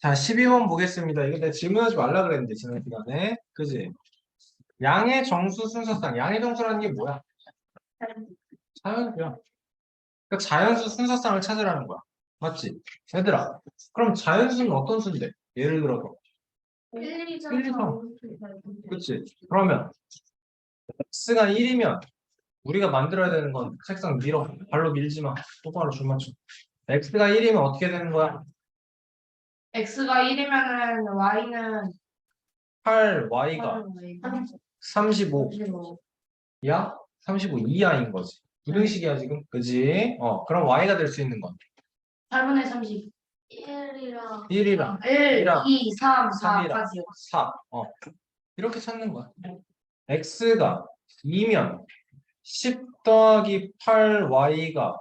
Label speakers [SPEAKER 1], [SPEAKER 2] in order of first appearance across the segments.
[SPEAKER 1] 자, 12번 보겠습니다. 이거 내가 질문하지 말라 그랬는데, 지난 시간에. 그지? 양의 정수 순서상. 양의 정수라는 게 뭐야? 자연수야. 그러니까 자연수 순서상을 찾으라는 거야. 맞지? 얘들아. 그럼 자연수는 어떤 수인데? 예를 들어서.
[SPEAKER 2] 1, 2,
[SPEAKER 1] 1, 2,
[SPEAKER 2] 3, 4,
[SPEAKER 1] 3.
[SPEAKER 2] 5, 6, 7, 8, 9.
[SPEAKER 1] 그치? 그러면 x가 1이면 우리가 만들어야 되는 건 책상 밀어. 발로 밀지 마. 똑바로 줄 맞춰. x가 1이면 어떻게 되는 거야?
[SPEAKER 2] X가 1이면은 Y는
[SPEAKER 1] 8y가 35.
[SPEAKER 2] 35.
[SPEAKER 1] 야? 35 이하인 거지. 부등식이야 지금. 그지? 그럼 y가 될 수 있는 건
[SPEAKER 2] 8분의 30. 1이랑
[SPEAKER 1] 1이랑
[SPEAKER 2] 1,
[SPEAKER 1] 1이랑
[SPEAKER 2] 2, 3,
[SPEAKER 1] 3이랑
[SPEAKER 2] 4까지요.
[SPEAKER 1] 4. 이렇게 찾는 거야. x가 2면 10 더하기 8y가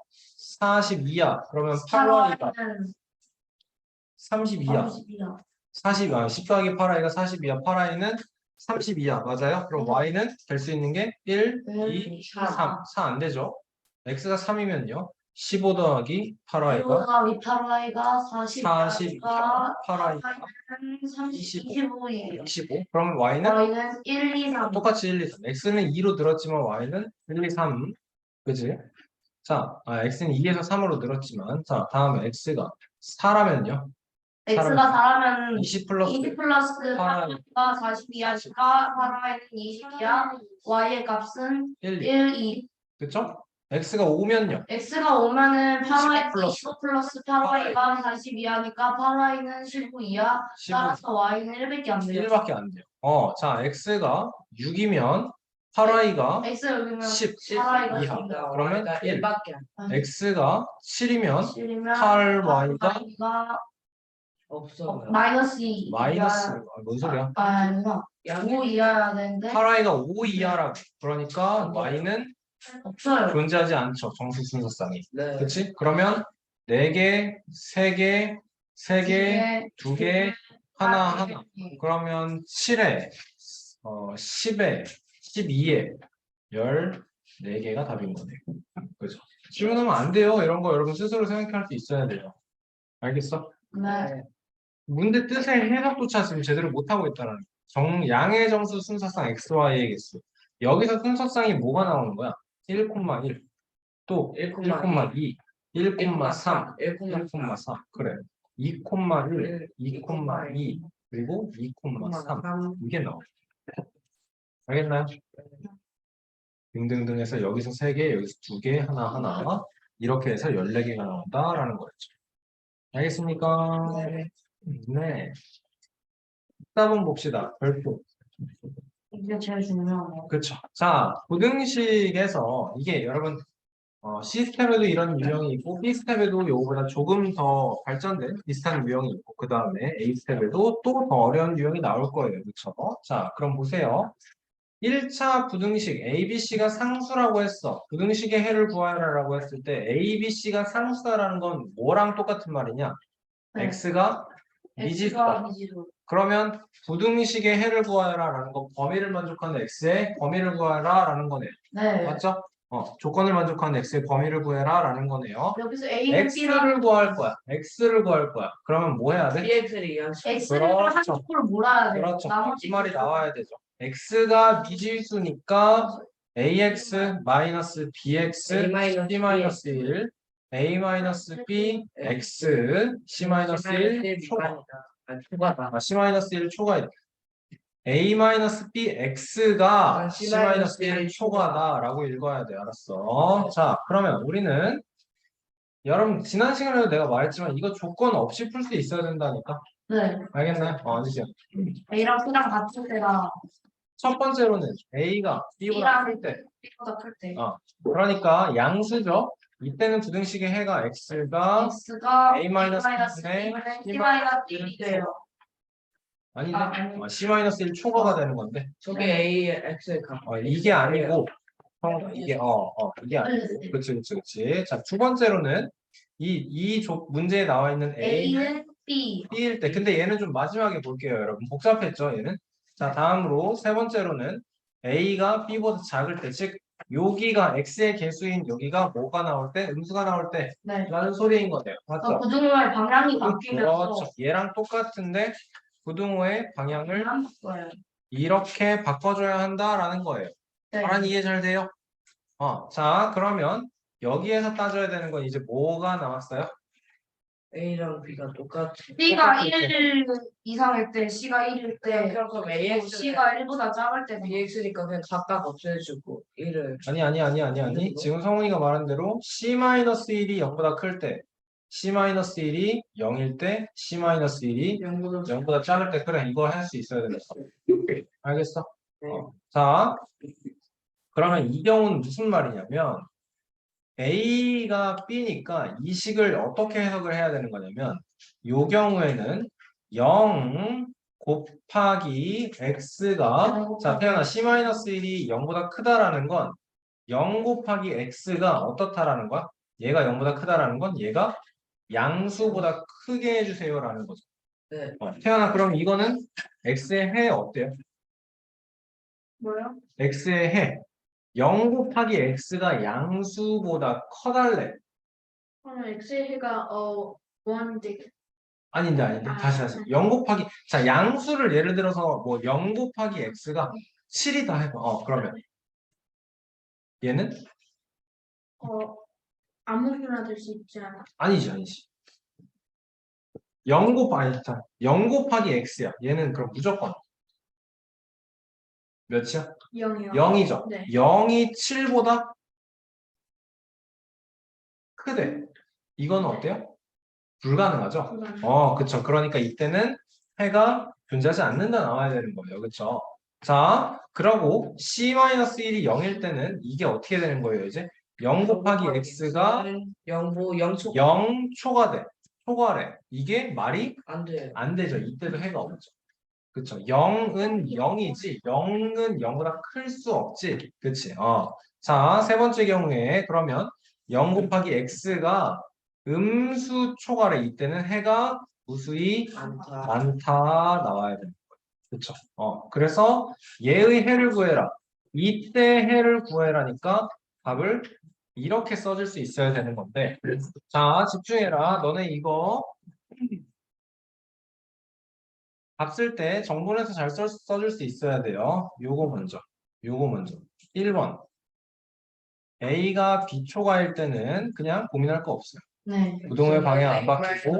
[SPEAKER 1] 42야. 그러면 8y가 32야.
[SPEAKER 2] 32야.
[SPEAKER 1] 10 더하기 8y가 42야. 8y는 32야. 맞아요? 그럼 y는 될 수 있는 게 1, 2, 3. 4 안 되죠? x가 3이면요. 15 더하기 8y가
[SPEAKER 2] 8Y가 40,
[SPEAKER 1] 8y가
[SPEAKER 2] 25예요.
[SPEAKER 1] 25. 그러면 y는
[SPEAKER 2] Y는 1, 2, 3.
[SPEAKER 1] 똑같이 1, 2, 3. x는 2로 늘었지만 y는 1, 2, 3. 그지? 자, x는 2에서 3으로 늘었지만, 자, 다음에 x가 4라면요.
[SPEAKER 2] X가 4라면
[SPEAKER 1] 20 플러스
[SPEAKER 2] 20 플러스
[SPEAKER 1] 8y
[SPEAKER 2] 8Y가 42하니까 8Y는 20이야. Y의 값은
[SPEAKER 1] 1, 2.
[SPEAKER 2] 1, 2.
[SPEAKER 1] 그쵸? x가 5면요.
[SPEAKER 2] X가 오면은 8Y,
[SPEAKER 1] 15
[SPEAKER 2] 25 플러스 8Y가 42하니까 8Y는 19이야.
[SPEAKER 1] 15.
[SPEAKER 2] 따라서 Y는 1밖에 안 돼요.
[SPEAKER 1] 1밖에 안 돼요. 자, x가 6이면 8y가
[SPEAKER 2] X 여기면
[SPEAKER 1] 10
[SPEAKER 2] 8Y가
[SPEAKER 1] 이하.
[SPEAKER 2] 10.
[SPEAKER 1] 그러면 1.
[SPEAKER 3] 밖에
[SPEAKER 1] x가 7이면
[SPEAKER 2] 7이면
[SPEAKER 1] 8Y가
[SPEAKER 3] 없어요.
[SPEAKER 2] 마이너스 2.
[SPEAKER 1] 마이너스, 뭔 소리야?
[SPEAKER 2] 아니구나. 5 이하여야 되는데
[SPEAKER 1] 8y가 5 이하라고. 그러니까 y는
[SPEAKER 2] 없어요.
[SPEAKER 1] 존재하지 않죠. 정수 순서상이.
[SPEAKER 3] 네.
[SPEAKER 1] 그치? 그러면 4개, 3개, 3개, 2개, 하나. 그러면 7에, 10에, 12에, 14개가 답인 거네요. 그죠? 질문하면 안 돼요. 이런 거 여러분 스스로 생각할 수 있어야 돼요. 알겠어?
[SPEAKER 2] 네.
[SPEAKER 1] 문제 뜻의 해석조차 지금 제대로 못하고 있다는 거예요. 양의 정수 순서상 x, y의 개수. 여기서 순서상이 뭐가 나오는 거야? 1,1, 또 1,2, 1,3, 1,4. 그래. 2,1, 2,2, 그리고 2,3. 이게 나와. 알겠나요? 등등등 해서 여기서 3개, 여기서 2개, 하나. 이렇게 해서 14개가 나온다라는 거였죠. 알겠습니까? 네. 답은 봅시다. 별표.
[SPEAKER 2] 이게 제일 중요하네요.
[SPEAKER 1] 그렇죠. 자, 부등식에서 이게 여러분 C스텝에도 이런 유형이 있고 B스텝에도 요거보다 조금 더 발전된 비슷한 유형이 있고 그 다음에 A스텝에도 또 더 어려운 유형이 나올 거예요. 그렇죠? 자, 그럼 보세요. 1차 부등식 ABC가 상수라고 했어. 부등식의 해를 구하라라고 했을 때 ABC가 상수다라는 건 뭐랑 똑같은 말이냐?
[SPEAKER 2] 네.
[SPEAKER 1] X가 미지수다.
[SPEAKER 2] 미지수.
[SPEAKER 1] 그러면 부등식의 해를 구하라라는 건 범위를 만족하는 x의 범위를 구하라라는 거네요.
[SPEAKER 2] 네.
[SPEAKER 1] 맞죠? 조건을 만족하는 x의 범위를 구해라라는 거네요.
[SPEAKER 2] 여기서 A는
[SPEAKER 1] x를 구할 거야. x를 구할 거야. 그러면 뭐 해야 돼?
[SPEAKER 3] BX를 이해하시
[SPEAKER 2] X를
[SPEAKER 1] 그렇죠.
[SPEAKER 2] 한쪽으로 몰아야 돼요.
[SPEAKER 1] 그렇죠.
[SPEAKER 2] 나머지
[SPEAKER 1] 이 말이 나와야 되죠. x가 미지수니까 ax 마이너스 bx
[SPEAKER 3] A 마이너스
[SPEAKER 1] c 마이너스 1 a 마이너스 b x c 마이너스 1 초과.
[SPEAKER 3] 초과다.
[SPEAKER 1] C-1 초과이다. A-B X가 C-1 초과다라고 읽어야 돼. 알았어. 자, 그러면 우리는 여러분 지난 시간에도 내가 말했지만 이거 조건 없이 풀 수 있어야 된다니까.
[SPEAKER 2] 네.
[SPEAKER 1] 알겠나요? 앉으세요.
[SPEAKER 2] A랑 B랑 같을 때가
[SPEAKER 1] 첫 번째로는 A가 B보다 클 때.
[SPEAKER 2] B보다 클 때.
[SPEAKER 1] 그러니까 양수죠. 이때는 부등식의 해가 X가
[SPEAKER 2] X가
[SPEAKER 1] A-B분의
[SPEAKER 2] C-1이에요.
[SPEAKER 1] 아닌데? C-1 초과가 되는 건데.
[SPEAKER 3] 저게 A, X의 값.
[SPEAKER 1] 이게 아니고 이게 이게 아니고 그치. 자, 두 번째로는 이 문제에 나와 있는
[SPEAKER 2] A는 B.
[SPEAKER 1] B일 때 근데 얘는 좀 마지막에 볼게요, 여러분. 복잡했죠, 얘는. 자, 다음으로 세 번째로는 A가 B보다 작을 때, 즉 여기가 x의 개수인 여기가 뭐가 나올 때? 음수가 나올 때
[SPEAKER 2] 네.
[SPEAKER 1] 라는 소리인 거네요. 맞죠?
[SPEAKER 2] 고등어의 방향이 바뀌면서
[SPEAKER 1] 그렇죠. 얘랑 똑같은데 부등호의 방향을
[SPEAKER 2] 바꿔요.
[SPEAKER 1] 이렇게 바꿔줘야 한다라는 거예요.
[SPEAKER 2] 네.
[SPEAKER 1] 말은 이해 잘 돼요? 자, 그러면 여기에서 따져야 되는 건 이제 뭐가 나왔어요?
[SPEAKER 3] A랑 B가 똑같이.
[SPEAKER 2] B가 1 이상일 때, C가 1일 때,
[SPEAKER 3] 그럼
[SPEAKER 2] 또
[SPEAKER 3] AX가
[SPEAKER 2] C가 1보다 작을 때
[SPEAKER 3] BX니까 그냥 각각 없애주고 1을.
[SPEAKER 1] 아니. 지금 성훈이가 말한 대로 C-1이 0보다 클 때, C-1이 0일 때, C-1이 0보다 작을 때, 그래, 이걸 할 수 있어야 되겠어. 알겠어? 자, 그러면 이 경우는 무슨 말이냐면, A가 B니까 이 식을 어떻게 해석을 해야 되는 거냐면, 이 경우에는 0 곱하기 X가, 자, 태연아, C-1이 0보다 크다라는 건 0 곱하기 x가 어떻다라는 거야? 얘가 0보다 크다라는 건 얘가 양수보다 크게 해주세요라는 거죠.
[SPEAKER 3] 네.
[SPEAKER 1] 태연아, 그럼 이거는 x의 해 어때요?
[SPEAKER 2] 뭐요?
[SPEAKER 1] x의 해 0 곱하기 x가 양수보다 커달래.
[SPEAKER 2] 그러면 X의 해가 원인데
[SPEAKER 1] 아닌데 다시 0 곱하기, 자, 양수를 예를 들어서 뭐 0 곱하기 x가 7이다 해봐. 그러면 얘는
[SPEAKER 2] 아무 수나 될 수 있지 않아?
[SPEAKER 1] 아니지 0 곱하기, 자, 0 곱하기 x야. 얘는 그럼 무조건 몇이야?
[SPEAKER 2] 0이요.
[SPEAKER 1] 0이죠.
[SPEAKER 2] 네.
[SPEAKER 1] 0이 7보다 크대. 이건 어때요? 불가능하죠? 그쵸. 그러니까 이때는 해가 존재하지 않는다 나와야 되는 거예요. 그쵸? 자, 그러고 C-1이 0일 때는 이게 어떻게 되는 거예요, 이제? 0 곱하기 x가
[SPEAKER 3] 0초
[SPEAKER 1] 0초가 돼. 초과래. 이게 말이
[SPEAKER 3] 안 돼.
[SPEAKER 1] 안 되죠. 이때도 해가 없죠. 그쵸. 0은 0이지. 0은 0보다 클 수 없지. 그치. 자, 세 번째 경우에 그러면 0 곱하기 x가 음수 초과래. 이때는 해가 무수히 많다 나와야 되는 거예요. 그쵸. 그래서 얘의 해를 구해라. 이때 해를 구해라니까 답을 이렇게 써줄 수 있어야 되는 건데. 자, 집중해라. 너네 이거 값 쓸 때 정분해서 잘 써줄 수 있어야 돼요. 요거 먼저. 1번. A가 B 초과일 때는 그냥 고민할 거 없어요.
[SPEAKER 2] 네.
[SPEAKER 1] 부동의 방향 안 바뀌고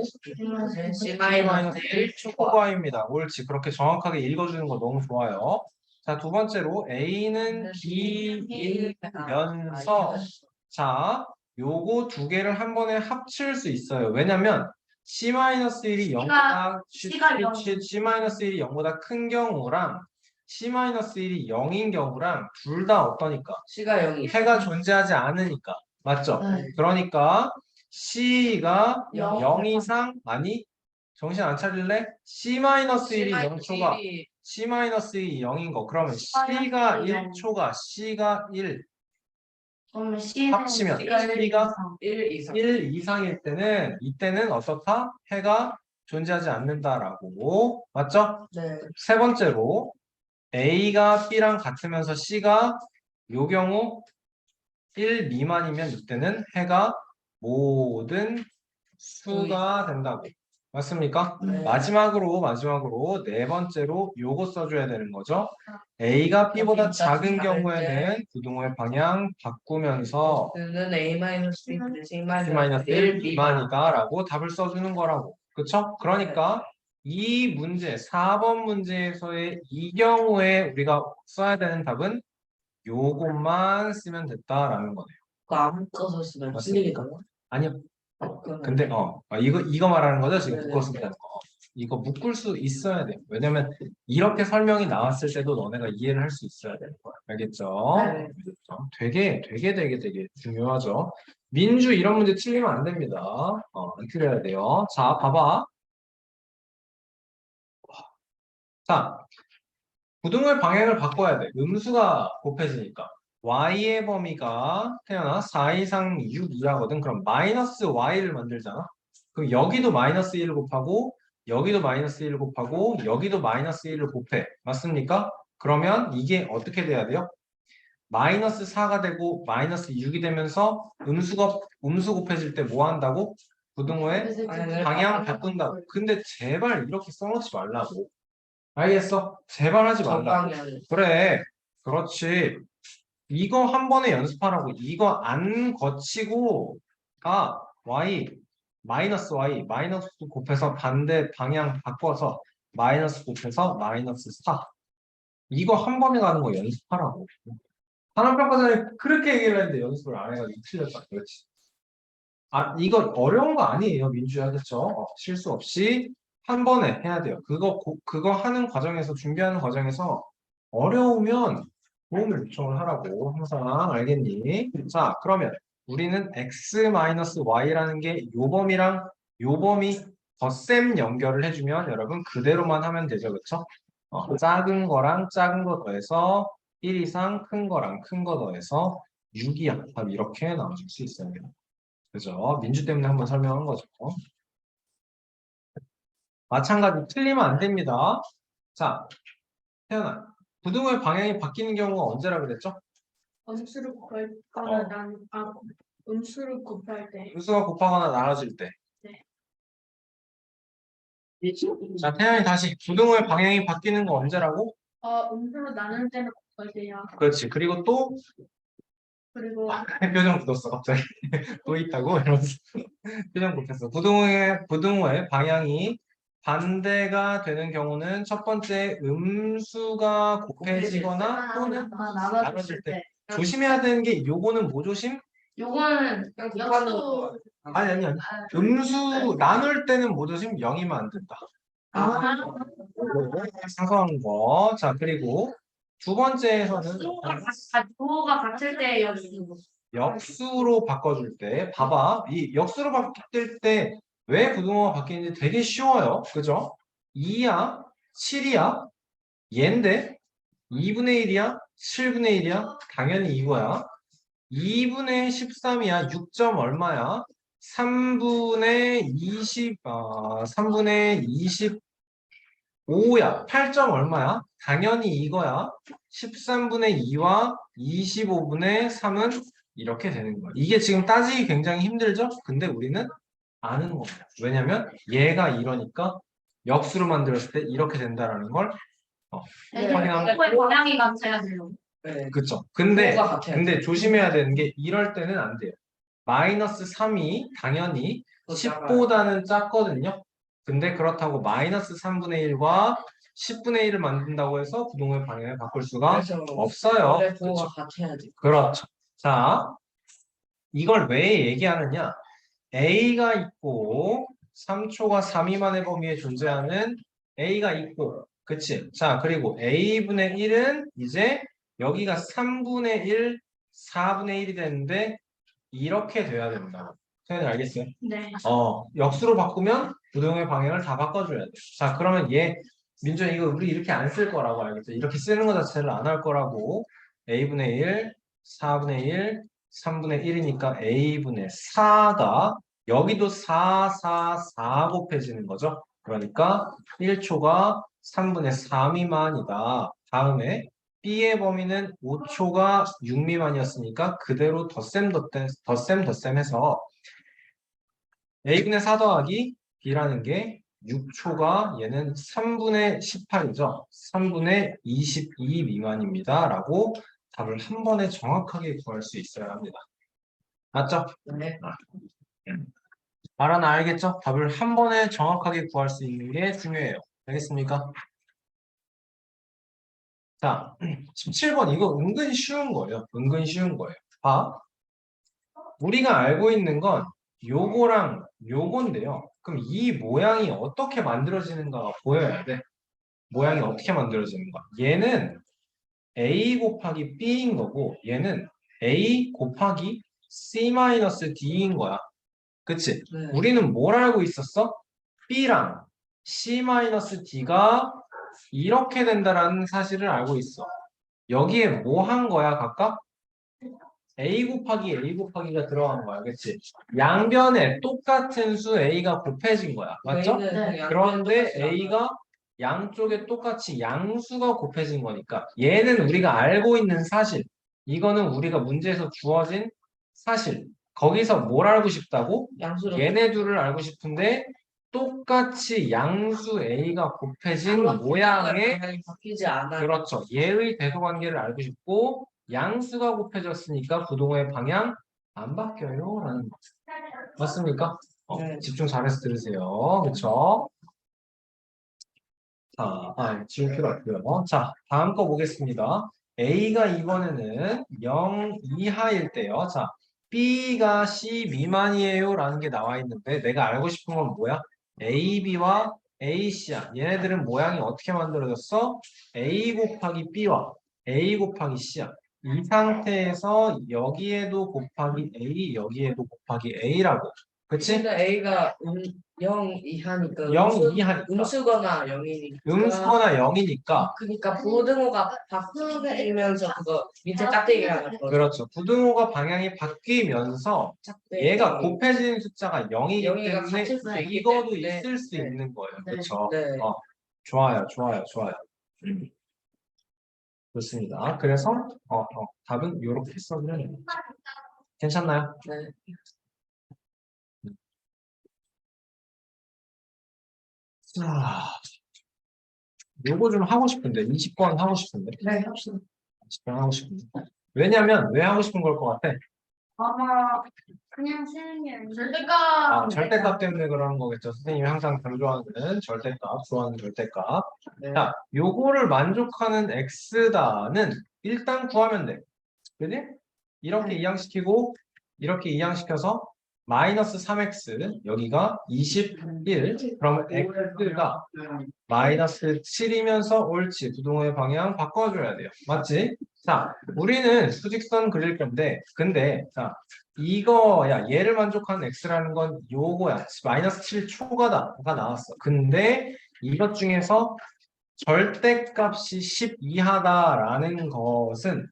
[SPEAKER 3] C-1
[SPEAKER 1] 초과입니다. 옳지. 그렇게 정확하게 읽어주는 거 너무 좋아요. 자, 두 번째로 A는 B이면서 자, 요거 두 개를 한 번에 합칠 수 있어요. 왜냐면 C-1이 0보다 C-1이 0보다 큰 경우랑 C-1이 0인 경우랑 둘 다 어떠니까?
[SPEAKER 3] C가 0이
[SPEAKER 1] 해가 존재하지 않으니까. 맞죠?
[SPEAKER 2] 네.
[SPEAKER 1] 그러니까 C가
[SPEAKER 2] 영.
[SPEAKER 1] 0 이상 아니 정신 안 차릴래? C-1이 0초가 C-1이 0인 거. 그러면 C가 1초가 C가 1
[SPEAKER 2] 그러면 C는
[SPEAKER 1] 합치면
[SPEAKER 2] C가
[SPEAKER 1] C가
[SPEAKER 3] 1 이상.
[SPEAKER 1] 1 이상일 때는 이때는 어떻다? 해가 존재하지 않는다라고. 맞죠?
[SPEAKER 3] 네.
[SPEAKER 1] 세 번째로 A가 B랑 같으면서 C가 요 경우 1 미만이면 이때는 해가 모든 수가 된다고. 맞습니까?
[SPEAKER 3] 네.
[SPEAKER 1] 마지막으로 네 번째로 요거 써줘야 되는 거죠. A가 B보다 작은 경우에는 부등호의 방향 바꾸면서
[SPEAKER 3] 는 A-B,
[SPEAKER 1] C-1 미만이다 라고 답을 써주는 거라고. 그쵸? 그러니까 이 문제, 4번 문제에서의 이 경우에 우리가 써야 되는 답은 요것만 쓰면 됐다라는 거네요.
[SPEAKER 3] 안 묶어서 쓰면 틀리겠다고?
[SPEAKER 1] 아니요. 근데 이거 말하는 거죠? 지금
[SPEAKER 3] 네네.
[SPEAKER 1] 묶어서 쓰는 거. 이거 묶을 수 있어야 돼요. 왜냐면 이렇게 설명이 나왔을 때도 너네가 이해를 할 수 있어야 되는 거야. 알겠죠?
[SPEAKER 3] 네.
[SPEAKER 1] 되게 중요하죠. 민주 이런 문제 틀리면 안 됩니다. 안 틀려야 돼요. 자, 봐봐. 자, 부등호의 방향을 바꿔야 돼. 음수가 곱해지니까. y의 범위가 태어나 4 이상 6 이하거든. 그럼 마이너스 y를 만들잖아. 그럼 여기도 마이너스 1을 곱하고 여기도 마이너스 1을 곱하고 여기도 마이너스 1을 곱해. 맞습니까? 그러면 이게 어떻게 돼야 돼요? 마이너스 4가 되고 마이너스 6이 되면서 음수 곱해질 때 뭐 한다고? 부등호의 방향 바꾼다고. 근데 제발 이렇게 써놓지 말라고. 알겠어? 제발 하지 말라고.
[SPEAKER 3] 정방향.
[SPEAKER 1] 그래. 그렇지. 이거 한 번에 연습하라고. 이거 안 거치고 y 마이너스 곱해서 반대 방향 바꿔서 마이너스 곱해서 마이너스 4. 이거 한 번에 가는 거 연습하라고. 산업평가전에 그렇게 얘기를 했는데 연습을 안 해가지고 틀렸다. 그렇지. 이거 어려운 거 아니에요, 민주야. 그쵸? 실수 없이 한 번에 해야 돼요. 그거 하는 과정에서, 준비하는 과정에서 어려우면 도움을 요청을 하라고. 항상 알겠니? 자, 그러면 우리는 x-y라는 게 요 범위랑 요 범위 덧셈 연결을 해주면 여러분 그대로만 하면 되죠. 그쵸? 작은 거랑 작은 거 더해서 1 이상 큰 거랑 큰 거 더해서 6이야. 답 이렇게 나와줄 수 있어요. 그죠? 민주 때문에 한번 설명한 거죠. 마찬가지 틀리면 안 됩니다. 자, 태연아. 부등호의 방향이 바뀌는 경우가 언제라 그랬죠?
[SPEAKER 2] 음수를 곱할
[SPEAKER 1] 어.
[SPEAKER 2] 거나 음수를 곱할 때.
[SPEAKER 1] 음수가 곱하거나 나눠질 때.
[SPEAKER 2] 네.
[SPEAKER 1] 자, 태연이 다시 부등호의 방향이 바뀌는 거 언제라고?
[SPEAKER 2] 음수로 나눌 때는 곱할 때야.
[SPEAKER 1] 그렇지. 그리고 또
[SPEAKER 2] 그리고
[SPEAKER 1] 표정 굳었어 갑자기. 또 있다고 이러면서 표정 굳었어. 부등호의 방향이 반대가 되는 경우는 첫 번째 음수가 곱해지거나 또는 나눠질 때. 조심해야 되는 게 요거는 뭐 조심?
[SPEAKER 2] 요거는 역수.
[SPEAKER 1] 아니. 음수 나눌 때는 뭐 조심? 0이면 안 된다. 사소한 거. 자, 그리고 두 번째에서는
[SPEAKER 2] 부호가 같을 때 역수.
[SPEAKER 1] 역수로 바꿔줄 때, 봐봐. 이 역수로 바뀔 때 왜 부등호가 바뀌는지 되게 쉬워요. 그죠? 2야, 7이야, 얘인데 2분의 1이야, 7분의 1이야, 당연히 이거야. 2분의 13이야, 6점 얼마야? 3분의 25야. 8점 얼마야? 당연히 이거야. 13분의 2와 25분의 3은 이렇게 되는 거야. 이게 지금 따지기 굉장히 힘들죠? 근데 우리는 아는 겁니다. 왜냐면 얘가 이러니까 역수로 만들었을 때 이렇게 된다라는 걸 확인하는
[SPEAKER 2] 부호의 방향이 같아야 돼요.
[SPEAKER 3] 네.
[SPEAKER 1] 그쵸? 근데
[SPEAKER 3] 부호가 같아요.
[SPEAKER 1] 조심해야 되는 게 이럴 때는 안 돼요. 마이너스 3이 당연히
[SPEAKER 3] 더
[SPEAKER 1] 10보다는 작거든요. 근데 그렇다고 마이너스 3분의 1과 10분의 1을 만든다고 해서 부동호의 방향을 바꿀 수가
[SPEAKER 3] 그래서
[SPEAKER 1] 없어요.
[SPEAKER 3] 원래 부호가
[SPEAKER 1] 그쵸?
[SPEAKER 3] 같아야 돼.
[SPEAKER 1] 그렇죠. 자, 이걸 왜 얘기하느냐? A가 있고 3초가 3 미만의 범위에 존재하는 A가 있고 그치? 자, 그리고 A분의 1은 이제 여기가 3분의 1, 4분의 1이 되는데 이렇게 돼야 된다. 선생님 알겠어요?
[SPEAKER 2] 네.
[SPEAKER 1] 역수로 바꾸면 부등호의 방향을 다 바꿔줘야 돼. 자, 그러면 민준아 이거 우리 이렇게 안 쓸 거라고 알겠죠? 이렇게 쓰는 거 자체를 안 할 거라고. A분의 1, 4분의 1, 3분의 1이니까 A분의 4가 여기도 4 곱해지는 거죠. 그러니까 1초가 3분의 4 미만이다. 다음에 B의 범위는 5초가 6 미만이었으니까 그대로 덧셈 해서 A분의 4 더하기 B라는 게 6초가 얘는 3분의 18이죠. 3분의 22 미만입니다. 라고 답을 한 번에 정확하게 구할 수 있어야 합니다. 맞죠?
[SPEAKER 3] 네.
[SPEAKER 1] 말하나 알겠죠? 답을 한 번에 정확하게 구할 수 있는 게 중요해요. 알겠습니까? 자, 17번 이거 은근히 쉬운 거예요. 은근히 쉬운 거예요. 봐. 우리가 알고 있는 건 요거랑 요건데요. 그럼 이 모양이 어떻게 만들어지는가가 보여야 돼. 모양이 어떻게 만들어지는가. 얘는 A 곱하기 B인 거고 얘는 A 곱하기 C-D인 거야. 그치?
[SPEAKER 3] 네.
[SPEAKER 1] 우리는 뭘 알고 있었어? B랑 C-D가 이렇게 된다라는 사실을 알고 있어. 여기에 뭐 한 거야, 각각? A 곱하기가 들어간 거야, 그치? 양변에 똑같은 수 A가 곱해진 거야, 맞죠?
[SPEAKER 3] 저희는
[SPEAKER 2] 네.
[SPEAKER 3] 그냥
[SPEAKER 1] 그런데
[SPEAKER 3] 똑같이
[SPEAKER 1] A가 양쪽에 똑같이 양수가 곱해진 거니까 얘는 우리가 알고 있는 사실, 이거는 우리가 문제에서 주어진 사실. 거기서 뭘 알고 싶다고?
[SPEAKER 3] 양수로
[SPEAKER 1] 얘네 둘을 알고 싶은데 똑같이 양수 A가 곱해진 모양의
[SPEAKER 3] 방향이 바뀌지 않아.
[SPEAKER 1] 그렇죠. 얘의 대소관계를 알고 싶고 양수가 곱해졌으니까 부동호의 방향 안 바뀌어요 라는 거. 맞습니까?
[SPEAKER 3] 네.
[SPEAKER 1] 집중 잘해서 들으세요. 그렇죠? 자, 지울 필요 없고요. 자, 다음 거 보겠습니다. A가 이번에는 0 이하일 때요. 자, B가 C 미만이에요 라는 게 나와 있는데 내가 알고 싶은 건 뭐야? A, B와 A, C야. 얘네들은 모양이 어떻게 만들어졌어? A 곱하기 B와 A 곱하기 C야. 이 상태에서 여기에도 곱하기 A, 여기에도 곱하기 A라고. 그치?
[SPEAKER 3] 근데 A가 0 이하니까
[SPEAKER 1] 0 이하니까.
[SPEAKER 3] 음수거나 0이니까
[SPEAKER 1] 음수거나 0이니까
[SPEAKER 3] 그러니까 부등호가 바뀌면서 그거 밑에 짝대기가 나거든.
[SPEAKER 1] 그렇죠. 부등호가 방향이 바뀌면서 얘가 곱해지는 숫자가 0이기
[SPEAKER 3] 영이가
[SPEAKER 1] 때문에
[SPEAKER 3] 같을 수 있기
[SPEAKER 1] 이거도
[SPEAKER 3] 때문에.
[SPEAKER 1] 있을 수
[SPEAKER 3] 네.
[SPEAKER 1] 있는 거예요.
[SPEAKER 2] 네.
[SPEAKER 1] 그렇죠.
[SPEAKER 3] 네.
[SPEAKER 1] 좋아요. 좋아요. 좋아요. 좋습니다. 그래서 답은 이렇게 써면 괜찮나요?
[SPEAKER 3] 네.
[SPEAKER 1] 자, 요거 좀 하고 싶은데 20번 하고 싶은데
[SPEAKER 3] 네, 합시다.
[SPEAKER 1] 20번 하고 싶은데 왜냐면 왜 하고 싶은 걸 것 같아?
[SPEAKER 2] 아마 그냥 쓰는 게 아니라 절대값.
[SPEAKER 1] 절대값 때문에 그러는 거겠죠. 선생님이 항상 강조하는 절대값, 좋아하는 절대값.
[SPEAKER 3] 네.
[SPEAKER 1] 자, 요거를 만족하는 x다는 일단 구하면 돼. 그지? 이렇게
[SPEAKER 2] 네.
[SPEAKER 1] 이항시키고 이렇게 이항시켜서 마이너스 3x 여기가 21 그러면 x가 마이너스 7이면서 옳지. 부동호의 방향 바꿔줘야 돼요. 맞지? 자, 우리는 수직선 그릴 건데 근데 자 이거야 얘를 만족하는 x라는 건 요거야. 마이너스 7 초과다가 나왔어. 근데 이것 중에서 절대값이 10 이하다라는 것은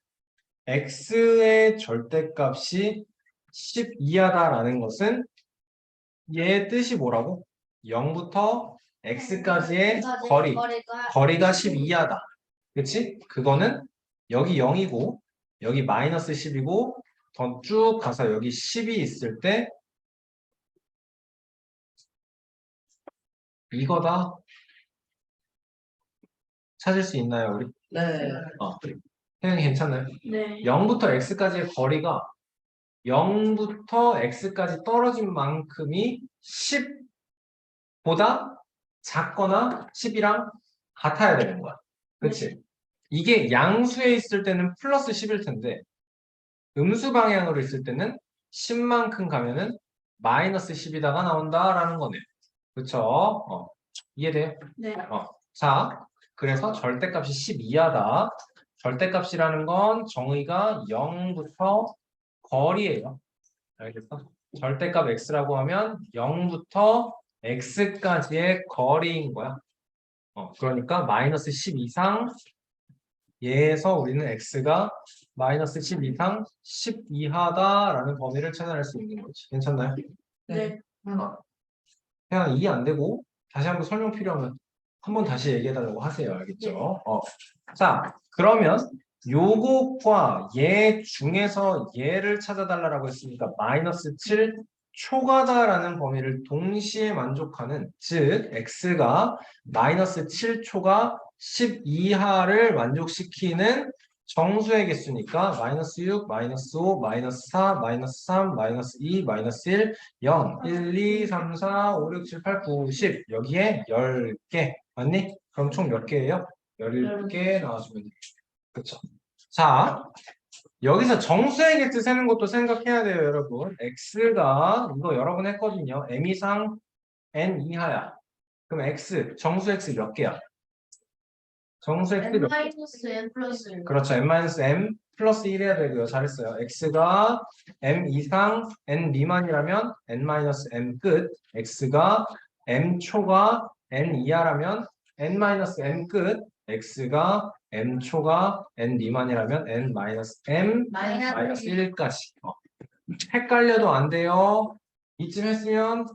[SPEAKER 1] x의 절대값이 10 이하다라는 것은 얘 뜻이 뭐라고? 0부터 x까지의 거리가 10 이하다. 그치? 그거는 여기 0이고 여기 마이너스 10이고 더 쭉 가서 여기 10이 있을 때 이거다. 찾을 수 있나요, 우리?
[SPEAKER 3] 네.
[SPEAKER 1] 태연이 괜찮아요?
[SPEAKER 2] 네.
[SPEAKER 1] 0부터 x까지의 거리가 0부터 x까지 떨어진 만큼이 10보다 작거나 10이랑 같아야 되는 거야. 그치? 이게 양수에 있을 때는 플러스 10일 텐데 음수 방향으로 있을 때는 10만큼 가면은 마이너스 10이다가 나온다라는 거네. 그쵸? 이해돼요?
[SPEAKER 2] 네.
[SPEAKER 1] 자, 그래서 절대값이 10 이하다. 절대값이라는 건 정의가 0부터 거리예요. 알겠어? 절대값 x라고 하면 0부터 x까지의 거리인 거야. 그러니까 마이너스 10 이상 얘에서 우리는 x가 마이너스 10 이상 10 이하다라는 범위를 찾아낼 수 있는 거지. 괜찮나요?
[SPEAKER 2] 네.
[SPEAKER 1] 그냥 이해 안 되고 다시 한번 설명 필요하면 한번 다시 얘기해달라고 하세요. 알겠죠? 자, 그러면 요것과 얘 중에서 얘를 찾아달라고 했으니까 마이너스 7 초과다라는 범위를 동시에 만족하는 즉 x가 마이너스 7초가 10 이하를 만족시키는 정수의 개수니까 마이너스 6, 마이너스 5, 마이너스 4, 마이너스 3, 마이너스 2, 마이너스 1, 0, 1, 2, 3, 4, 5, 6, 7, 8, 9, 10 여기에 10개 맞니? 그럼 총 몇 개예요? 10개 나와주면 돼. 그쵸? 자, 여기서 정수의 개수 세는 것도 생각해야 돼요, 여러분. x가 이거 여러 번 했거든요. m 이상 n 이하야. 그럼 x, 정수 x 몇 개야? 정수 x
[SPEAKER 2] n
[SPEAKER 1] 몇 개?
[SPEAKER 2] 마이너스 n 플러스 1.
[SPEAKER 1] 그렇죠. n-m 플러스 1 해야 되고요. 잘했어요. x가 m 이상 n 미만이라면 n-m 끝. x가 m 초가 n 이하라면 n-m 끝. x가 m 초가 n 미만이라면 n-m 마이너스 1까지. 헷갈려도 안 돼요. 이쯤 했으면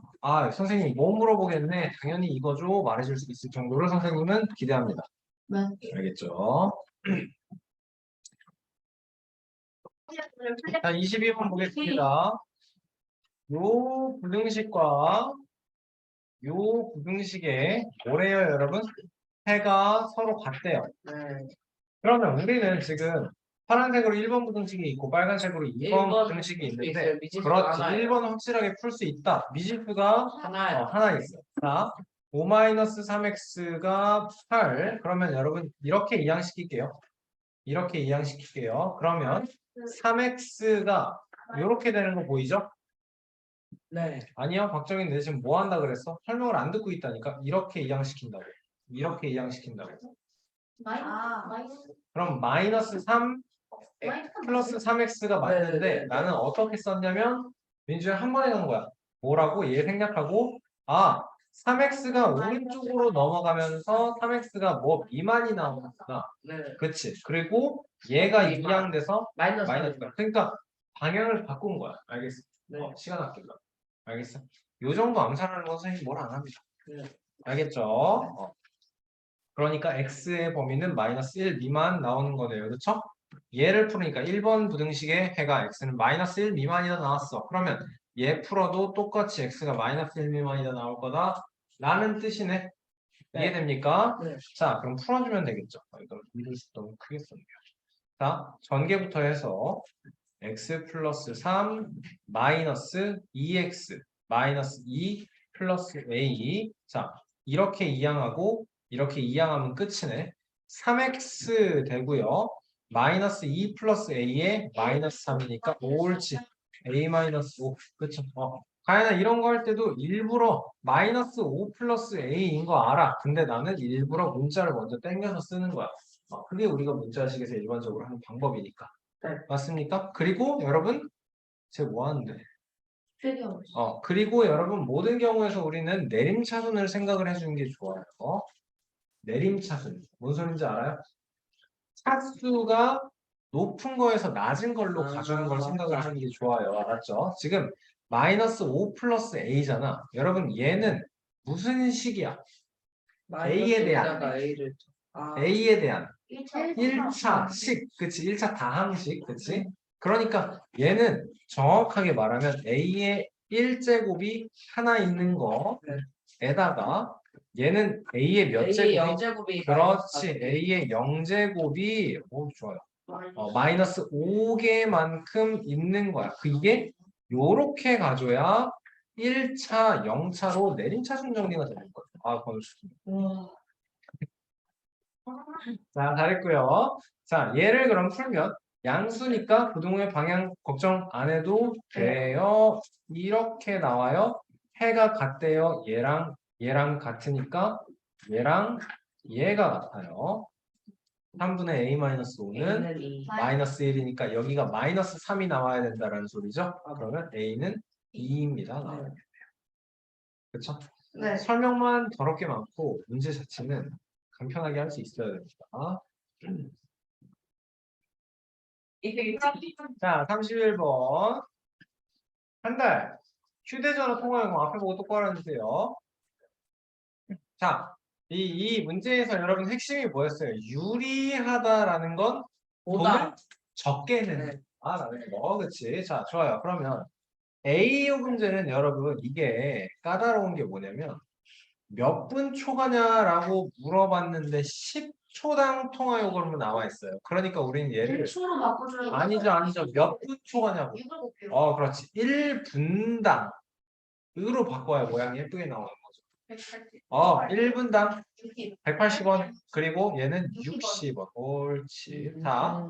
[SPEAKER 1] 선생님이 뭐 물어보겠네. 당연히 이거죠. 말해줄 수 있을 정도로 선생님은 기대합니다.
[SPEAKER 2] 네.
[SPEAKER 1] 알겠죠? 자, 22번 보겠습니다. 요 부등식과 요 부등식에 뭐래요, 여러분? 해가 서로 같대요.
[SPEAKER 3] 네.
[SPEAKER 1] 그러면 우리는 지금 파란색으로 1번 부등식이 있고 빨간색으로 2번
[SPEAKER 3] 일번
[SPEAKER 1] 부등식이 있는데
[SPEAKER 3] 있어요. 미지수가
[SPEAKER 1] 그렇지,
[SPEAKER 3] 하나예요.
[SPEAKER 1] 1번은 확실하게 풀 수 있다. 미지수가
[SPEAKER 3] 하나요.
[SPEAKER 1] 하나 있어. 자, 5-3x가 8. 그러면 여러분 이렇게 이항시킬게요. 이렇게 이항시킬게요. 그러면 3x가 이렇게 되는 거 보이죠?
[SPEAKER 3] 네.
[SPEAKER 1] 아니요, 박정희 내 지금 뭐 한다 그랬어? 설명을 안 듣고 있다니까. 이렇게 이항시킨다고. 이렇게 이항시킨다고. 그럼 마이너스 3 플러스 3x가 맞는데
[SPEAKER 3] 네.
[SPEAKER 1] 나는 어떻게 썼냐면 민주야 한 번에 넣은 거야. 뭐라고? 얘 생략하고 3x가 오른쪽으로 넘어가면서 3x가 뭐 미만이 나오는구나.
[SPEAKER 3] 네.
[SPEAKER 1] 그치? 그리고 얘가
[SPEAKER 3] 미만.
[SPEAKER 1] 이항돼서
[SPEAKER 3] 마이너스.
[SPEAKER 1] 마이너스가. 그러니까 방향을 바꾼 거야. 알겠어?
[SPEAKER 3] 네.
[SPEAKER 1] 시간 아낄라. 알겠어? 요 정도 암산하는 건 선생님 뭘 안 합니다.
[SPEAKER 3] 네.
[SPEAKER 1] 알겠죠? 그러니까 x의 범위는 마이너스 1 미만 나오는 거네요. 그렇죠? 얘를 풀으니까 1번 부등식의 해가 x는 마이너스 1 미만이다 나왔어. 그러면 얘 풀어도 똑같이 x가 마이너스 1 미만이다 나올 거다 라는 뜻이네.
[SPEAKER 3] 네.
[SPEAKER 1] 이해됩니까?
[SPEAKER 3] 네.
[SPEAKER 1] 자, 그럼 풀어주면 되겠죠. 이거 미를 너무 크게 썼네요. 자, 전개부터 해서 x 플러스 3 마이너스 2x 마이너스 2 플러스 a. 자, 이렇게 이항하고 이렇게 이항하면 끝이네. 3x 되고요. 마이너스 2 플러스 a에 마이너스 3이니까 5옳지. a 마이너스 5. 그쵸? 가연아 이런 거 할 때도 일부러 마이너스 5 플러스 a인 거 알아. 근데 나는 일부러 문자를 먼저 땡겨서 쓰는 거야. 그게 우리가 문자식에서 일반적으로 하는 방법이니까.
[SPEAKER 3] 네.
[SPEAKER 1] 맞습니까? 그리고 여러분, 제가 뭐 하는데? 그리고 여러분 모든 경우에서 우리는 내림차순을 생각을 해주는 게 좋아요. 내림차순. 뭔 소린지 알아요? 차수가 높은 거에서 낮은 걸로 가주는 걸 생각을 하는 게 좋아요. 알았죠? 지금 마이너스 5 플러스 a잖아. 여러분 얘는 무슨 식이야? A에 대한.
[SPEAKER 3] A를.
[SPEAKER 1] A에 대한 1차 식, 그치? 1차 다항식, 그치? 그러니까 얘는 정확하게 말하면 A의 1제곱이 하나 있는 거에다가 얘는 A의 몇 제곱이?
[SPEAKER 3] 0제곱이
[SPEAKER 1] 그렇지. A의 0제곱이 좋아요. 마이너스 5개만큼 있는 거야. 이게 요렇게 가줘야 1차, 0차로 내림차순 정리가 되는 거죠. 건수. 자, 잘했고요. 자, 얘를 그럼 풀면 양수니까 부동의 방향 걱정 안 해도 돼요. 이렇게 나와요. 해가 같대요. 얘랑 같으니까 얘랑 얘가 같아요. 3분의 a-5는 마이너스 1이니까 여기가 마이너스 3이 나와야 된다는 소리죠. 그러면 a는 2입니다. 그렇죠?
[SPEAKER 2] 네.
[SPEAKER 1] 설명만 더럽게 많고 문제 자체는 간편하게 할 수 있어야 됩니다. 자, 31번. 한 달 휴대전화 통화요금 앞에 보고 똑바로 해주세요. 자, 이 문제에서 여러분 핵심이 뭐였어요? 유리하다라는 건 돈을 적게 내는.
[SPEAKER 3] 네.
[SPEAKER 1] 라는 거. 그치? 자, 좋아요. 그러면 A 요금제는 여러분 이게 까다로운 게 뭐냐면 몇 분 초과냐라고 물어봤는데 10초당 통화 요금으로 나와 있어요. 그러니까 우리는 얘를
[SPEAKER 2] 1초로 바꿔줘요.
[SPEAKER 1] 아니죠. 몇 분 초과냐고.
[SPEAKER 2] 이걸 볼게요.
[SPEAKER 1] 그렇지. 1분당 으로 바꿔야 모양이 예쁘게 나오는 거죠. 1분당 180원. 그리고 얘는 60원. 옳지. 자,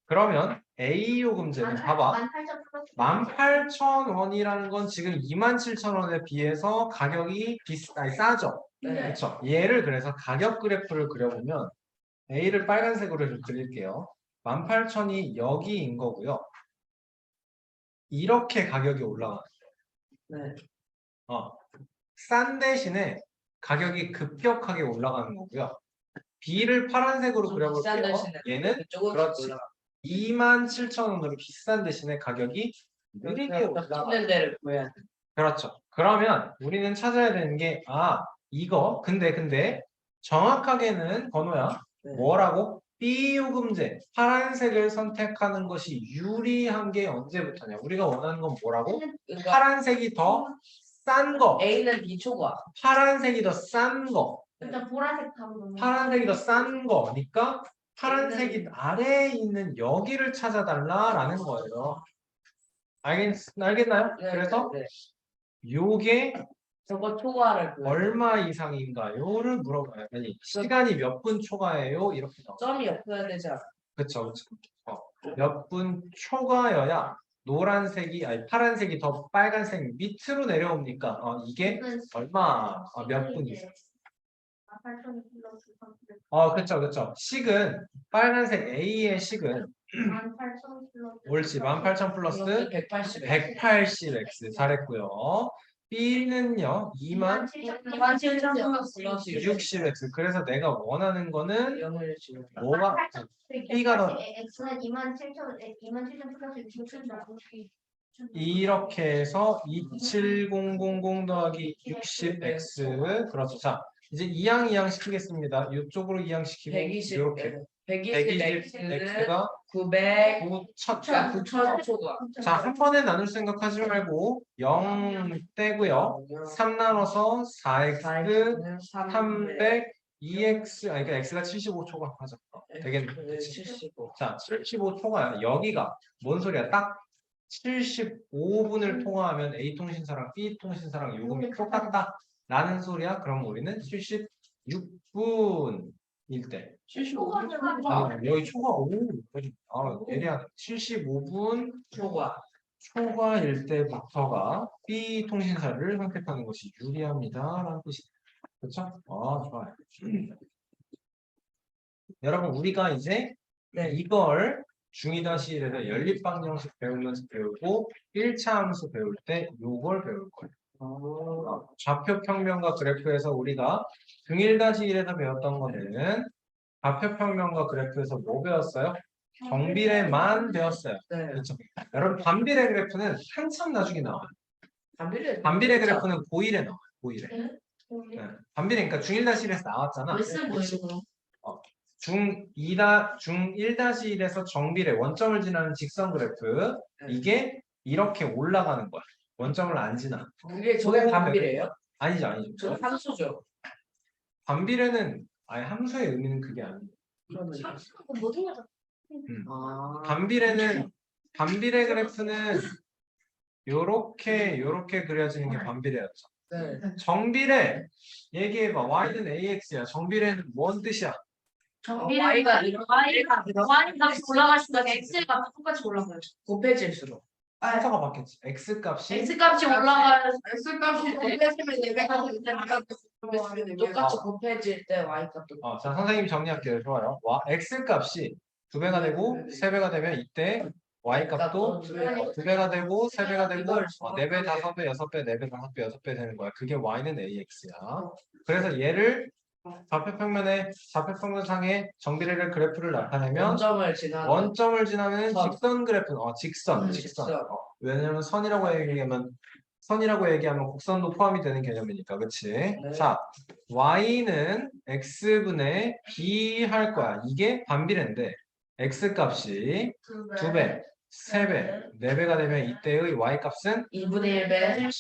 [SPEAKER 1] 그러면 A 요금제는 봐봐. 18,000원이라는 건 지금 27,000원에 비해서 가격이 싸죠.
[SPEAKER 3] 네.
[SPEAKER 1] 그렇죠. 얘를 그래서 가격 그래프를 그려보면 A를 빨간색으로 좀 그릴게요. 18,000이 여기인 거고요. 이렇게 가격이 올라가요.
[SPEAKER 3] 네.
[SPEAKER 1] 싼 대신에 가격이 급격하게 올라가는 거고요. B를 파란색으로 그려볼게요. 얘는 그렇지. 27,000원으로 비싼 대신에 가격이 느리게 올라가.
[SPEAKER 3] 찍는 데를 보여야 돼.
[SPEAKER 1] 그렇죠. 그러면 우리는 찾아야 되는 게 이거 근데 정확하게는 건호야.
[SPEAKER 3] 네.
[SPEAKER 1] 뭐라고? B 요금제 파란색을 선택하는 것이 유리한 게 언제부터냐? 우리가 원하는 건 뭐라고?
[SPEAKER 3] 그러니까
[SPEAKER 1] 파란색이 더 싼 거.
[SPEAKER 3] A는 B 초과.
[SPEAKER 1] 파란색이 더 싼 거.
[SPEAKER 2] 일단 보라색 하고
[SPEAKER 1] 파란색이 더 싼 거니까 파란색이 아래에 있는 여기를 찾아달라라는 거예요. 알겠나요?
[SPEAKER 3] 네,
[SPEAKER 1] 그래서
[SPEAKER 3] 네.
[SPEAKER 1] 요게
[SPEAKER 3] 저거 초과를 구해요.
[SPEAKER 1] 얼마 이상인가요를 물어봐요. 아니, 시간이 몇 분 초과예요? 이렇게 나와요.
[SPEAKER 3] 점이 없어야 되지 않아?
[SPEAKER 1] 그쵸, 그쵸. 몇 분 초과여야 노란색이, 아니, 파란색이 더 빨간색 밑으로 내려옵니까? 이게 얼마, 몇 분이죠? 그쵸, 그쵸. 식은, 빨간색 A의 식은, 옳지, 18,000 플러스
[SPEAKER 3] 180.
[SPEAKER 1] 180x 잘했고요. B는요, 27,060x. 그래서 내가 원하는 거는
[SPEAKER 3] 영을 지금.
[SPEAKER 1] 뭐가, B가 더
[SPEAKER 2] X는 27,000 플러스 6,000
[SPEAKER 1] 이렇게 해서 27000 더하기 60x. 그렇죠. 자, 이제 이양 시키겠습니다. 이쪽으로 이양시키고
[SPEAKER 3] 120.
[SPEAKER 1] 이렇게
[SPEAKER 3] 120x는
[SPEAKER 1] 120x가
[SPEAKER 3] 900.
[SPEAKER 1] 9,000.
[SPEAKER 3] 9,000 초과.
[SPEAKER 1] 자, 한 번에 나눌 생각하지 말고 0 떼고요. 3 나눠서 4x 300 2x 그러니까 x가 75초가 하자. 되겠네. 그치?
[SPEAKER 3] 75.
[SPEAKER 1] 자, 75초가 여기가 뭔 소리야? 딱 75분을 통화하면 A 통신사랑 B 통신사랑 요금이 똑같다 라는 소리야. 그럼 우리는 76분일 때.
[SPEAKER 3] 75분.
[SPEAKER 1] 여기 초과 5. 예리하네. 75분
[SPEAKER 3] 초과.
[SPEAKER 1] 초과일 때부터가 B 통신사를 선택하는 것이 유리합니다. 라는 뜻이다. 그렇죠? 좋아요. 여러분, 우리가 이제
[SPEAKER 3] 네.
[SPEAKER 1] 이걸 중2-1에서 연립방정식 배우면서 배우고 1차 함수 배울 때 요걸 배울 거예요. 좌표평면과 그래프에서 우리가 중1-1에서 배웠던 거는 좌표평면과 그래프에서 뭐 배웠어요? 정비례만 배웠어요.
[SPEAKER 3] 네.
[SPEAKER 1] 그렇죠? 여러분, 반비례 그래프는 한참 나중에 나와요.
[SPEAKER 3] 반비례.
[SPEAKER 1] 반비례 그래프는 고1에 나와요. 고1에.
[SPEAKER 2] 네.
[SPEAKER 1] 반비례, 그러니까 중1-1에서 나왔잖아.
[SPEAKER 2] 몇 뭐예요?
[SPEAKER 1] 중1-1에서 정비례 원점을 지나는 직선 그래프 이게 이렇게 올라가는 거야. 원점을 안 지나.
[SPEAKER 3] 저게 반비례예요?
[SPEAKER 1] 아니죠.
[SPEAKER 3] 저 함수죠.
[SPEAKER 1] 반비례는 아예 함수의 의미는 그게 아니에요.
[SPEAKER 2] 모든 거죠.
[SPEAKER 1] 반비례 그래프는 요렇게 그려지는 게 반비례였죠.
[SPEAKER 3] 네.
[SPEAKER 1] 정비례 얘기해봐. y는 ax야. 정비례는 뭔 뜻이야?
[SPEAKER 3] Y가
[SPEAKER 2] 값이 올라갈수록 X가 똑같이 올라가요.
[SPEAKER 3] 곱해질수록.
[SPEAKER 1] 순서가 바뀌었지. x 값이
[SPEAKER 2] X값이 올라가요.
[SPEAKER 4] X값이 곱해지면 얘가
[SPEAKER 3] 똑같이 곱해질 때 Y 값도.
[SPEAKER 1] 자, 선생님이 정리할게요. 좋아요. x 값이 2배가 되고 3배가 되면 이때 y 값도 2배가 되고 3배가 되고 4배, 5배, 6배, 4배, 5배, 6배 되는 거야. 그게 y는 ax야. 그래서 얘를 좌표평면상의 정비례를 그래프를 나타내면 원점을 지나는
[SPEAKER 3] 선.
[SPEAKER 1] 직선 그래프, 직선. 왜냐면 선이라고 얘기하면 곡선도 포함이 되는 개념이니까, 그치?
[SPEAKER 3] 네.
[SPEAKER 1] 자, y는 x분의 b 할 거야. 이게 반비례인데, x 값이 2배, 3배, 4배가 되면 이때의 y 값은
[SPEAKER 3] 2분의 1배.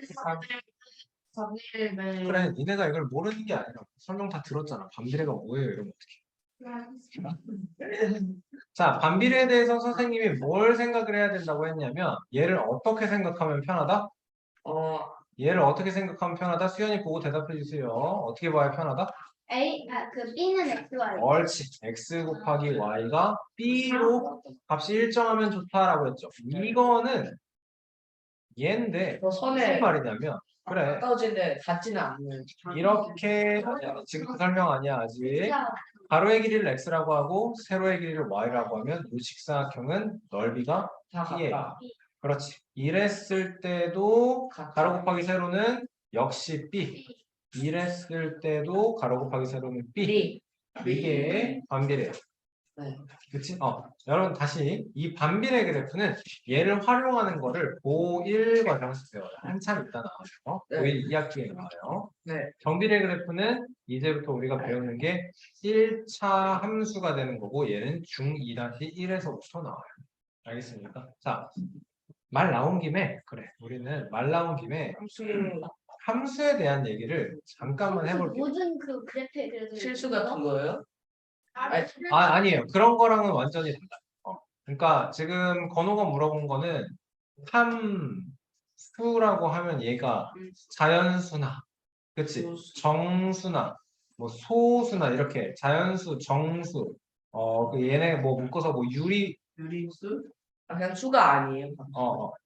[SPEAKER 2] 4분의 1배.
[SPEAKER 1] 그래, 니네가 이걸 모르는 게 아니라 설명 다 들었잖아. 반비례가 뭐예요? 이러면 어떡해. 자, 반비례에 대해서 선생님이 뭘 생각을 해야 된다고 했냐면 얘를 어떻게 생각하면 편하다? 얘를 어떻게 생각하면 편하다? 수연이 보고 대답해 주세요. 어떻게 봐야 편하다?
[SPEAKER 2] B는 X와
[SPEAKER 1] 옳지. x 곱하기 y가 b로 값이 일정하면 좋다라고 했죠. 이거는 얘인데 무슨
[SPEAKER 3] 선에
[SPEAKER 1] 말이냐면 그래.
[SPEAKER 3] 가까워지는데 닿지는 않는.
[SPEAKER 1] 이렇게 지금 설명 아니야 아직. 가로의 길이를 x라고 하고 세로의 길이를 y라고 하면 이 직사각형은 넓이가
[SPEAKER 3] 다
[SPEAKER 1] B에.
[SPEAKER 3] 같다.
[SPEAKER 1] 그렇지. 이랬을 때도 가로 곱하기 세로는 역시 B. 이랬을 때도 가로 곱하기 세로는 B.
[SPEAKER 3] B.
[SPEAKER 1] 이게 반비례야.
[SPEAKER 3] 네.
[SPEAKER 1] 그치? 여러분 다시 이 반비례 그래프는 얘를 활용하는 거를 고1 과정에서 배워요. 한참 있다 나와요.
[SPEAKER 3] 네.
[SPEAKER 1] 고1 2학기에 나와요.
[SPEAKER 3] 네.
[SPEAKER 1] 정비례 그래프는 이제부터 우리가 배우는 게 1차 함수가 되는 거고 얘는 중2-1에서부터 나와요. 알겠습니까? 자, 말 나온 김에 그래 우리는 말 나온 김에 함수에 대한 얘기를 잠깐만 해볼게요.
[SPEAKER 2] 모든 그 그래프에 그래도
[SPEAKER 3] 실수 같은 거예요?
[SPEAKER 1] 아니에요. 그런 거랑은 완전히 달라요. 그러니까 지금 건호가 물어본 거는 함수라고 하면 얘가 자연수나, 그치? 정수나, 뭐 소수나 이렇게 자연수, 정수, 그 얘네 뭐 묶어서 뭐
[SPEAKER 3] 유리수? 그냥 수가 아니에요.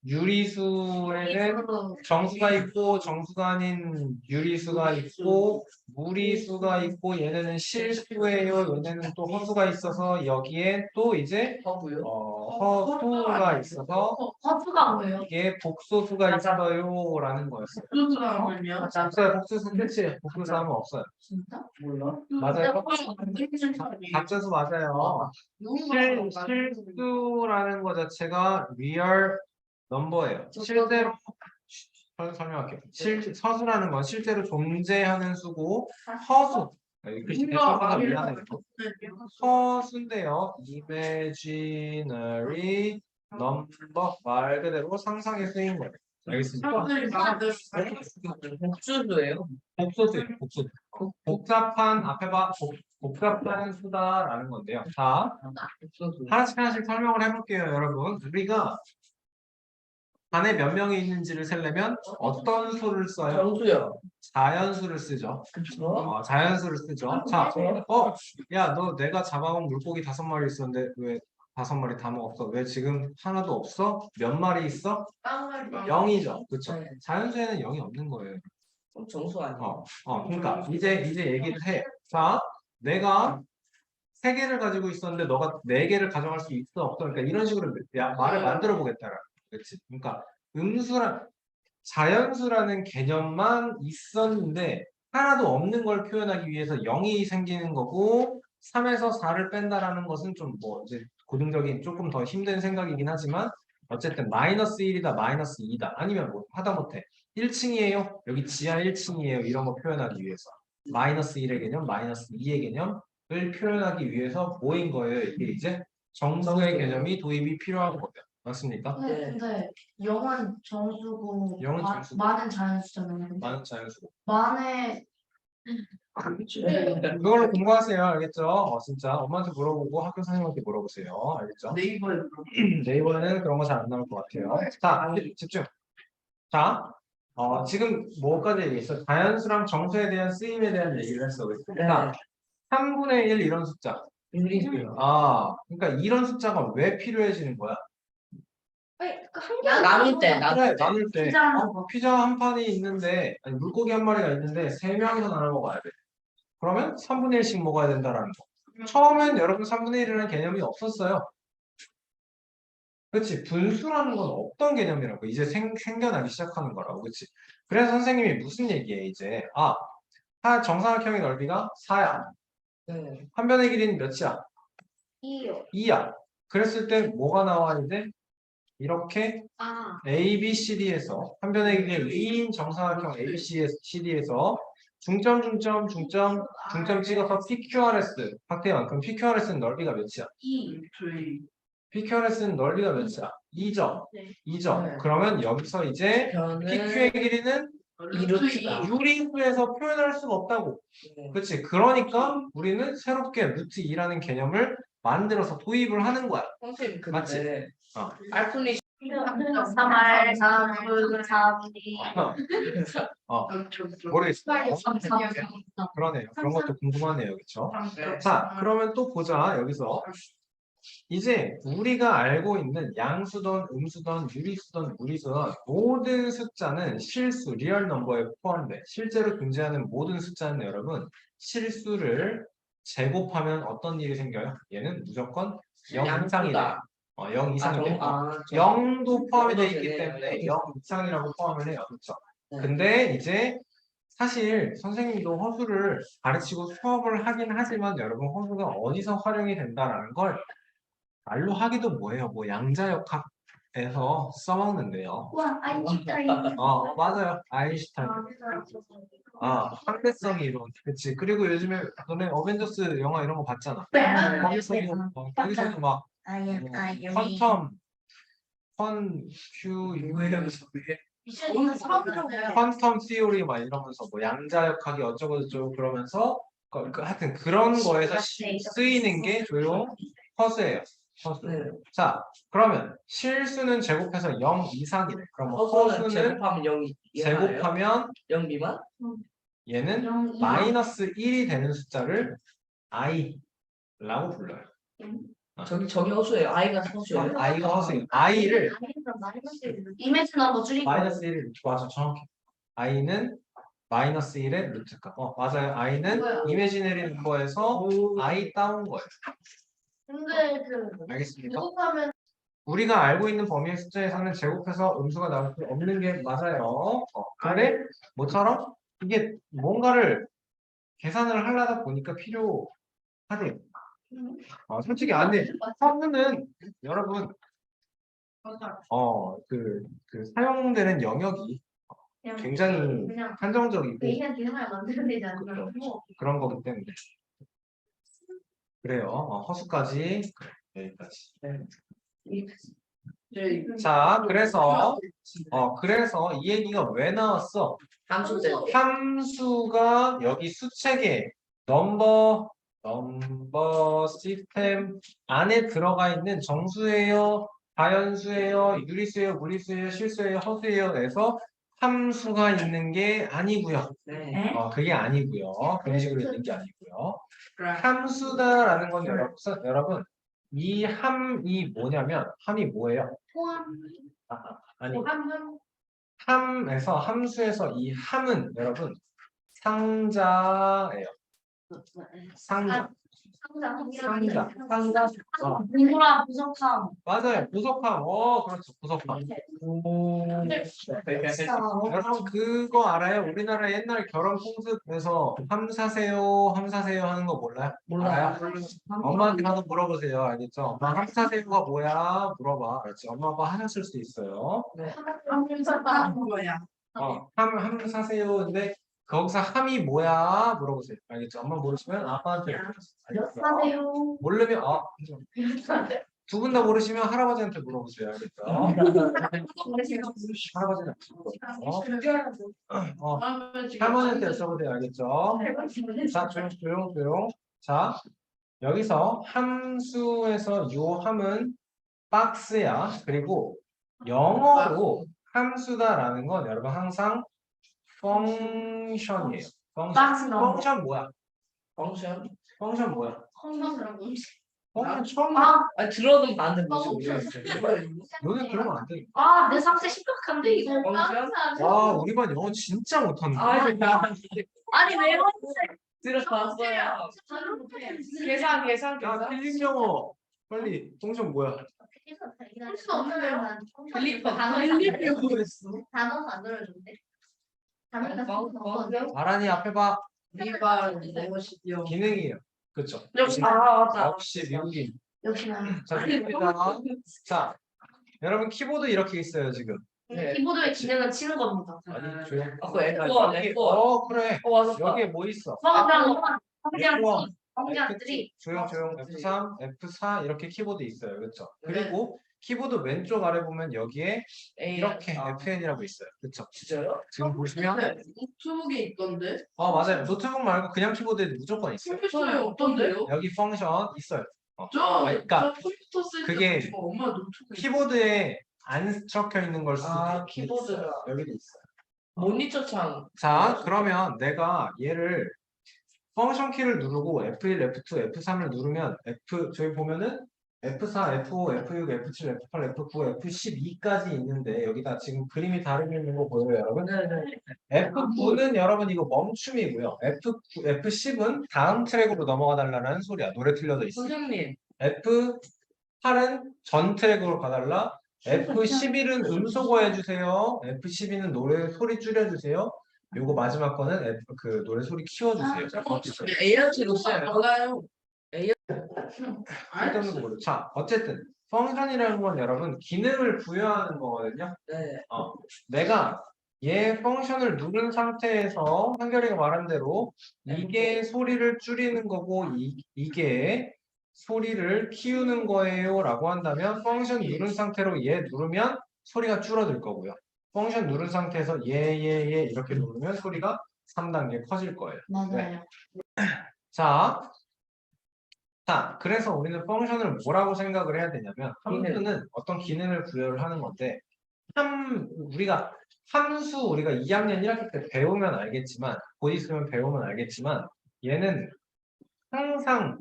[SPEAKER 1] 유리수에는 정수가 있고 정수가 아닌 유리수가 있고 무리수가 있고 얘네는 실수예요. 얘네는 또 허수가 있어서 여기에 또 이제
[SPEAKER 3] 허구요?
[SPEAKER 1] 허수가 있어서
[SPEAKER 2] 허수가 뭐예요?
[SPEAKER 1] 이게 복소수가 있어요라는 거였어요.
[SPEAKER 4] 수술하면요.
[SPEAKER 1] 없어요. 복소수 끝이에요. 복소수하면 없어요.
[SPEAKER 2] 진짜?
[SPEAKER 3] 몰라.
[SPEAKER 1] 맞아요. 답재수 맞아요. 실수라는 거 자체가 real number예요. 실제로 설명할게요. 서수라는 건 실제로 존재하는 수고 허수. 글씨 대처가 미안해요. 허수인데요. imaginary number 말 그대로 상상에 쓰인 거예요. 알겠습니까?
[SPEAKER 3] 복수수예요.
[SPEAKER 1] 복소수예요. 복소수. 복잡한 앞에 봐. 복잡한 수다라는 건데요. 자,
[SPEAKER 3] 복수수.
[SPEAKER 1] 하나씩 설명을 해볼게요, 여러분. 우리가 반에 몇 명이 있는지를 세려면 어떤 수를 써요?
[SPEAKER 3] 정수요.
[SPEAKER 1] 자연수를 쓰죠.
[SPEAKER 3] 그쵸?
[SPEAKER 1] 자연수를 쓰죠. 자, 야, 너 내가 잡아온 물고기 5마리 있었는데 왜 5마리 다 먹었어? 왜 지금 하나도 없어? 몇 마리 있어? 0이죠. 그쵸?
[SPEAKER 3] 네.
[SPEAKER 1] 자연수에는 0이 없는 거예요.
[SPEAKER 3] 그럼 정수 아니에요?
[SPEAKER 1] 그러니까 이제 얘기를 해. 자, 내가 3개를 가지고 있었는데 너가 4개를 가져갈 수 있어 없어? 그러니까 이런 식으로 말을 만들어 보겠다라. 그렇지? 그러니까 자연수라는 개념만 있었는데 하나도 없는 걸 표현하기 위해서 0이 생기는 거고 3에서 4를 뺀다라는 것은 좀 뭐 이제 고등적인 조금 더 힘든 생각이긴 하지만 어쨌든 마이너스 1이다 마이너스 2다 아니면 뭐 하다못해 1층이에요 여기 지하 1층이에요 이런 거 표현하기 위해서 마이너스 1의 개념 마이너스 2의 개념을 표현하기 위해서 뭐인 거예요 이게 이제 정수의 개념이 도입이 필요한 거예요 맞습니까?
[SPEAKER 2] 네, 근데 영은 정수고
[SPEAKER 1] 영은 정수고.
[SPEAKER 2] 만은 자연수잖아요. 근데
[SPEAKER 1] 많은 자연수고
[SPEAKER 2] 만에
[SPEAKER 1] 그걸로 공부하세요 알겠죠? 진짜 엄마한테 물어보고 학교 선생님한테 물어보세요 알겠죠?
[SPEAKER 4] 네이버에
[SPEAKER 1] 네이버에는 그런 거 잘 안 나올 것 같아요 자 집중 자 지금 뭐까지 얘기했어? 자연수랑 정수에 대한 쓰임에 대한 얘기를 했어 그러니까 3분의 1 이런 숫자
[SPEAKER 3] 유리수요.
[SPEAKER 1] 그러니까 이런 숫자가 왜 필요해지는 거야?
[SPEAKER 2] 한 개.
[SPEAKER 3] 나눌 때,
[SPEAKER 1] 그래 나눌 때
[SPEAKER 2] 피자 한
[SPEAKER 1] 피자 한 판이 있는데 아니, 물고기 한 마리가 있는데 3명이서 나눠 먹어야 돼 그러면 3분의 1씩 먹어야 된다라는 거 처음엔 여러분 3분의 1이라는 개념이 없었어요 그렇지 분수라는 건 없던 개념이라고 이제 생겨나기 시작하는 거라고 그렇지 그래서 선생님이 무슨 얘기해 이제 정사각형의 넓이가 4야
[SPEAKER 3] 네.
[SPEAKER 1] 한 변의 길이는 몇이야?
[SPEAKER 2] 2요.
[SPEAKER 1] 2야 그랬을 때 뭐가 나와야 돼? 이렇게 A, B, C, D에서 한 변의 길이의 A인 정사각형 A, B, C, D에서 중점 찍어서 PQRS 확대만 그럼 PQRS는 넓이가 몇이야?
[SPEAKER 2] 2.
[SPEAKER 1] PQRS는 넓이가 몇이야? 2점.
[SPEAKER 2] 네.
[SPEAKER 1] 2점.
[SPEAKER 3] 네.
[SPEAKER 1] 그러면 여기서 이제
[SPEAKER 3] 저는
[SPEAKER 1] PQ의 길이는
[SPEAKER 3] 이루트다.
[SPEAKER 1] 유리수에서 표현할 수가 없다고.
[SPEAKER 3] 네.
[SPEAKER 1] 그렇지. 그러니까 우리는 새롭게 루트 2라는 개념을 만들어서 도입을 하는 거야.
[SPEAKER 3] 선생님
[SPEAKER 1] 맞지?
[SPEAKER 3] 근데
[SPEAKER 4] 알프니
[SPEAKER 2] 3알 3분 3리.
[SPEAKER 1] 모르겠어. 그러네요. 그런 것도 궁금하네요. 그렇죠? 자, 그러면 또 보자. 여기서 이제 우리가 알고 있는 양수든 음수든 유리수든 무리수든 모든 숫자는 실수, 리얼 넘버에 포함돼. 실제로 존재하는 모든 숫자는 여러분 실수를 제곱하면 어떤 일이 생겨요? 얘는 무조건 0 이상이 돼. 0 이상이 돼. 0도 포함이 돼 있기 때문에 0 이상이라고 포함을 해요. 그렇죠?
[SPEAKER 3] 네.
[SPEAKER 1] 근데 이제 사실 선생님도 허수를 가르치고 수업을 하긴 하지만 여러분 허수가 어디서 활용이 된다라는 걸 말로 하기도 뭐예요? 뭐 양자역학에서 써먹는데요.
[SPEAKER 2] 와, 아인슈타인.
[SPEAKER 1] 맞아요. 아인슈타인. 상대성 이론. 그치. 그리고 요즘에 너네 어벤져스 영화 이런 거 봤잖아. 거기서도 막 퀀텀,
[SPEAKER 2] 미션이 처음 들어봐요.
[SPEAKER 1] 퀀텀 시오리 막 이러면서 뭐 양자역학이 어쩌고 저쩌고 그러면서 하여튼 그런 거에서 쓰이는 게 조용 허수예요. 허수.
[SPEAKER 3] 네.
[SPEAKER 1] 자, 그러면 실수는 제곱해서 0 이상이래. 그럼
[SPEAKER 3] 허수는
[SPEAKER 1] 허수는
[SPEAKER 3] 제곱하면 0이
[SPEAKER 1] 제곱하면
[SPEAKER 3] 0 미만?
[SPEAKER 1] 얘는
[SPEAKER 2] 영 이상.
[SPEAKER 1] 마이너스 1이 되는 숫자를 i라고 불러요.
[SPEAKER 3] 저기 허수예요. 아이가 허수예요.
[SPEAKER 1] i가 허수예요. i를
[SPEAKER 2] 이미지 넘버 줄이고.
[SPEAKER 1] 마이너스 1을 맞아 정확해. i는 마이너스 1의 루트값. 맞아요. i는
[SPEAKER 2] 뭐야?
[SPEAKER 1] 이미지너리 넘버에서 i 따온 거예요.
[SPEAKER 2] 근데 그
[SPEAKER 1] 알겠습니까?
[SPEAKER 2] 제곱하면
[SPEAKER 1] 우리가 알고 있는 범위의 숫자에서는 제곱해서 음수가 나올 수 없는 게 맞아요. 근데 뭐처럼 이게 뭔가를 계산을 하려다 보니까 필요하대요. 솔직히 안 돼. 허수는 여러분 그 사용되는 영역이 굉장히
[SPEAKER 2] 그냥
[SPEAKER 1] 한정적이고
[SPEAKER 2] 메인한 기능을 만들어야 되지 않나요?
[SPEAKER 1] 그런 거기 때문에 그래요. 허수까지 여기까지. 자, 그래서 이 얘기가 왜 나왔어?
[SPEAKER 3] 함수 때.
[SPEAKER 1] 함수가 여기 수책에 넘버 시스템 안에 들어가 있는 정수예요, 다연수예요, 유리수예요, 무리수예요, 실수예요, 허수예요에서 함수가 있는 게 아니고요.
[SPEAKER 3] 네.
[SPEAKER 1] 그게 아니고요. 그런 식으로 있는 게 아니고요. 함수다라는 건 여러분 이 함이 뭐냐면 함이 뭐예요?
[SPEAKER 2] 포함.
[SPEAKER 1] 아니
[SPEAKER 2] 포함.
[SPEAKER 1] 함수에서 이 함은 여러분 상자예요. 상자. 상자.
[SPEAKER 2] 공부라 부족함.
[SPEAKER 1] 맞아요. 부속함. 그렇죠. 부속함. 여러분 그거 알아요? 우리나라 옛날 결혼 풍습에서 함사세요 하는 거 몰라요?
[SPEAKER 3] 몰라요.
[SPEAKER 1] 엄마한테 가서 물어보세요. 알겠죠? 엄마 함사세요가 뭐야? 물어봐. 알았지? 엄마 아빠 하셨을 수 있어요.
[SPEAKER 2] 뭐야?
[SPEAKER 1] 함사세요인데 거기서 함이 뭐야? 물어보세요. 알겠죠? 엄마 모르시면 아빠한테 알겠죠?
[SPEAKER 2] 사세요.
[SPEAKER 1] 모르면 두 분 다 모르시면 할아버지한테 물어보세요. 알겠죠? 할아버지는 할머니한테 여쭤보세요. 알겠죠? 자, 조용. 자, 여기서 함수에서 요 함은 박스야. 그리고 영어로 함수다라는 건 여러분 항상 펑션이에요. 펑션 뭐야?
[SPEAKER 3] 펑션?
[SPEAKER 1] 펑션 뭐야?
[SPEAKER 2] 펑션이라고.
[SPEAKER 1] 펑션 처음
[SPEAKER 3] 들어도 맞는 모습이에요.
[SPEAKER 1] 너네 그러면 안 돼.
[SPEAKER 2] 내 상태 심각한데 이거.
[SPEAKER 3] 펑션?
[SPEAKER 1] 와, 우리 반 영어 진짜 못한다.
[SPEAKER 2] 아니 왜
[SPEAKER 3] 들어봤어요. 계산.
[SPEAKER 1] 야, 필립 영어 빨리 펑션 뭐야?
[SPEAKER 2] 할수 없는
[SPEAKER 3] 필리핀.
[SPEAKER 2] 단어 만들어준대.
[SPEAKER 1] 아란이 앞에 봐.
[SPEAKER 4] 무엇이요?
[SPEAKER 1] 기능이에요. 그쵸?
[SPEAKER 3] 역시 맞다.
[SPEAKER 1] 역시 미국인.
[SPEAKER 2] 역시나.
[SPEAKER 1] 자, 좋습니다. 자, 여러분 키보드 이렇게 있어요 지금.
[SPEAKER 3] 네.
[SPEAKER 2] 키보드의 기능은 치는 겁니다.
[SPEAKER 1] 아니 조용.
[SPEAKER 3] 그래.
[SPEAKER 1] 그래.
[SPEAKER 3] 맞았다.
[SPEAKER 1] 여기에 뭐 있어?
[SPEAKER 2] 성장들이
[SPEAKER 1] 조용. F3, F4 이렇게 키보드 있어요. 그렇죠? 그리고 키보드 왼쪽 아래 보면 여기에 이렇게 FN이라고 있어요. 그렇죠?
[SPEAKER 3] 진짜요?
[SPEAKER 1] 지금 보시면
[SPEAKER 4] 노트북에 있던데?
[SPEAKER 1] 맞아요. 노트북 말고 그냥 키보드에 무조건 있어요.
[SPEAKER 4] 컴퓨터에 없던데요?
[SPEAKER 1] 여기 펑션 있어요.
[SPEAKER 4] 저 컴퓨터 쓸 때
[SPEAKER 1] 그게
[SPEAKER 4] 엄마 노트북
[SPEAKER 1] 키보드에 안 적혀 있는 걸 수도
[SPEAKER 3] 키보드가.
[SPEAKER 1] 있어요. 여기도 있어요.
[SPEAKER 3] 모니터 창.
[SPEAKER 1] 자, 그러면 내가 얘를 펑션 키를 누르고 F1, F2, F3을 누르면 저희 보면은 F4, F5, F6, F7, F8, F9, F12까지 있는데 여기다 지금 그림이 다르게 있는 거 보여요, 여러분? F9는 여러분 이거 멈춤이고요. F10은 다음 트랙으로 넘어가 달라는 소리야. 노래 틀려져 있어.
[SPEAKER 3] 선생님.
[SPEAKER 1] F8은 전 트랙으로 가달라. F11은 음소거 해주세요. F12는 노래 소리 줄여주세요. 요거 마지막 거는 그 노래 소리 키워주세요.
[SPEAKER 3] ART로 써요.
[SPEAKER 4] 몰라요.
[SPEAKER 1] 쓸데없는 거 모르. 자, 어쨌든 펑션이라는 건 여러분 기능을 부여하는 거거든요.
[SPEAKER 3] 네.
[SPEAKER 1] 내가 얘 펑션을 누른 상태에서 한결이가 말한 대로 이게 소리를 줄이는 거고 이게 소리를 키우는 거예요 라고 한다면 펑션 누른 상태로 얘 누르면 소리가 줄어들 거고요. 펑션 누른 상태에서 얘 이렇게 누르면 소리가 3단계 커질 거예요.
[SPEAKER 2] 맞아요.
[SPEAKER 1] 자, 그래서 우리는 펑션을 뭐라고 생각을 해야 되냐면 함수는 어떤 기능을 부여를 하는 건데 우리가 함수 우리가 2학년 1학기 때 배우면 알겠지만 곧 있으면 배우면 알겠지만 얘는 항상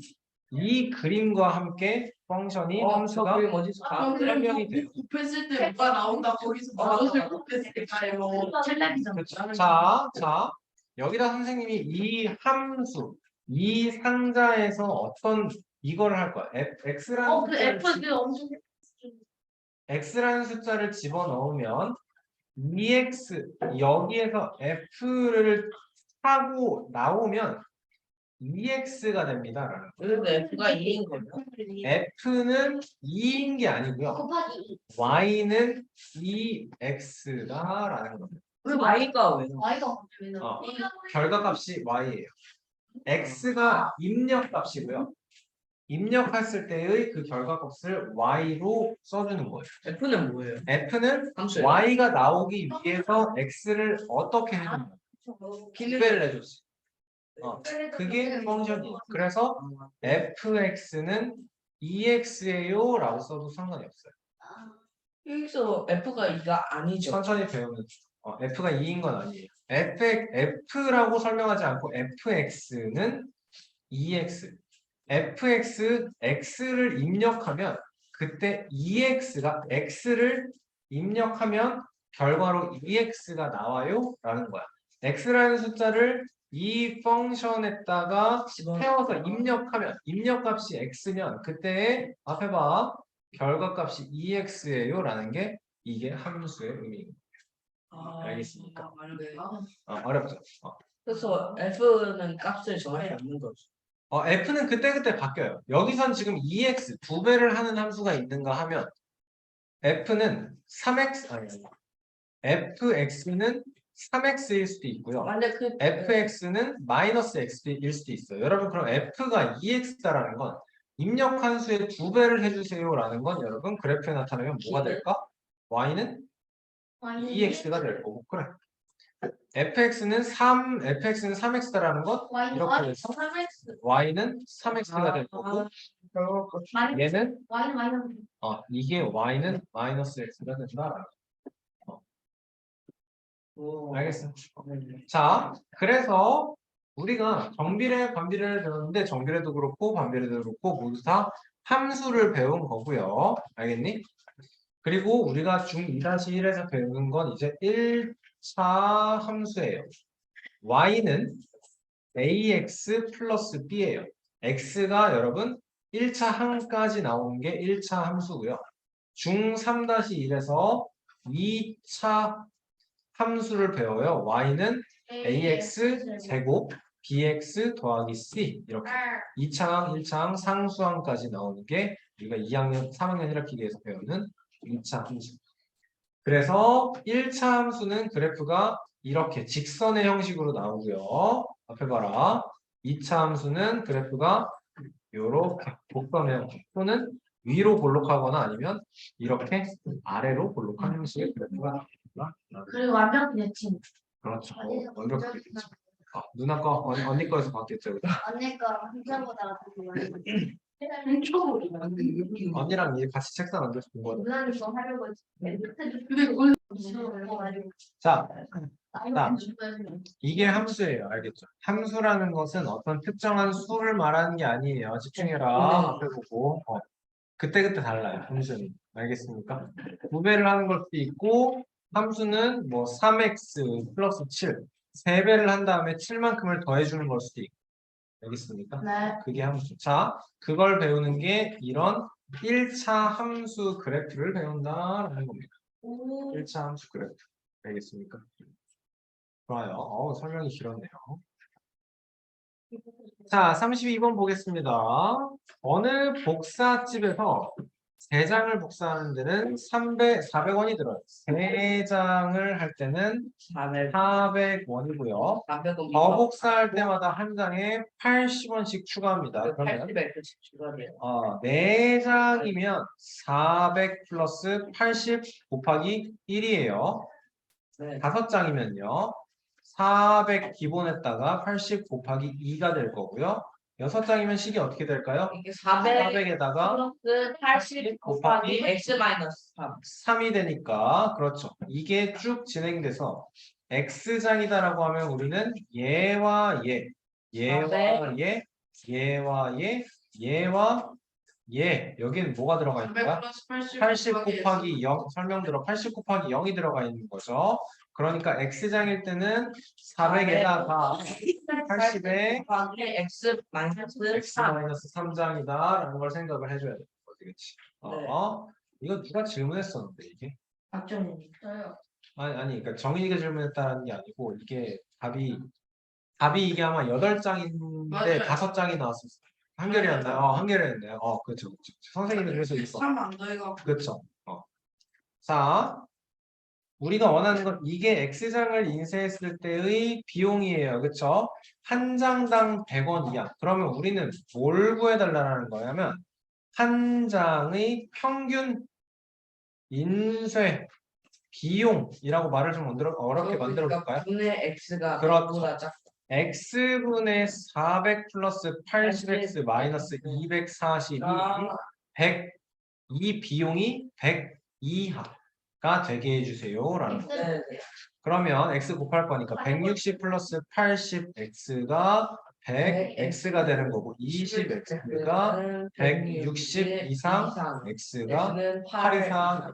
[SPEAKER 1] 이 그림과 함께 펑션이 함수가
[SPEAKER 3] 그림 어디서 봐?
[SPEAKER 1] 설명이 돼요.
[SPEAKER 4] 곱했을 때 뭐가 나온다 거기서 무엇을 곱했을까요?
[SPEAKER 1] 그렇죠. 자, 여기다 선생님이 이 함수, 이 상자에서 어떤 이거를 할 거야. x라는
[SPEAKER 2] 그
[SPEAKER 1] 숫자를
[SPEAKER 2] F 그 엄청
[SPEAKER 1] x라는 숫자를 집어넣으면 EX 여기에서 F를 하고 나오면 EX가 됩니다. 라는 거예요.
[SPEAKER 3] 그래도 F가 2인 거죠.
[SPEAKER 1] F는 2인 게 아니고요.
[SPEAKER 2] 곱하기 2.
[SPEAKER 1] Y는 EX다라는 겁니다.
[SPEAKER 3] 왜 Y가 왜 나와?
[SPEAKER 2] Y가 왜 나와?
[SPEAKER 1] 결과값이 Y예요. X가 입력값이고요. 입력했을 때의 그 결과값을 Y로 써주는 거예요.
[SPEAKER 3] F는 뭐예요?
[SPEAKER 1] F는
[SPEAKER 3] 함수예요.
[SPEAKER 1] Y가 나오기 위해서 X를 어떻게 해주는 거예요? 기회를 내줬어요. 그게 펑션이에요. 그래서 fx는 EX예요 라고 써도 상관이 없어요.
[SPEAKER 3] 여기서 F가 2가 아니죠.
[SPEAKER 1] 천천히 배우면 f가 2인 건 아니에요. f라고 설명하지 않고 fx는 EX x를 입력하면 그때 EX가 x를 입력하면 결과로 EX가 나와요 라는 거야. x라는 숫자를 이 펑션에다가 태워서 입력하면 입력값이 x면 그때 앞에 봐 결과값이 EX예요 라는 게 이게 함수의 의미입니다. 알겠습니까? 어렵죠?
[SPEAKER 3] 그래서 F는 값을 정하지 않는 거죠.
[SPEAKER 1] F는 그때그때 바뀌어요. 여기선 지금 EX 2배를 하는 함수가 있는가 하면 F는 3x 아니 fx는 3x일 수도 있고요.
[SPEAKER 3] 만약 그
[SPEAKER 1] fx는 마이너스 x일 수도 있어요. 여러분 그럼 f가 2x다라는 건 입력한 수의 2배를 해주세요 라는 건 여러분 그래프에 나타나면 뭐가 될까? y는 2x가 될 거고 그래. fx는 3x다라는 건 이렇게 돼서 y는 3x가 될 거고 얘는
[SPEAKER 2] Y는 마이너스.
[SPEAKER 1] 이게 y는 마이너스 x가 된다. 알겠어. 자, 그래서 우리가 정비례, 반비례를 배웠는데 정비례도 그렇고 반비례도 그렇고 모두 다 함수를 배운 거고요. 알겠니? 그리고 우리가 중2-1에서 배우는 건 이제 1차 함수예요. y는 ax 플러스 b예요. x가 여러분 1차 항까지 나오는 게 1차 함수고요. 중3-1에서 2차 함수를 배워요. y는 ax 제곱 bx 더하기 c 이렇게 2차항, 1차항, 상수항까지 나오는 게 우리가 2학년, 3학년 1학기에서 배우는 2차 함수. 그래서 1차 함수는 그래프가 이렇게 직선의 형식으로 나오고요. 앞에 봐라. 2차 함수는 그래프가 이렇게 곡선의 형식 또는 위로 볼록하거나 아니면 이렇게 아래로 볼록한 형식의 그래프가
[SPEAKER 2] 그리고 완벽히 대칭.
[SPEAKER 1] 그렇죠. 완벽하게 되죠. 누나 거, 언니 거에서 봤겠죠. 그죠?
[SPEAKER 2] 언니가 혼자보다 더 많이.
[SPEAKER 1] 언니랑 얘 같이 책상 앉아서 본 거야.
[SPEAKER 2] 누나는 더 하려고 했지.
[SPEAKER 4] 근데 그걸
[SPEAKER 1] 자, 이게 함수예요. 알겠죠? 함수라는 것은 어떤 특정한 수를 말하는 게 아니에요. 집중해라. 앞에 보고. 그때그때 달라요. 함수는. 알겠습니까? 구배를 하는 것도 있고 함수는 뭐 3x 플러스 7 3배를 한 다음에 7만큼을 더해주는 걸 수도 있고 알겠습니까?
[SPEAKER 2] 네.
[SPEAKER 1] 그게 함수. 자, 그걸 배우는 게 이런 1차 함수 그래프를 배운다라는 겁니다. 1차 함수 그래프. 알겠습니까? 좋아요. 설명이 길었네요. 자, 32번 보겠습니다. 어느 복사집에서 3장을 복사하는 데는 400원이 들어요. 3장을 할 때는 400원이고요.
[SPEAKER 3] 400원
[SPEAKER 1] 더 복사할 때마다 한 장에 80원씩 추가합니다. 그러면
[SPEAKER 3] 80에 그 주거든요.
[SPEAKER 1] 4장이면 400 플러스 80 곱하기 1이에요.
[SPEAKER 3] 네.
[SPEAKER 1] 5장이면요. 400 기본에다가 80 곱하기 2가 될 거고요. 6장이면 식이 어떻게 될까요?
[SPEAKER 3] 이게 400
[SPEAKER 1] 400에다가
[SPEAKER 3] 플러스 80 곱하기 x 마이너스 3.
[SPEAKER 1] 3이 되니까 그렇죠. 이게 쭉 진행돼서 x장이다라고 하면 우리는 얘와 얘, 얘와 얘, 얘와 얘, 얘와 얘. 여기는 뭐가 들어가
[SPEAKER 4] 400
[SPEAKER 1] 있을까?
[SPEAKER 4] 플러스 80
[SPEAKER 1] 80 곱하기 0, 설명 들어 80 곱하기 0이 들어가 있는 거죠. 그러니까 x장일 때는 400에다가 80에
[SPEAKER 3] 곱하기 x 마이너스 3.
[SPEAKER 1] x-3장이다라는 걸 생각을 해줘야 되는 거지, 그치?
[SPEAKER 3] 네.
[SPEAKER 1] 이거 누가 질문했었는데 이게?
[SPEAKER 3] 박정희.
[SPEAKER 2] 저요.
[SPEAKER 1] 아니, 그러니까 정인이가 질문했다는 게 아니고 이게 답이 이게 아마 8장인데
[SPEAKER 4] 맞아요.
[SPEAKER 1] 5장이 나왔었어요. 한결이었나요? 한결이었네요. 그렇죠. 선생님이 그래서 있어.
[SPEAKER 4] 3 안 더해갖고
[SPEAKER 1] 그렇죠. 자, 우리가 원하는 건 이게 x장을 인쇄했을 때의 비용이에요. 그렇죠? 한 장당 100원 이하. 그러면 우리는 뭘 구해달라는 거냐면 한 장의 평균 인쇄 비용이라고 말을 좀 어렵게 만들어 볼까요?
[SPEAKER 3] 분의 x가
[SPEAKER 1] 그렇죠.
[SPEAKER 3] 100보다 작다.
[SPEAKER 1] x분의 400 플러스 80x 마이너스 240이 100, 이 비용이 100 이하가 되게 해주세요라는 거.
[SPEAKER 3] 네.
[SPEAKER 1] 그러면 x 곱할 거니까 160 플러스 80x가 100x가 되는 거고 20x가 160 이상 x가 8 이상.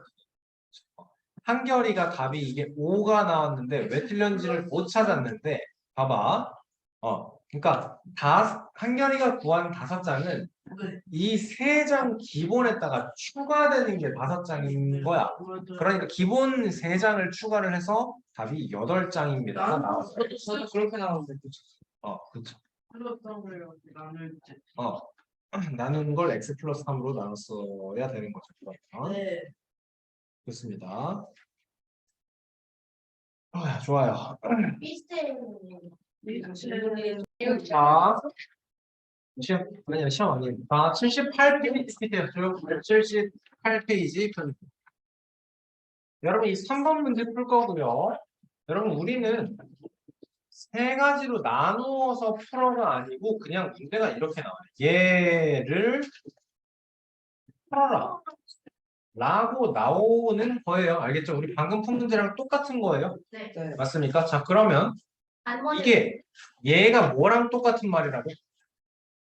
[SPEAKER 1] 한결이가 답이 이게 5가 나왔는데 왜 틀렸는지를 못 찾았는데 봐봐. 그러니까 한결이가 구한 5장은 이 3장 기본에다가 추가되는 게 5장인 거야. 그러니까 기본 3장을 추가를 해서 답이 8장입니다. 나왔어요.
[SPEAKER 3] 저도 그렇게 나오는데.
[SPEAKER 1] 그렇죠.
[SPEAKER 4] 그렇다고요. 나눌 때.
[SPEAKER 1] 나눈 걸 x 플러스 3으로 나눴어야 되는 거죠. 그러면.
[SPEAKER 4] 네.
[SPEAKER 1] 좋습니다. 좋아요.
[SPEAKER 2] 비슷해요.
[SPEAKER 1] 자, 시험 아니에요. 78페이지였어요. 78페이지 편. 여러분 이 3번 문제 풀 거고요. 여러분 우리는 3가지로 나누어서 풀어가 아니고 그냥 문제가 이렇게 나와요. 얘를 풀어라 라고 나오는 거예요. 알겠죠? 우리 방금 푼 문제랑 똑같은 거예요.
[SPEAKER 2] 네.
[SPEAKER 1] 맞습니까? 자, 그러면
[SPEAKER 2] 한번
[SPEAKER 1] 이게 얘가 뭐랑 똑같은 말이라고?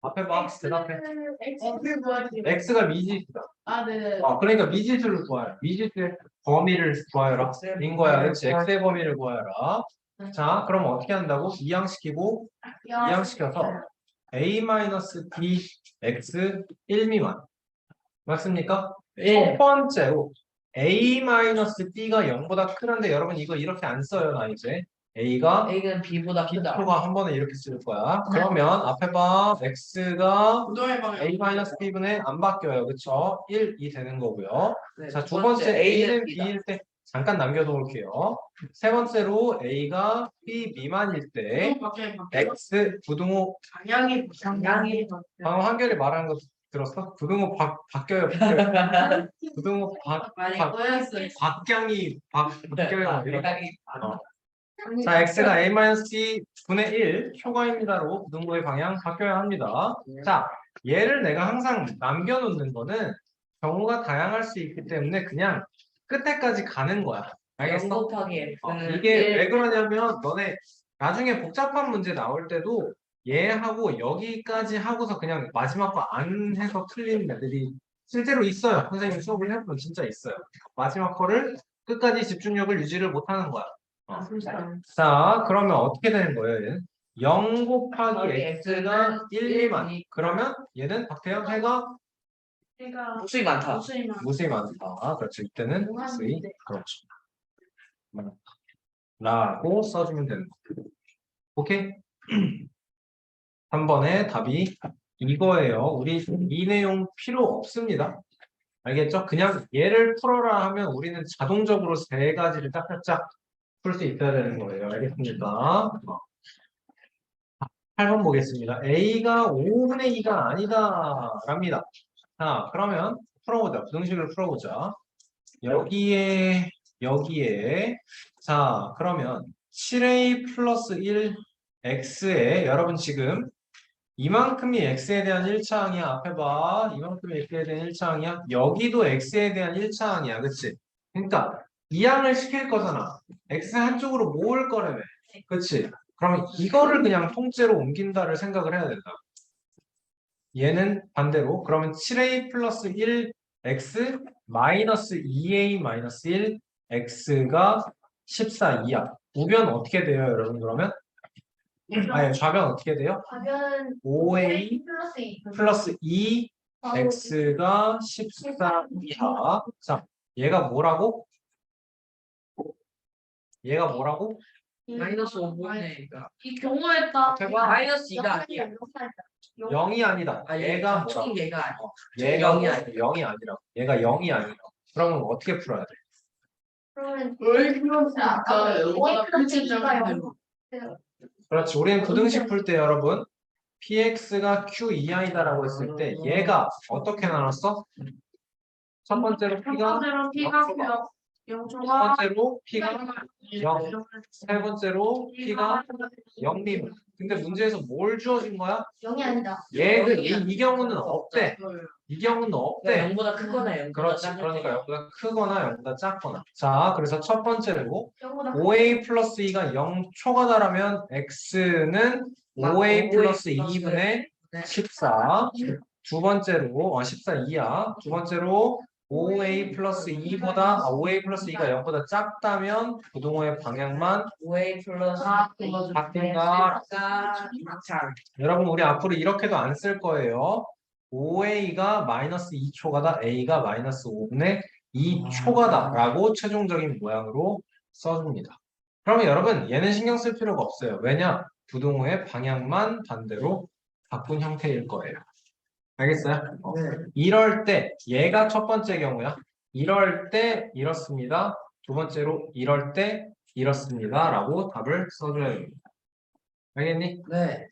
[SPEAKER 1] 앞에 봐. 대답해.
[SPEAKER 4] 그게 뭐야?
[SPEAKER 1] x가 미지수다.
[SPEAKER 4] 네.
[SPEAKER 1] 그러니까 미지수를 구하라. 미지수의 범위를 구하여라. 인 거야. 그렇지? x의 범위를 구하여라. 자, 그럼 어떻게 한다고? 이항시키고 이항시켜서 a-b x 1 미만. 맞습니까? 첫 번째로 a-b가 0보다 크는데 여러분 이거 이렇게 안 써요. 나 이제 a가
[SPEAKER 3] A는 B보다 크다.
[SPEAKER 1] B표가 한 번에 이렇게 쓸 거야. 그러면 앞에 봐. x가
[SPEAKER 4] 부동의 방향.
[SPEAKER 1] a-b분의 안 바뀌어요. 그쵸? 1이 되는 거고요.
[SPEAKER 3] 네,
[SPEAKER 1] 자, 두 번째 A는
[SPEAKER 3] B다.
[SPEAKER 1] B일 때 잠깐 남겨놓을게요. 세 번째로 A가 B 미만일 때 X 부등호
[SPEAKER 4] 방향이
[SPEAKER 1] 방금 한결이 말하는 거 들었어? 부등호 바뀌어요. 부등호
[SPEAKER 4] 많이 꼬였어요.
[SPEAKER 1] 박경이 바뀌어요. 이렇게.
[SPEAKER 3] 아,
[SPEAKER 1] 자, x가 a-c 분의 1 초과입니다로 부등호의 방향 바뀌어야 합니다. 자, 얘를 내가 항상 남겨놓는 거는 경우가 다양할 수 있기 때문에 그냥 끝에까지 가는 거야.
[SPEAKER 3] 0
[SPEAKER 1] 알겠어?
[SPEAKER 3] 곱하기 X는
[SPEAKER 1] 이게 왜 그러냐면 너네 나중에 복잡한 문제 나올 때도 얘하고 여기까지 하고서 그냥 마지막 거 안 해서 틀리는 애들이 실제로 있어요. 선생님 수업을 해보면 진짜 있어요. 마지막 거를 끝까지 집중력을 유지를 못하는 거야. 자, 그러면 어떻게 되는 거예요? 얘는 0 곱하기 x가 1 미만. 그러면 얘는 박태영 해가
[SPEAKER 3] 무수히 많다.
[SPEAKER 1] 무수히 많다. 그렇죠. 이때는 무수히 그렇죠. 라고 써주면 되는 거예요. 오케이? 3번의 답이 이거예요. 우리 이 내용 필요 없습니다. 알겠죠? 그냥 얘를 풀어라 하면 우리는 자동적으로 세 가지를 짝짝짝 풀 수 있어야 되는 거예요. 알겠습니까? 8번 보겠습니다. A가 5분의 2가 아니다. 랍니다. 자, 그러면 풀어보자. 부등식을 풀어보자. 여기에, 자, 그러면 7A 플러스 1 X에, 여러분 지금 이만큼이 X에 대한 1차항이야. 앞에 봐. 이만큼이 X에 대한 1차항이야. 여기도 X에 대한 1차항이야. 그치? 그러니까 이항을 시킬 거잖아. X 한쪽으로 모을 거라며. 그치? 그러면 이거를 그냥 통째로 옮긴다를 생각을 해야 된다. 얘는 반대로. 그러면 7A 플러스 1 X 마이너스 2A 마이너스 1 X가 14, 2야. 우변 어떻게 돼요, 여러분? 그러면? 아니, 좌변 어떻게 돼요?
[SPEAKER 2] 가변은
[SPEAKER 1] 5A
[SPEAKER 2] 플러스 2.
[SPEAKER 1] 플러스 2 X가 14 이하. 자, 얘가 뭐라고? 얘가 뭐라고?
[SPEAKER 3] 마이너스 5분의 2가
[SPEAKER 2] 이 경우에 딱
[SPEAKER 1] 대박.
[SPEAKER 3] 마이너스 2가 아니야.
[SPEAKER 1] 0이 아니다.
[SPEAKER 3] 아,
[SPEAKER 1] 얘가 뭐라고?
[SPEAKER 3] 총 얘가 아니야.
[SPEAKER 1] 얘가
[SPEAKER 3] 0이 아니야.
[SPEAKER 1] 0이 아니라고. 얘가 0이 아니라고. 그러면 어떻게 풀어야 돼?
[SPEAKER 2] 그러면
[SPEAKER 4] 왜 그런지 진짜
[SPEAKER 2] 오이 플러스
[SPEAKER 4] 일찍
[SPEAKER 2] 2가
[SPEAKER 4] 정리되고.
[SPEAKER 2] 0.
[SPEAKER 1] 그렇지. 우리는 부등식 풀 때 여러분 px가 q 이하이다라고 했을 때 얘가 어떻게 나눴어? 첫 번째로
[SPEAKER 2] 첫
[SPEAKER 1] p가
[SPEAKER 2] 번째로 P가
[SPEAKER 1] 0초가, 두
[SPEAKER 2] 0초가
[SPEAKER 1] 번째로 p가 0, 세 번째로 p가 0 미만. 근데 문제에서 뭘 주어진 거야?
[SPEAKER 2] 0이 아니다.
[SPEAKER 1] 얘는 이 경우는 없대. 이 경우는 없대.
[SPEAKER 3] 0보다 크거나 0보다
[SPEAKER 1] 그렇지. 그러니까 0보다 크거나 0보다 작거나. 자, 그래서 첫 번째로
[SPEAKER 2] 0보다
[SPEAKER 1] 5a 플러스 2가 0초가 다라면 x는 5a 플러스 2분의 14. 두 번째로 14 2야. 두 번째로 5a 플러스 2보다 5a 플러스 2가 0보다 작다면 부동호의 방향만
[SPEAKER 3] 5A 플러스
[SPEAKER 1] 바뀐다.
[SPEAKER 3] 2차.
[SPEAKER 1] 여러분 우리 앞으로 이렇게도 안 쓸 거예요. 5a가 마이너스 2초가다, a가 마이너스 5분의 2초가다 라고 최종적인 모양으로 써줍니다. 그러면 여러분 얘는 신경 쓸 필요가 없어요. 왜냐? 부동호의 방향만 반대로 바꾼 형태일 거예요. 알겠어요?
[SPEAKER 3] 네.
[SPEAKER 1] 이럴 때 얘가 첫 번째 경우야. 이럴 때 이렇습니다. 두 번째로 이럴 때 이렇습니다 라고 답을 써줘야 됩니다. 알겠니?
[SPEAKER 3] 네.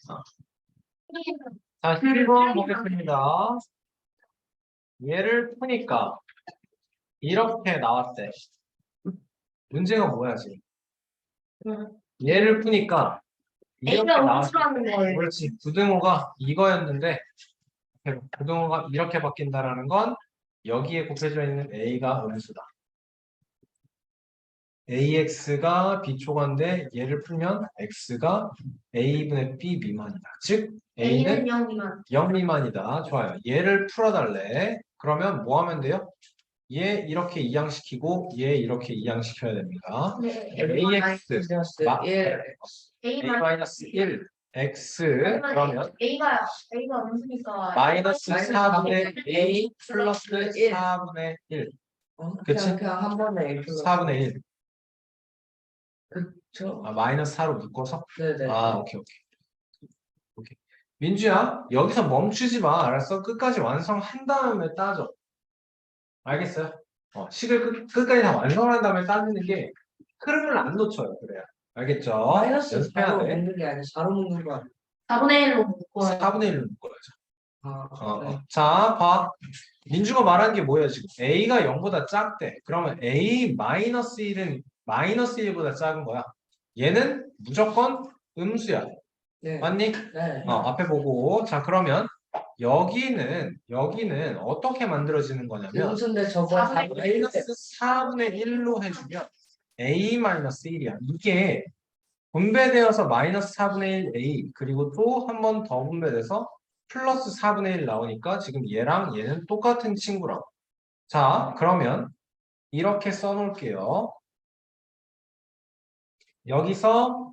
[SPEAKER 1] 자, 12번 보겠습니다. 얘를 푸니까 이렇게 나왔대. 문제가 뭐야, 지금? 얘를 푸니까 이렇게
[SPEAKER 2] A가
[SPEAKER 1] 나왔대.
[SPEAKER 2] 음수라는 거예요.
[SPEAKER 1] 그렇지. 부등호가 이거였는데 부등호가 이렇게 바뀐다라는 건 여기에 곱해져 있는 A가 음수다. AX가 B초과인데 얘를 풀면 X가 A분의 B 미만이다. 즉 A는
[SPEAKER 2] A는 0 미만.
[SPEAKER 1] 0 미만이다. 좋아요. 얘를 풀어달래. 그러면 뭐 하면 돼요? 얘 이렇게 이항시키고 얘 이렇게 이항시켜야 됩니다.
[SPEAKER 2] 네.
[SPEAKER 1] AX 마-
[SPEAKER 2] A
[SPEAKER 1] A-1 X 그러면
[SPEAKER 2] A가 음수니까
[SPEAKER 1] 마이너스
[SPEAKER 3] 마이너스
[SPEAKER 1] 4분의 A
[SPEAKER 3] A
[SPEAKER 1] 플러스
[SPEAKER 3] 플러스 1.
[SPEAKER 1] 4분의 1
[SPEAKER 3] 그치? 그냥 한 번에 A 플러스
[SPEAKER 1] 4분의 1
[SPEAKER 3] 그쵸?
[SPEAKER 1] 마이너스 4로 묶어서
[SPEAKER 3] 네네.
[SPEAKER 1] 오케이. 민주야 여기서 멈추지 마. 알았어? 끝까지 완성한 다음에 따져. 알겠어요? 식을 끝까지 다 완성한 다음에 따지는 게 흐름을 안 놓쳐요. 그래야. 알겠죠?
[SPEAKER 3] 마이너스
[SPEAKER 1] 연습해야
[SPEAKER 3] 4로
[SPEAKER 1] 돼.
[SPEAKER 3] 묶는 게 아니라 4로 묶는 거 아니야?
[SPEAKER 2] 4분의 1로 묶어요.
[SPEAKER 1] 4분의 1을 묶어야죠.
[SPEAKER 3] 네.
[SPEAKER 1] 자, 봐. 민주가 말한 게 뭐예요, 지금? A가 0보다 작대. 그러면 A 마이너스 1은 마이너스 1보다 작은 거야. 얘는 무조건 음수야.
[SPEAKER 3] 네.
[SPEAKER 1] 맞니?
[SPEAKER 3] 네.
[SPEAKER 1] 앞에 보고. 자, 그러면 여기는 어떻게 만들어지는 거냐면
[SPEAKER 3] 음수인데 저거 4분의 1.
[SPEAKER 1] 마이너스 4분의 1로 해주면 A 마이너스 1이야. 이게 분배되어서 마이너스 4분의 1 A 그리고 또 한 번 더 분배돼서 플러스 4분의 1 나오니까 지금 얘랑 얘는 똑같은 친구라고. 자, 그러면 이렇게 써놓을게요. 여기서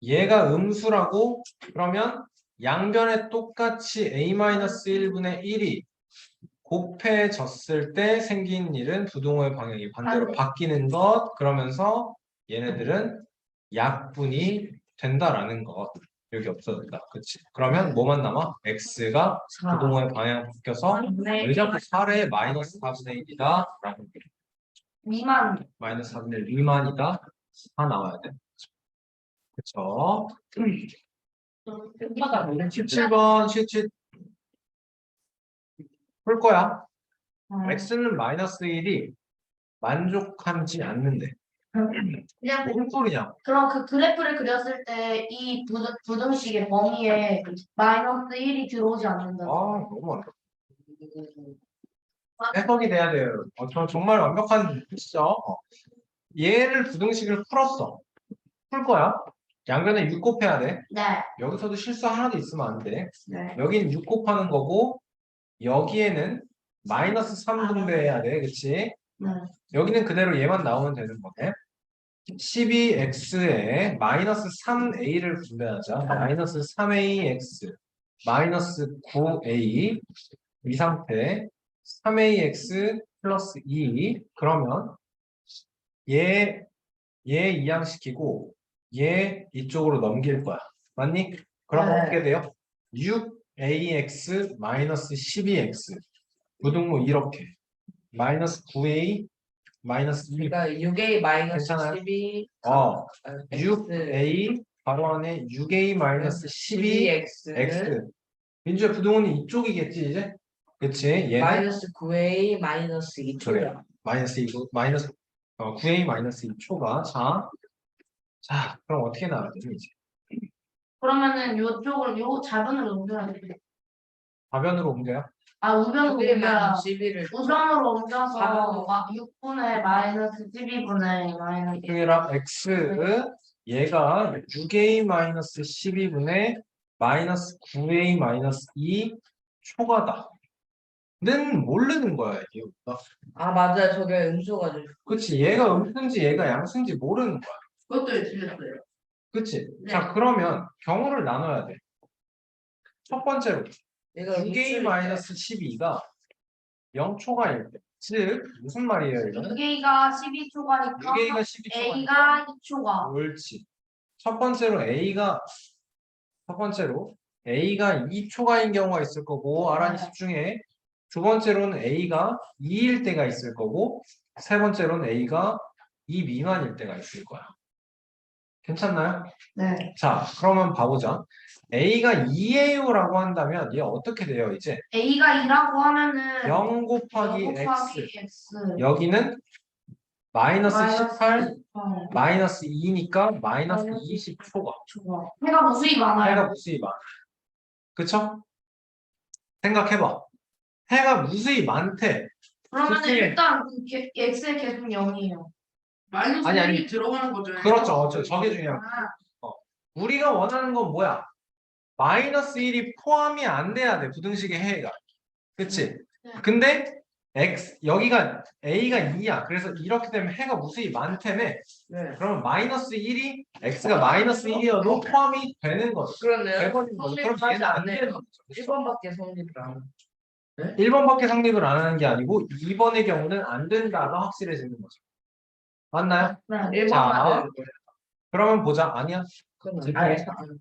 [SPEAKER 1] 얘가 음수라고 그러면 양변에 똑같이 A-1분의 1이 곱해졌을 때 생긴 일은 부동호의 방향이 반대로 바뀌는 것. 그러면서 얘네들은 약분이 된다라는 거. 여기 없어졌다. 그치? 그러면 뭐만 남아? x가 부동호의 방향 바뀌어서 왜냐고 4의 마이너스 4분의 1이다 라는 거.
[SPEAKER 2] 미만.
[SPEAKER 1] 마이너스 4분의 1 미만이다. 다 나와야 돼. 그쵸? 17번 실질 풀 거야. x는 마이너스 1이 만족하지 않는데.
[SPEAKER 2] 그냥
[SPEAKER 1] 무슨 소리냐?
[SPEAKER 2] 그럼 그 그래프를 그렸을 때 이 부등식의 범위에 마이너스 1이 들어오지 않는다.
[SPEAKER 1] 너무 어렵다. 해석이 돼야 돼요. 저 정말 완벽한 뜻이죠. 얘를 부등식을 풀었어. 풀 거야. 양변에 6 곱해야 돼.
[SPEAKER 2] 네.
[SPEAKER 1] 여기서도 실수 하나도 있으면 안 돼.
[SPEAKER 2] 네.
[SPEAKER 1] 여긴 6 곱하는 거고 여기에는 마이너스 3 분배해야 돼. 그치?
[SPEAKER 2] 네.
[SPEAKER 1] 여기는 그대로 얘만 나오면 되는 거네. 12x에 마이너스 3a를 분배하자. 마이너스 3ax 마이너스 9a 이 상태 3ax 플러스 2 그러면 얘 이항시키고 얘 이쪽으로 넘길 거야. 맞니? 그럼
[SPEAKER 2] 네.
[SPEAKER 1] 어떻게 돼요? 6ax 마이너스 12x 부등호 이렇게 마이너스 9a 마이너스 2
[SPEAKER 3] 그러니까 6a 마이너스
[SPEAKER 1] 괜찮아요?
[SPEAKER 3] 12
[SPEAKER 1] 6a 바로 안에 6a 마이너스 12x
[SPEAKER 3] 12x
[SPEAKER 1] 민주의 부등호는 이쪽이겠지 이제? 그치? 얘는
[SPEAKER 3] 마이너스 9a 마이너스 2
[SPEAKER 1] 그래. 마이너스 2 마이너스 9a 마이너스 2초가 자 그럼 어떻게 나와야 되지 이제?
[SPEAKER 2] 그러면은 요쪽을 요 좌변으로 옮겨야 돼.
[SPEAKER 1] 좌변으로 옮겨요?
[SPEAKER 2] 우변으로
[SPEAKER 3] 6a
[SPEAKER 2] 옮겨야
[SPEAKER 3] 마이너스 11을
[SPEAKER 2] 우변으로 옮겨서
[SPEAKER 3] 좌변으로.
[SPEAKER 2] 6분의 마이너스 12분의 마이너스
[SPEAKER 1] 그니라 x 얘가 6a 마이너스 12분의 마이너스 9a 마이너스 2 초과다. 는 모르는 거야 이게.
[SPEAKER 3] 맞아요. 저게 음수가 좀
[SPEAKER 1] 그치? 얘가 음수인지 얘가 양수인지 모르는 거야.
[SPEAKER 4] 그것도 틀렸어요.
[SPEAKER 1] 그치?
[SPEAKER 2] 네.
[SPEAKER 1] 자 그러면 경우를 나눠야 돼. 첫 번째로
[SPEAKER 3] 얘가
[SPEAKER 1] 6a 마이너스 12가 0초가일 때. 즉 무슨 말이에요 이거는?
[SPEAKER 2] 6A가 12초가니까
[SPEAKER 1] 6a가 12초가
[SPEAKER 2] A가 2초가.
[SPEAKER 1] 옳지. 첫 번째로 A가 2초가인 경우가 있을 거고 아란이 집중해. 두 번째로는 A가 2일 때가 있을 거고 세 번째로는 A가 2 미만일 때가 있을 거야. 괜찮나요?
[SPEAKER 2] 네.
[SPEAKER 1] 자, 그러면 봐보자. A가 2예요라고 한다면 얘 어떻게 돼요 이제?
[SPEAKER 2] A가 2라고 하면은
[SPEAKER 1] 0 곱하기
[SPEAKER 2] 0
[SPEAKER 1] x
[SPEAKER 2] 곱하기 X.
[SPEAKER 1] 여기는 마이너스 18
[SPEAKER 2] 18.
[SPEAKER 1] 마이너스 2니까 마이너스
[SPEAKER 2] 마이너스
[SPEAKER 1] 20초가
[SPEAKER 2] 좋아. 해가 무수히 많아요.
[SPEAKER 1] 해가 무수히 많아. 그쵸? 생각해봐. 해가 무수히 많대.
[SPEAKER 2] 그러면은
[SPEAKER 1] 그치?
[SPEAKER 2] 일단 그 X의 계속 0이에요.
[SPEAKER 4] 마이너스
[SPEAKER 1] 아니,
[SPEAKER 4] 1이 들어가는 거죠.
[SPEAKER 1] 그렇죠. 저게 중요한 거야.
[SPEAKER 2] 아,
[SPEAKER 1] 우리가 원하는 건 뭐야? 마이너스 1이 포함이 안 돼야 돼. 부등식의 해가. 그치?
[SPEAKER 2] 네.
[SPEAKER 1] 근데 여기가 A가 2야. 그래서 이렇게 되면 해가 무수히 많다며.
[SPEAKER 3] 네.
[SPEAKER 1] 그러면 마이너스 1이 X가 마이너스 1이어도 포함이 되는 거죠.
[SPEAKER 3] 그렇네요.
[SPEAKER 1] 돼버린 거죠. 그럼
[SPEAKER 3] 성립하지
[SPEAKER 1] 얘는 안
[SPEAKER 3] 않네요.
[SPEAKER 1] 되는 거죠.
[SPEAKER 3] 1번밖에 성립을 안
[SPEAKER 1] 1번밖에 성립을 안 하는 게 아니고 2번의 경우는 안 된다가 확실해지는 거죠. 맞나요?
[SPEAKER 2] 네.
[SPEAKER 3] 1번만
[SPEAKER 1] 자.
[SPEAKER 3] 되는 거예요.
[SPEAKER 1] 그러면 보자. 아니야.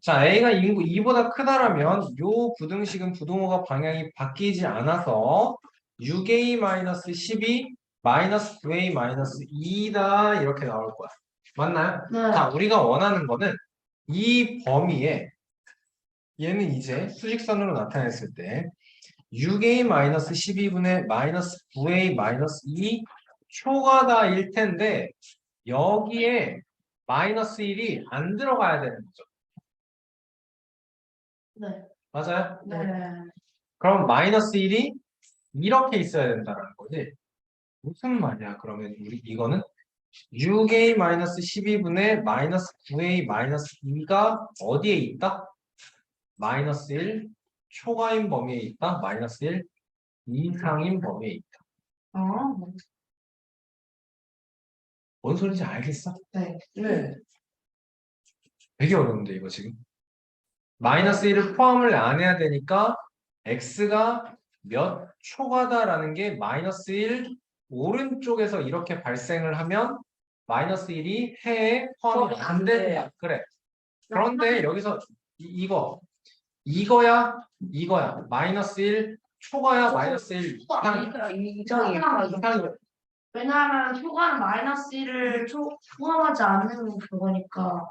[SPEAKER 1] 자, A가 2보다 크다라면 요 부등식은 부등호가 방향이 바뀌지 않아서 6a-12 마이너스 9a-2다 이렇게 나올 거야. 맞나요?
[SPEAKER 2] 네.
[SPEAKER 1] 자, 우리가 원하는 거는 이 범위에 얘는 이제 수직선으로 나타냈을 때 6a-12분의 마이너스 9a-2 초과다일 텐데 여기에 마이너스 1이 안 들어가야 되는 거죠.
[SPEAKER 2] 네.
[SPEAKER 1] 맞아요?
[SPEAKER 2] 네.
[SPEAKER 1] 그럼 마이너스 1이 이렇게 있어야 된다는 거지. 무슨 말이야? 그러면 우리 이거는 6a-12분의 마이너스 9a-2가 어디에 있다? 마이너스 1 초과인 범위에 있다. 마이너스 1 이상인 범위에 있다. 뭔 소리인지 알겠어?
[SPEAKER 2] 네.
[SPEAKER 3] 네.
[SPEAKER 1] 되게 어려운데 이거 지금. 마이너스 1을 포함을 안 해야 되니까 x가 몇 초과다라는 게 마이너스 1 오른쪽에서 이렇게 발생을 하면 마이너스 1이 해에 포함이
[SPEAKER 3] 포함이
[SPEAKER 1] 안
[SPEAKER 3] 안
[SPEAKER 1] 된다.
[SPEAKER 3] 돼요.
[SPEAKER 1] 그래. 그런데 여기서 이거야. 마이너스 1 초과야, 마이너스 1 이상이야.
[SPEAKER 3] 이정이
[SPEAKER 1] 이상이야.
[SPEAKER 2] 왜냐하면 초과는 마이너스 1을 포함하지 않는 그거니까.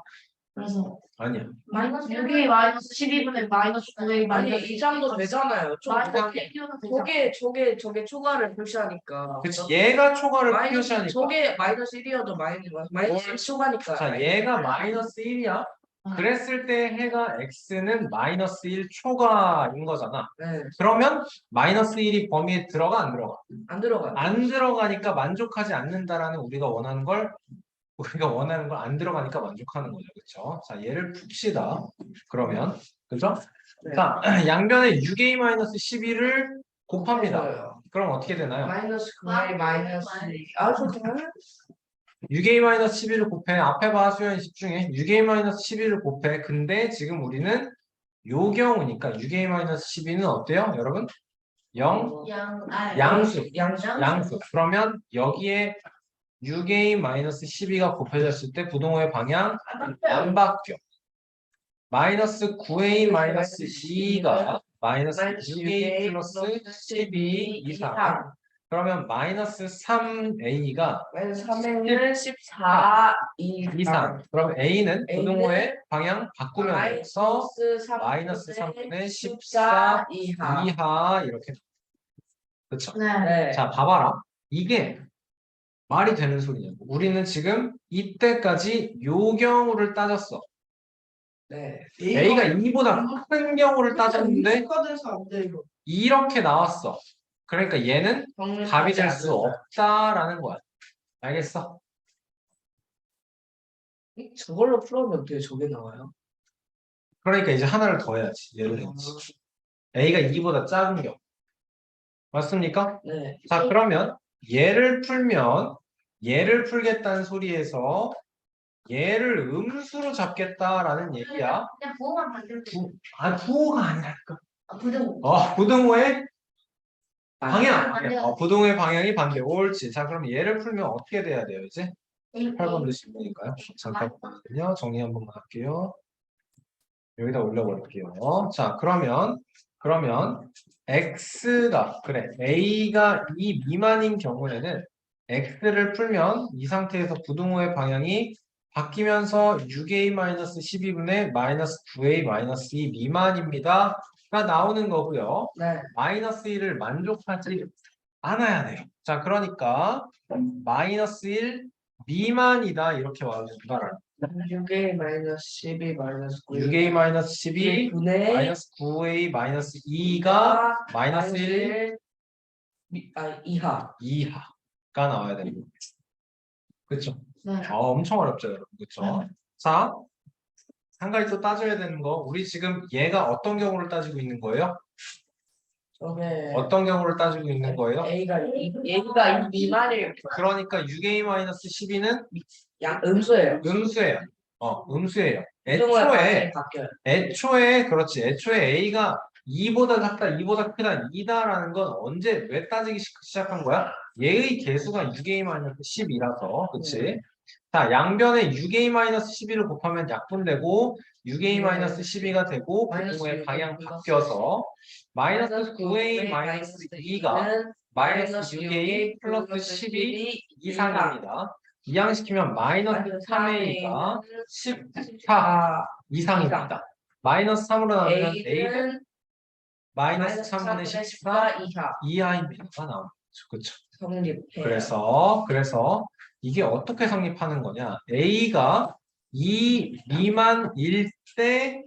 [SPEAKER 2] 그래서
[SPEAKER 1] 아니야.
[SPEAKER 2] 마이너스 6이 마이너스 12분의 마이너스 9의
[SPEAKER 3] 아니
[SPEAKER 2] 마이너스
[SPEAKER 3] 이 정도 되잖아요.
[SPEAKER 2] 마이너스 1 끼워도 되잖아.
[SPEAKER 3] 저게 초과를 표시하니까.
[SPEAKER 1] 그치. 얘가 초과를
[SPEAKER 3] 마이너스
[SPEAKER 1] 표시하니까.
[SPEAKER 3] 저게 마이너스 1이어도 마이너스 1 초과니까.
[SPEAKER 1] 자, 얘가 마이너스 1이야. 그랬을 때 해가 x는 마이너스 1 초과인 거잖아.
[SPEAKER 3] 네,
[SPEAKER 1] 그러면 마이너스 1이 범위에 들어가 안 들어가?
[SPEAKER 3] 안 들어가요.
[SPEAKER 1] 안 들어가니까 만족하지 않는다라는 우리가 원하는 걸 안 들어가니까 만족하는 거죠. 그렇죠? 자, 얘를 풉시다. 그러면 그죠?
[SPEAKER 3] 네.
[SPEAKER 1] 자, 양변에 6a-12를 곱합니다.
[SPEAKER 3] 그래서요.
[SPEAKER 1] 그럼 어떻게 되나요?
[SPEAKER 3] 마이너스 9의 마이너스 2. 아, 좋다.
[SPEAKER 1] 6a-12를 곱해. 앞에 봐, 수연이 집중해. 6a-12를 곱해. 근데 지금 우리는 요 경우니까 6a-12는 어때요? 여러분? 0? 양수. 양수. 그러면 여기에 6a-12가 곱해졌을 때 부동호의 방향 안 바뀌어. 마이너스 9a-2가 마이너스 6a 플러스 12 이상. 그러면 마이너스 3a가
[SPEAKER 3] 마이너스 3은 14
[SPEAKER 1] 이상. 그럼 a는 부동호의 방향 바꾸면 돼서
[SPEAKER 3] 마이너스
[SPEAKER 1] 마이너스 3분의
[SPEAKER 3] 14
[SPEAKER 1] 14
[SPEAKER 3] 이하.
[SPEAKER 1] 이하 이렇게. 그렇죠?
[SPEAKER 2] 네.
[SPEAKER 3] 네.
[SPEAKER 1] 자, 봐봐라. 이게 말이 되는 소리냐고. 우리는 지금 이때까지 요 경우를 따졌어.
[SPEAKER 3] 네.
[SPEAKER 1] a가 2보다 큰 경우를 따졌는데
[SPEAKER 4] 축하돼서 안 돼, 이거.
[SPEAKER 1] 이렇게 나왔어. 그러니까 얘는 답이 될 수 없다라는 거야. 알겠어?
[SPEAKER 3] 저걸로 풀어보면 어떻게 저게 나와요?
[SPEAKER 1] 그러니까 이제 하나를 더 해야지. 예를 들어서 a가 2보다 작은 경우. 맞습니까?
[SPEAKER 3] 네.
[SPEAKER 1] 자, 그러면 얘를 풀겠다는 소리에서 얘를 음수로 잡겠다라는 얘기야.
[SPEAKER 2] 그냥 부호만 만들면
[SPEAKER 1] 부호가 아니라니까.
[SPEAKER 2] 부등.
[SPEAKER 1] 부등호의 방향.
[SPEAKER 2] 반대가
[SPEAKER 1] 부등호의 방향이 반대. 옳지. 자, 그럼 얘를 풀면 어떻게 돼야 돼요, 이제? 8번도 질문일까요? 잠깐만요. 정리 한 번만 할게요. 여기다 올려볼게요. 자, 그러면 x가 그래 a가 2 미만인 경우에는 x를 풀면 이 상태에서 부등호의 방향이 바뀌면서 6a-12분의 마이너스 9a-2 미만입니다. 가 나오는 거고요.
[SPEAKER 3] 네.
[SPEAKER 1] 마이너스 1을 만족하지 않아야 돼요. 자, 그러니까 마이너스 1 미만이다 이렇게 말하는
[SPEAKER 3] 6a 마이너스 12 마이너스 9
[SPEAKER 1] 6a-12
[SPEAKER 3] 분의
[SPEAKER 1] 마이너스 9a-2가 마이너스 1
[SPEAKER 3] 이하.
[SPEAKER 1] 이하가 나와야 되는 거죠. 그렇죠?
[SPEAKER 2] 네.
[SPEAKER 1] 엄청 어렵죠, 여러분. 그렇죠? 자, 한 가지 또 따져야 되는 거. 우리 지금 얘가 어떤 경우를 따지고 있는 거예요?
[SPEAKER 3] 저게
[SPEAKER 1] 어떤 경우를 따지고 있는 거예요?
[SPEAKER 3] A가 이 미만일
[SPEAKER 1] 그러니까 6a-12는
[SPEAKER 3] 음수예요.
[SPEAKER 1] 음수예요. 음수예요.
[SPEAKER 3] 부등호의 방향이
[SPEAKER 1] 애초에
[SPEAKER 3] 바뀌어요.
[SPEAKER 1] 그렇지. 애초에 a가 2보다 작다, 2보다 크다, 2다라는 건 언제 왜 따지기 시작한 거야? 얘의 개수가 6a-12라서, 그렇지? 자, 양변에 6a-12를 곱하면 약분되고 6a-12가 되고 부등호의 방향 바뀌어서 마이너스 9a-2가 마이너스 6a 플러스 12 이상입니다. 이항시키면 마이너스 3a가 14 이상입니다. 마이너스 3으로 나누면 a는 마이너스 3분의 14 이하입니다가 나옵니다. 그렇죠?
[SPEAKER 3] 성립해요.
[SPEAKER 1] 그래서 이게 어떻게 성립하는 거냐? a가 2 미만일 때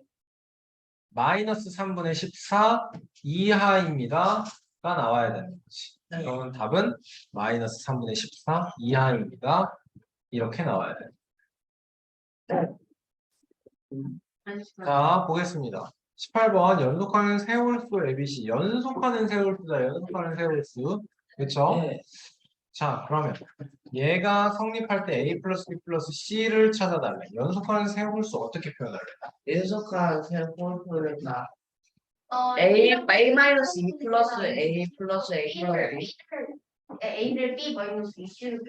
[SPEAKER 1] 마이너스 3분의 14 이하입니다가 나와야 되는 거지.
[SPEAKER 3] 네.
[SPEAKER 1] 그러면 답은 마이너스 3분의 14 이하입니다. 이렇게 나와야 돼. 자, 보겠습니다. 18번 연속하는 세홀수 ABC. 연속하는 세홀수. 그렇죠?
[SPEAKER 3] 네.
[SPEAKER 1] 자, 그러면 얘가 성립할 때 A 플러스 B 플러스 C를 찾아달래. 연속하는 세홀수 어떻게 표현할래?
[SPEAKER 3] 연속한 세홀수를 다 A 마이너스 2 플러스 A 플러스 A 플러스 B
[SPEAKER 2] A를 B 마이너스 2C를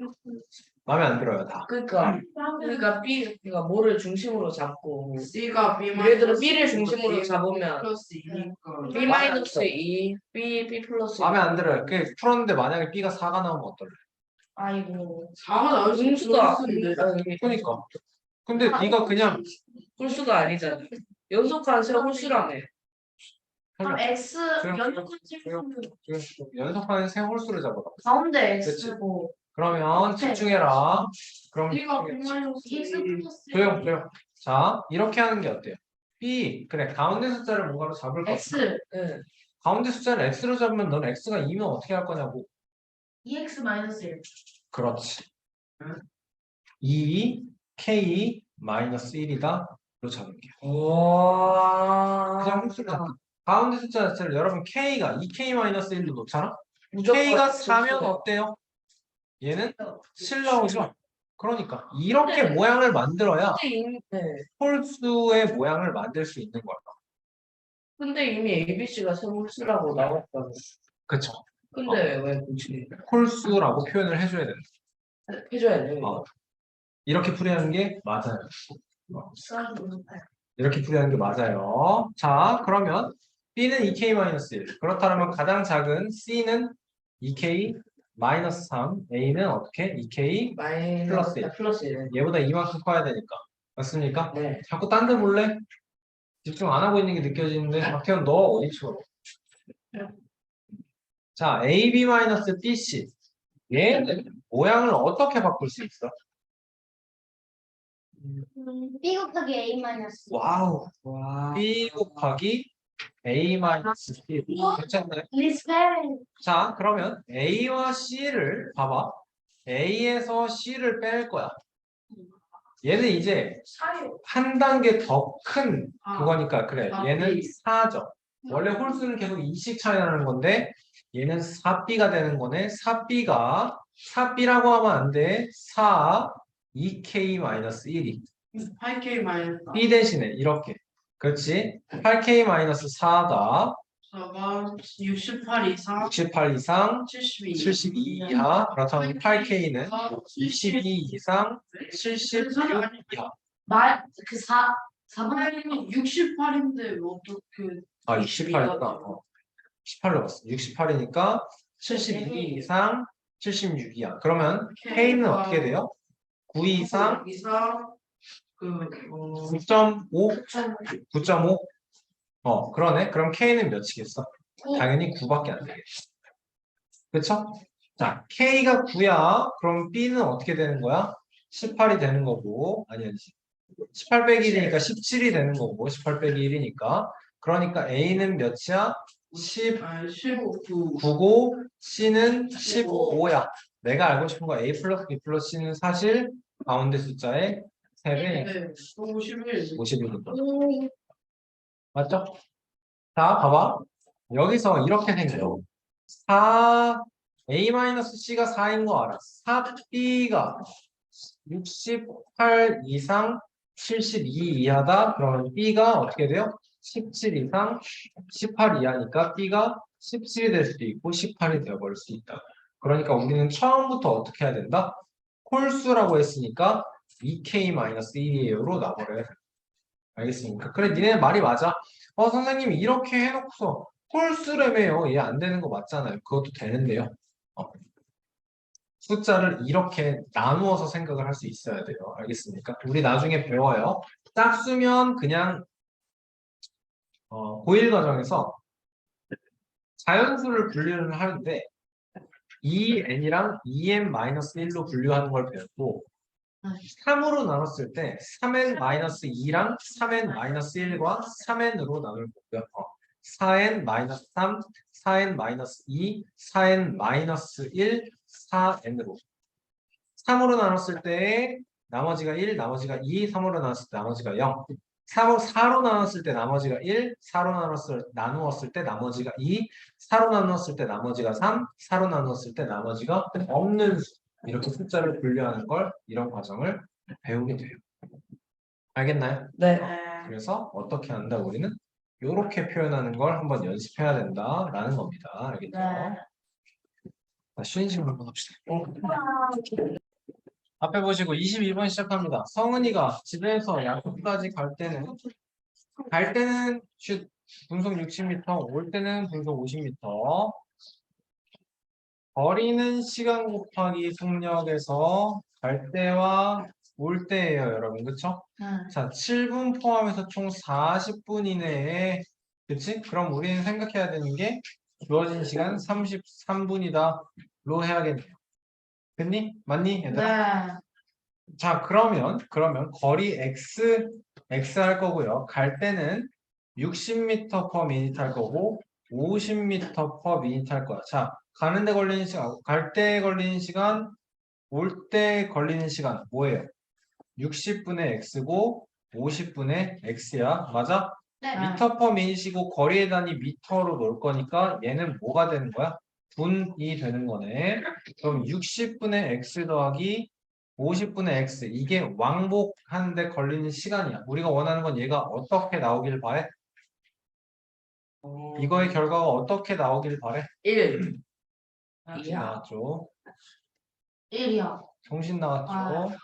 [SPEAKER 1] 마음에 안 들어요, 다.
[SPEAKER 3] 그러니까 B가 뭐를 중심으로 잡고
[SPEAKER 4] C가 B
[SPEAKER 3] 예를 들어 B를 중심으로 잡으면
[SPEAKER 4] 플러스 2니까
[SPEAKER 3] B 마이너스 2, B 플러스
[SPEAKER 1] 마음에 안 들어요. 그 풀었는데 만약에 B가 4가 나오면 어떨래?
[SPEAKER 3] 아이고
[SPEAKER 4] 4가 나올 수
[SPEAKER 3] 분수가
[SPEAKER 4] 있는데
[SPEAKER 1] 그러니까. 근데 네가 그냥
[SPEAKER 3] 홀수가 아니잖아. 연속한 세 홀수라며.
[SPEAKER 2] 그럼 X
[SPEAKER 1] 그럼-
[SPEAKER 2] 연속한 칠수는
[SPEAKER 1] 연속하는 세 홀수를 잡아라.
[SPEAKER 2] 가운데
[SPEAKER 1] 그치.
[SPEAKER 2] X고
[SPEAKER 1] 그러면 집중해라. 그럼
[SPEAKER 4] C가 B 마이너스
[SPEAKER 2] X
[SPEAKER 4] 2
[SPEAKER 2] 플러스
[SPEAKER 1] 조용. 자, 이렇게 하는 게 어때요? B, 그래, 가운데 숫자를 뭔가로 잡을 거야.
[SPEAKER 2] X
[SPEAKER 3] 응.
[SPEAKER 1] 가운데 숫자를 X로 잡으면 넌 X가 2면 어떻게 할 거냐고.
[SPEAKER 2] 2X 마이너스 1
[SPEAKER 1] 그렇지. 2, K 마이너스 1이다. 로 잡을게요.
[SPEAKER 3] 와.
[SPEAKER 1] 그냥 홀수를 잡 가운데 숫자 자체를 여러분 K가 2K 마이너스 1로 놓잖아?
[SPEAKER 3] 무조건
[SPEAKER 1] K가 4면
[SPEAKER 3] 홀수야.
[SPEAKER 1] 어때요? 얘는 7 나오죠? 그러니까 이렇게 모양을 만들어야
[SPEAKER 3] 네.
[SPEAKER 1] 홀수의 모양을 만들 수 있는 거야.
[SPEAKER 3] 근데 이미 ABC가 세 홀수라고 나왔다고.
[SPEAKER 1] 그쵸?
[SPEAKER 3] 근데 왜 굳이
[SPEAKER 1] 홀수라고 표현을 해줘야 된다.
[SPEAKER 3] 해줘야 돼?
[SPEAKER 1] 이렇게 풀이하는 게 맞아요. 이렇게 풀이하는 게 맞아요. 자, 그러면 B는 2K-1. 그렇다면 가장 작은 C는 2K-3. A는 어떻게? 2K 플러스 1.
[SPEAKER 3] 플러스 1.
[SPEAKER 1] 얘보다 이만큼 커야 되니까. 맞습니까?
[SPEAKER 3] 네.
[SPEAKER 1] 자꾸 딴 데 볼래? 집중 안 하고 있는 게 느껴지는데 박태현 너 어디 치워? 자, AB-BC. 얘는 모양을 어떻게 바꿀 수 있어?
[SPEAKER 2] B 곱하기 A 마이너스
[SPEAKER 1] 와우.
[SPEAKER 3] 와.
[SPEAKER 1] B 곱하기 A-C. 괜찮나요?
[SPEAKER 2] 리스펙
[SPEAKER 1] 자, 그러면 A와 C를 봐봐. A에서 C를 뺄 거야. 얘는 이제 한 단계 더 큰 그거니까 그래. 얘는 4죠. 원래 홀수는 계속 2씩 차이 나는 건데 얘는 4B가 되는 거네. 4B라고 하면 안 돼. 4 2K-1이
[SPEAKER 4] 8K 마이너스
[SPEAKER 1] B 대신에 이렇게. 그렇지? 8K-4가
[SPEAKER 4] 4가 68 이상
[SPEAKER 1] 68 이상
[SPEAKER 4] 72
[SPEAKER 1] 72 이하. 그렇다면 8K는 22 이상 76 이하.
[SPEAKER 2] 말그 4번
[SPEAKER 4] 68인데 어떻게
[SPEAKER 1] 68이니까 18로 봤어. 68이니까 72 이상 76 이하. 그러면 K는 어떻게 돼요? 9 이상
[SPEAKER 4] 이상
[SPEAKER 1] 9.5? 9.5? 그러네. 그럼 K는 몇이겠어? 당연히 9밖에 안 되겠지. 그쵸? 자, K가 9야. 그럼 B는 어떻게 되는 거야? 18이 되는 거고, 아니. 18 빼기 1이니까 17이 되는 거고, 18 빼기 1이니까. 그러니까 A는 몇이야?
[SPEAKER 4] 19
[SPEAKER 1] 19고, C는 15야. 내가 알고 싶은 거 A 플러스 B 플러스 C는 사실 가운데 숫자의 3배,
[SPEAKER 4] 네, 51
[SPEAKER 1] 51이다. 맞죠? 자, 봐봐. 여기서 이렇게 생겨. 4, A-C가 4인 거 알아. 4B가 68 이상 72 이하다. 그러면 B가 어떻게 돼요? 17 이상 18 이하니까 B가 17이 될 수도 있고 18이 되어버릴 수 있다. 그러니까 우리는 처음부터 어떻게 해야 된다? 홀수라고 했으니까 2K-1이에요로 놔버려야 돼. 알겠습니까? 그래, 니네 말이 맞아. 선생님이 이렇게 해놓고서 홀수래매요. 얘 안 되는 거 맞잖아요. 그것도 되는데요. 숫자를 이렇게 나누어서 생각을 할 수 있어야 돼요. 알겠습니까? 우리 나중에 배워요. 짝수면 그냥 고1 과정에서 자연수를 분류를 하는데 2n이랑 2n-1로 분류하는 걸 배웠고 3으로 나눴을 때 3n-2랑 3n-1과 3n으로 나눌 거고요. 4n-3, 4n-2, 4n-1, 4n으로 3으로 나눴을 때 나머지가 1, 나머지가 2, 3으로 나눴을 때 나머지가 0 4로 나눴을 때 나머지가 1, 4로 나누었을 때 나머지가 2, 4로 나누었을 때 나머지가 3, 4로 나누었을 때 나머지가 없는 수. 이렇게 숫자를 분류하는 걸 이런 과정을 배우게 돼요. 알겠나요?
[SPEAKER 3] 네.
[SPEAKER 1] 그래서 어떻게 한다? 우리는 이렇게 표현하는 걸 한번 연습해야 된다라는 겁니다. 알겠죠?
[SPEAKER 2] 네.
[SPEAKER 1] 쉬는 시간 한번 합시다. 앞에 보시고 22번 시작합니다. 성은이가 집에서 약속까지 갈 때는 분속 60m, 올 때는 분속 50m. 거리는 시간 곱하기 속력에서 갈 때와 올 때예요, 여러분. 그쵸? 자, 7분 포함해서 총 40분 이내에, 그치? 그럼 우리는 생각해야 되는 게 주어진 시간 33분이다. 로 해야겠네요. 됐니? 맞니? 얘들아?
[SPEAKER 2] 네.
[SPEAKER 1] 자, 그러면 거리 x 할 거고요. 갈 때는 60m per minute 할 거고 50m per minute 할 거야. 자, 가는데 걸리는 시간, 갈 때 걸리는 시간, 올 때 걸리는 시간 뭐예요? 60분의 x고 50분의 x야. 맞아?
[SPEAKER 2] 네.
[SPEAKER 1] 미터 per minute이고 거리의 단위 미터로 놓을 거니까 얘는 뭐가 되는 거야? 분이 되는 거네. 그럼 60분의 x 더하기 50분의 x 이게 왕복하는데 걸리는 시간이야. 우리가 원하는 건 얘가 어떻게 나오길 바래? 이거의 결과가 어떻게 나오길 바래?
[SPEAKER 3] 1.
[SPEAKER 1] 정신 나왔죠.
[SPEAKER 2] 1이요.
[SPEAKER 1] 정신 나왔죠.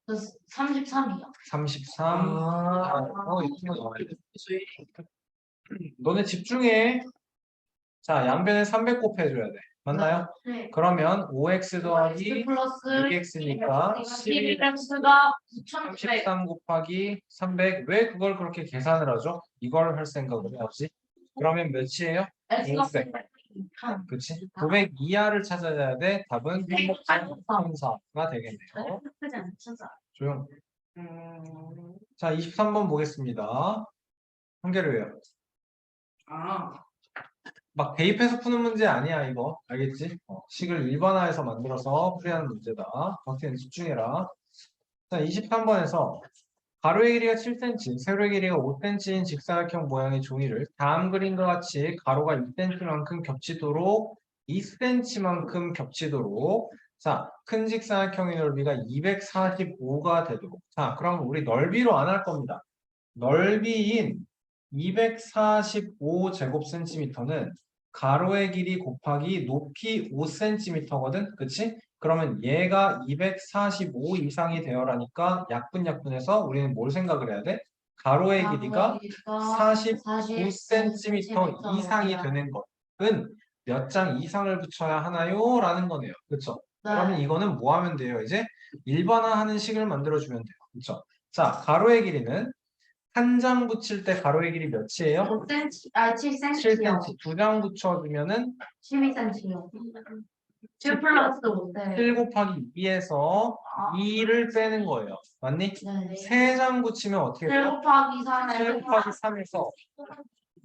[SPEAKER 2] 33이요.
[SPEAKER 1] 33.
[SPEAKER 3] 아.
[SPEAKER 1] 이거 나와야 돼. 너네 집중해. 자, 양변에 300 곱해줘야 돼. 맞나요?
[SPEAKER 2] 네.
[SPEAKER 1] 그러면 5x 더하기
[SPEAKER 2] 플러스
[SPEAKER 1] 6x니까
[SPEAKER 2] 11x가 9,100.
[SPEAKER 1] 33 곱하기 300. 왜 그걸 그렇게 계산을 하죠? 이걸 할 생각을 해야지. 그러면 몇이에요?
[SPEAKER 2] x가
[SPEAKER 1] 500. 그치? 900 이하를 찾아야 돼. 답은 3,4가 되겠네요. 조용. 자, 23번 보겠습니다. 한 개를 외워.
[SPEAKER 4] 아,
[SPEAKER 1] 막 대입해서 푸는 문제 아니야, 이거. 알겠지? 식을 일반화해서 만들어서 풀이하는 문제다. 박태는 집중해라. 자, 23번에서 가로의 길이가 7cm, 세로의 길이가 5cm인 직사각형 모양의 종이를 다음 그림과 같이 가로가 2cm만큼 겹치도록 2cm만큼 겹치도록 자, 큰 직사각형의 넓이가 245가 되도록 자, 그럼 우리 넓이로 안 할 겁니다. 넓이인 245제곱센티미터는 가로의 길이 곱하기 높이 5cm거든? 그치? 그러면 얘가 245 이상이 되어라니까 약분해서 우리는 뭘 생각을 해야 돼? 가로의 길이가 49cm 이상이 되는 것은 몇 장 이상을 붙여야 하나요? 라는 거네요. 그쵸? 그러면 이거는 뭐 하면 돼요? 이제 일반화하는 식을 만들어주면 돼요. 그쵸? 자, 가로의 길이는 한 장 붙일 때 가로의 길이 몇이에요?
[SPEAKER 2] 5cm, 7cm요.
[SPEAKER 1] 7cm. 두 장 붙여주면은
[SPEAKER 2] 12cm요. 7 플러스 5대.
[SPEAKER 1] 7 곱하기 2에서 2를 빼는 거예요. 맞니?
[SPEAKER 2] 네.
[SPEAKER 1] 세 장 붙이면 어떻게
[SPEAKER 2] 7
[SPEAKER 1] 돼요?
[SPEAKER 2] 곱하기 3.
[SPEAKER 1] 7 곱하기 3에서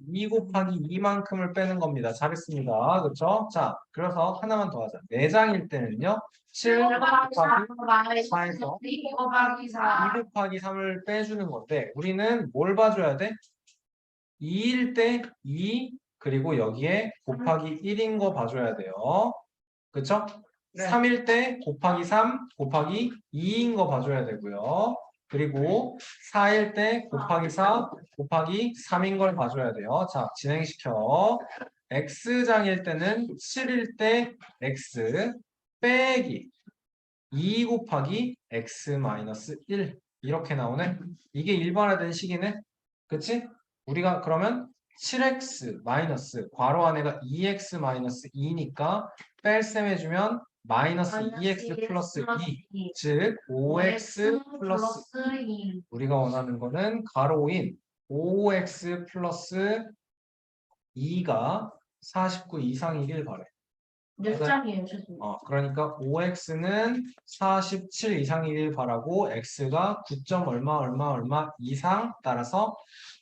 [SPEAKER 1] 2 곱하기 2만큼을 빼는 겁니다. 잘했습니다. 그렇죠? 자, 그래서 하나만 더 하자. 4장일 때는요. 7 곱하기 4에서
[SPEAKER 2] 2 곱하기 4.
[SPEAKER 1] 2 곱하기 3을 빼주는 건데 우리는 뭘 봐줘야 돼? 2일 때 2, 그리고 여기에 곱하기 1인 거 봐줘야 돼요. 그쵸?
[SPEAKER 3] 네.
[SPEAKER 1] 3일 때 곱하기 3, 곱하기 2인 거 봐줘야 되고요. 그리고 4일 때 곱하기 4, 곱하기 3인 걸 봐줘야 돼요. 자, 진행시켜. X장일 때는 7일 때 X 빼기 2 곱하기 X 마이너스 1 이렇게 나오네. 이게 일반화된 식이네. 그치? 우리가 그러면 7x 마이너스 괄호 안에가 2x 마이너스 2니까 뺄셈 해주면 마이너스 2x 플러스 2, 즉 5x 플러스
[SPEAKER 2] 2.
[SPEAKER 1] 우리가 원하는 거는 가로인 5x 플러스 2가 49 이상이길 바래.
[SPEAKER 2] 몇 장이에요, 죄송해요.
[SPEAKER 1] 그러니까 5x는 47 이상이길 바라고 x가 9점 얼마 이상 따라서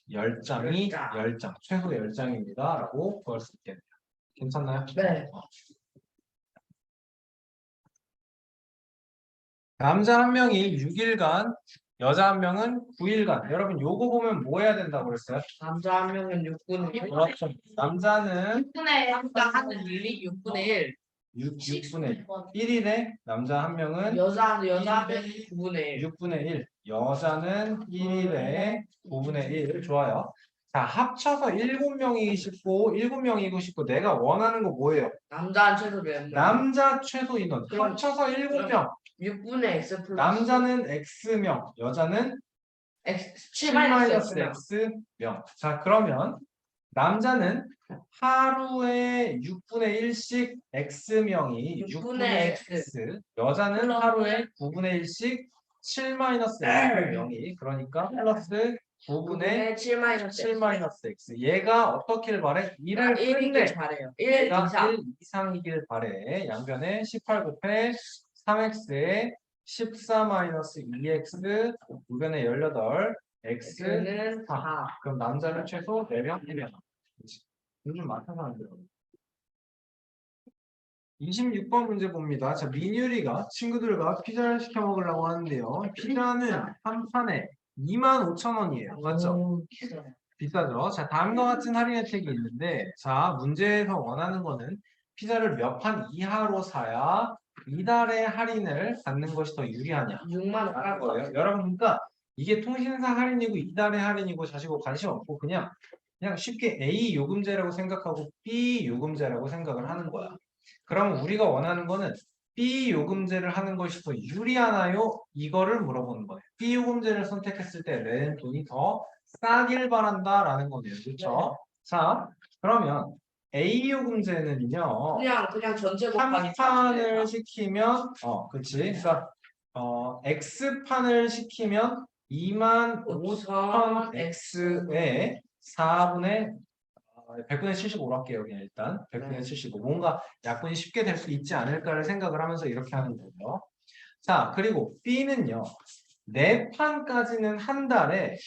[SPEAKER 1] 10장이 10장, 최소 10장입니다. 라고 구할 수 있겠네요. 괜찮나요?
[SPEAKER 3] 네.
[SPEAKER 1] 남자 한 명이 6일간, 여자 한 명은 9일간. 여러분 요거 보면 뭐 해야 된다고 그랬어요?
[SPEAKER 3] 남자 한 명은 6분의 1.
[SPEAKER 1] 그렇죠. 남자는
[SPEAKER 2] 6분의
[SPEAKER 3] 남자 한 6분의 1.
[SPEAKER 1] 6분의 1일에 남자 한 명은
[SPEAKER 3] 여자 한 명은 9분의 1.
[SPEAKER 1] 6분의 1. 여자는 1일에 5분의 1. 좋아요. 자, 합쳐서 7명이고 싶고 내가 원하는 거 뭐예요?
[SPEAKER 3] 남자 한 최소 몇 명?
[SPEAKER 1] 남자 최소 인원.
[SPEAKER 3] 그럼-
[SPEAKER 1] 합쳐서 7명.
[SPEAKER 3] 6분의 x 플러스
[SPEAKER 1] 남자는 X명, 여자는
[SPEAKER 3] x
[SPEAKER 1] 7-X명. 자, 그러면 남자는 하루에 6분의 1씩 X명이
[SPEAKER 3] 6분의
[SPEAKER 1] X, 여자는
[SPEAKER 3] 플러스
[SPEAKER 1] 하루에 9분의 1씩 7-X명이 그러니까 플러스 9분의
[SPEAKER 3] 7 마이너스
[SPEAKER 1] 7-X. 얘가 어떻길 바래? 1을
[SPEAKER 3] 1이길
[SPEAKER 1] 끝내.
[SPEAKER 3] 잘해요. 1
[SPEAKER 1] 얘가
[SPEAKER 3] 이상.
[SPEAKER 1] 1 이상이길 바래. 양변에 18 곱해 3x에 14-2x, 우변에 18, x,
[SPEAKER 3] x는 4.
[SPEAKER 1] 그럼 남자는 최소 4명, 1명. 요즘 많다고 하는데요. 26번 문제 봅니다. 자, 민유리가 친구들과 피자를 시켜 먹으려고 하는데요. 피자는 한 판에 25,000원이에요. 맞죠?
[SPEAKER 3] 오, 비싸요.
[SPEAKER 1] 비싸죠? 자, 다음과 같은 할인 혜택이 있는데, 자, 문제에서 원하는 거는 피자를 몇 판 이하로 사야 이달의 할인을 받는 것이 더 유리하냐?
[SPEAKER 3] 6만 원.
[SPEAKER 1] 하는 거예요. 여러분, 그러니까 이게 통신사 할인이고 이달의 할인이고 자시고 관심 없고 그냥 쉽게 A 요금제라고 생각하고 B 요금제라고 생각을 하는 거야. 그럼 우리가 원하는 거는 B 요금제를 하는 것이 더 유리하나요? 이거를 물어보는 거예요. B 요금제를 선택했을 때 내는 돈이 더 싸길 바란다라는 거네요. 그렇죠? 자, 그러면 A 요금제는요.
[SPEAKER 3] 그냥 전체
[SPEAKER 1] 한
[SPEAKER 3] 곱하기
[SPEAKER 1] 판을 시키면 그치. 그러니까 X판을 시키면 25,000X에 4분의 100분의 75로 할게요. 그냥 일단 100분의
[SPEAKER 3] 네.
[SPEAKER 1] 75. 뭔가 약분이 쉽게 될 수 있지 않을까를 생각을 하면서 이렇게 하는 거예요. 자, 그리고 B는요. 4판까지는 한 달에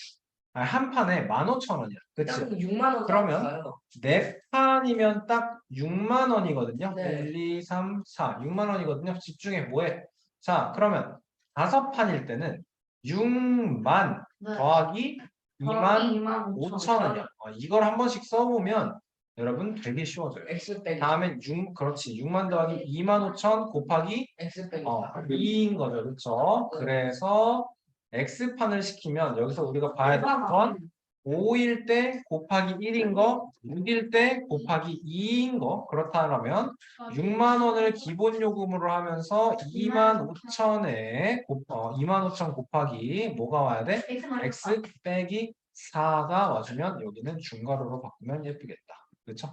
[SPEAKER 1] 한 판에 15,000원이야. 그치?
[SPEAKER 3] 6만 원.
[SPEAKER 1] 그러면
[SPEAKER 3] 나와요.
[SPEAKER 1] 4판이면 딱 6만 원이거든요.
[SPEAKER 3] 네.
[SPEAKER 1] 1, 2, 3, 4. 6만 원이거든요. 집중해 뭐해? 자, 그러면 5판일 때는 6만
[SPEAKER 2] 네.
[SPEAKER 1] 더하기 2만
[SPEAKER 2] 25,000원.
[SPEAKER 1] 5천원이야. 이걸 한 번씩 써보면 여러분 되게 쉬워져요.
[SPEAKER 3] x 빼기.
[SPEAKER 1] 다음엔 그렇지. 6만 더하기 2만 5천 곱하기
[SPEAKER 3] x 빼기.
[SPEAKER 1] 2인 거죠. 그렇죠? 그래서 X판을 시키면 여기서 우리가 봐야 될 건 5일 때 곱하기 1인 거, 6일 때 곱하기 2인 거. 그렇다면 6만 원을 기본 요금으로 하면서 2만 5천에 2만 5천 곱하기 뭐가 와야 돼? X 빼기 4가 와주면 여기는 중괄호로 바꾸면 예쁘겠다. 그렇죠?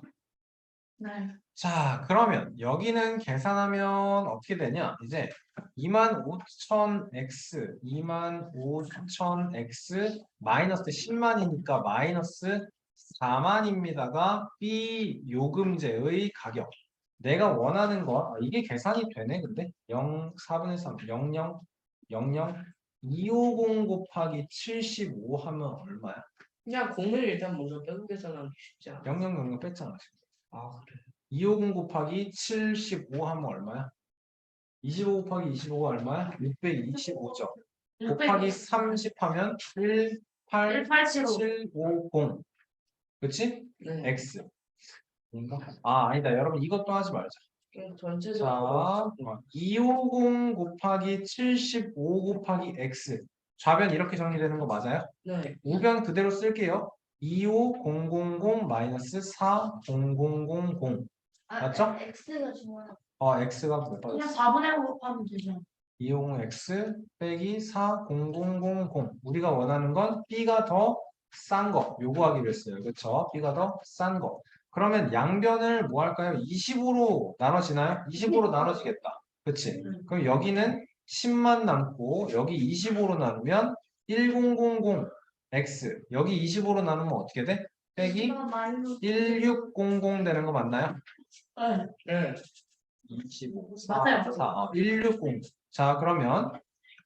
[SPEAKER 2] 네.
[SPEAKER 1] 자, 그러면 여기는 계산하면 어떻게 되냐? 이제 25,000x, 25,000x 마이너스 10만이니까 마이너스 4만입니다가 B 요금제의 가격. 내가 원하는 거 이게 계산이 되네. 근데 4분의 3, 00, 00, 250 곱하기 75 하면 얼마야?
[SPEAKER 3] 그냥 공을 일단 먼저 빼고 계산하기 쉽지 않아.
[SPEAKER 1] 0000 뺐잖아. 아, 그래. 250 곱하기 75 하면 얼마야? 25 곱하기 25가 얼마야? 625죠. 곱하기 30 하면 18750. 그치?
[SPEAKER 3] 네.
[SPEAKER 1] X. 뭔가? 아니다. 여러분 이것도 하지 말자.
[SPEAKER 3] 전체적으로.
[SPEAKER 1] 자, 250 곱하기 75 곱하기 X. 좌변 이렇게 정리되는 거 맞아요?
[SPEAKER 3] 네.
[SPEAKER 1] 우변 그대로 쓸게요. 25000 마이너스 4000. 맞죠?
[SPEAKER 2] X가 중요해요.
[SPEAKER 1] X가 몇
[SPEAKER 2] 그냥
[SPEAKER 1] 받았어?
[SPEAKER 2] 4분의 5 곱하면 되죠.
[SPEAKER 1] 250x 빼기 4000. 우리가 원하는 건 B가 더 싼 거 요구하기로 했어요. 그렇죠? B가 더 싼 거. 그러면 양변을 뭐 할까요? 20으로 나눠지나요? 20으로 나눠지겠다. 그치? 그럼 여기는 10만 남고 여기 25로 나누면 1000x. 여기 25로 나누면 어떻게 돼? 빼기 1600 되는 거 맞나요?
[SPEAKER 2] 네.
[SPEAKER 3] 네.
[SPEAKER 1] 25,
[SPEAKER 2] 맞아요.
[SPEAKER 1] 160. 자, 그러면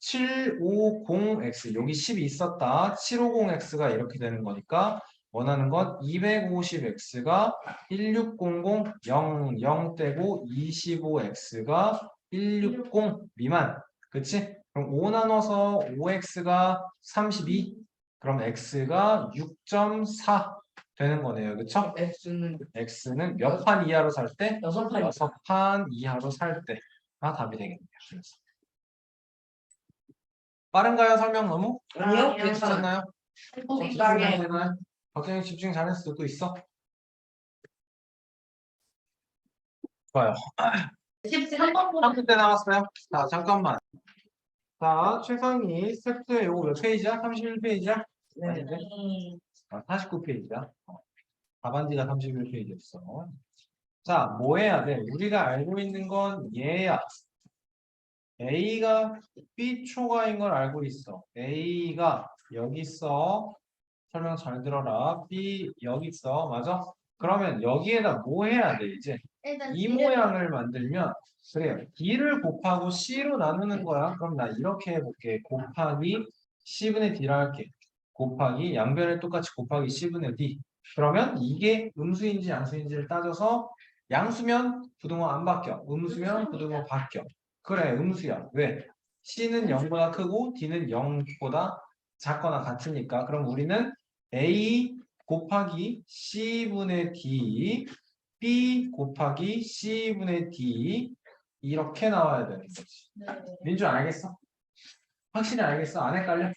[SPEAKER 1] 750x 여기 10이 있었다. 750x가 이렇게 되는 거니까 원하는 건 250x가 1600 00 떼고 25x가 160 미만. 그치? 그럼 5 나눠서 5x가 32. 그럼 x가 6.4 되는 거네요. 그쵸? X는 몇 판 이하로 살 때?
[SPEAKER 3] 6판.
[SPEAKER 1] 6판 이하로 살 때가 답이 되겠네요. 그래서. 빠른가요? 설명 너무?
[SPEAKER 3] 아니요,
[SPEAKER 2] 아니요.
[SPEAKER 3] 괜찮아요.
[SPEAKER 1] 괜찮나요?
[SPEAKER 3] 적당해.
[SPEAKER 1] 되나요? 박정희 집중 잘했어. 또 있어? 좋아요.
[SPEAKER 2] 13번
[SPEAKER 1] 30대 남았어요. 자, 잠깐만. 자, 최상희 스텝2에 요거 몇 페이지야? 31페이지야?
[SPEAKER 3] 네.
[SPEAKER 1] 49페이지야. 답안지가 31페이지였어. 자, 뭐 해야 돼? 우리가 알고 있는 건 얘야. A가 B 초과인 걸 알고 있어. A가 여기 있어. 설명 잘 들어라. B 여기 있어. 맞아? 그러면 여기에다 뭐 해야 돼, 이제? 이 모양을 만들면, 그래요. D를 곱하고 C로 나누는 거야. 그럼 나 이렇게 해볼게. 곱하기 C분의 D라 할게. 곱하기 양변에 똑같이 곱하기 C분의 D. 그러면 이게 음수인지 양수인지를 따져서 양수면 부등호 안 바뀌어. 음수면 부등호 바뀌어. 그래, 음수야. 왜? C는 0보다 크고 D는 0보다 작거나 같으니까. 그럼 우리는 A 곱하기 C분의 D, B 곱하기 C분의 D 이렇게 나와야 되는 거지. 민주 알겠어? 확실히 알겠어? 안 헷갈려?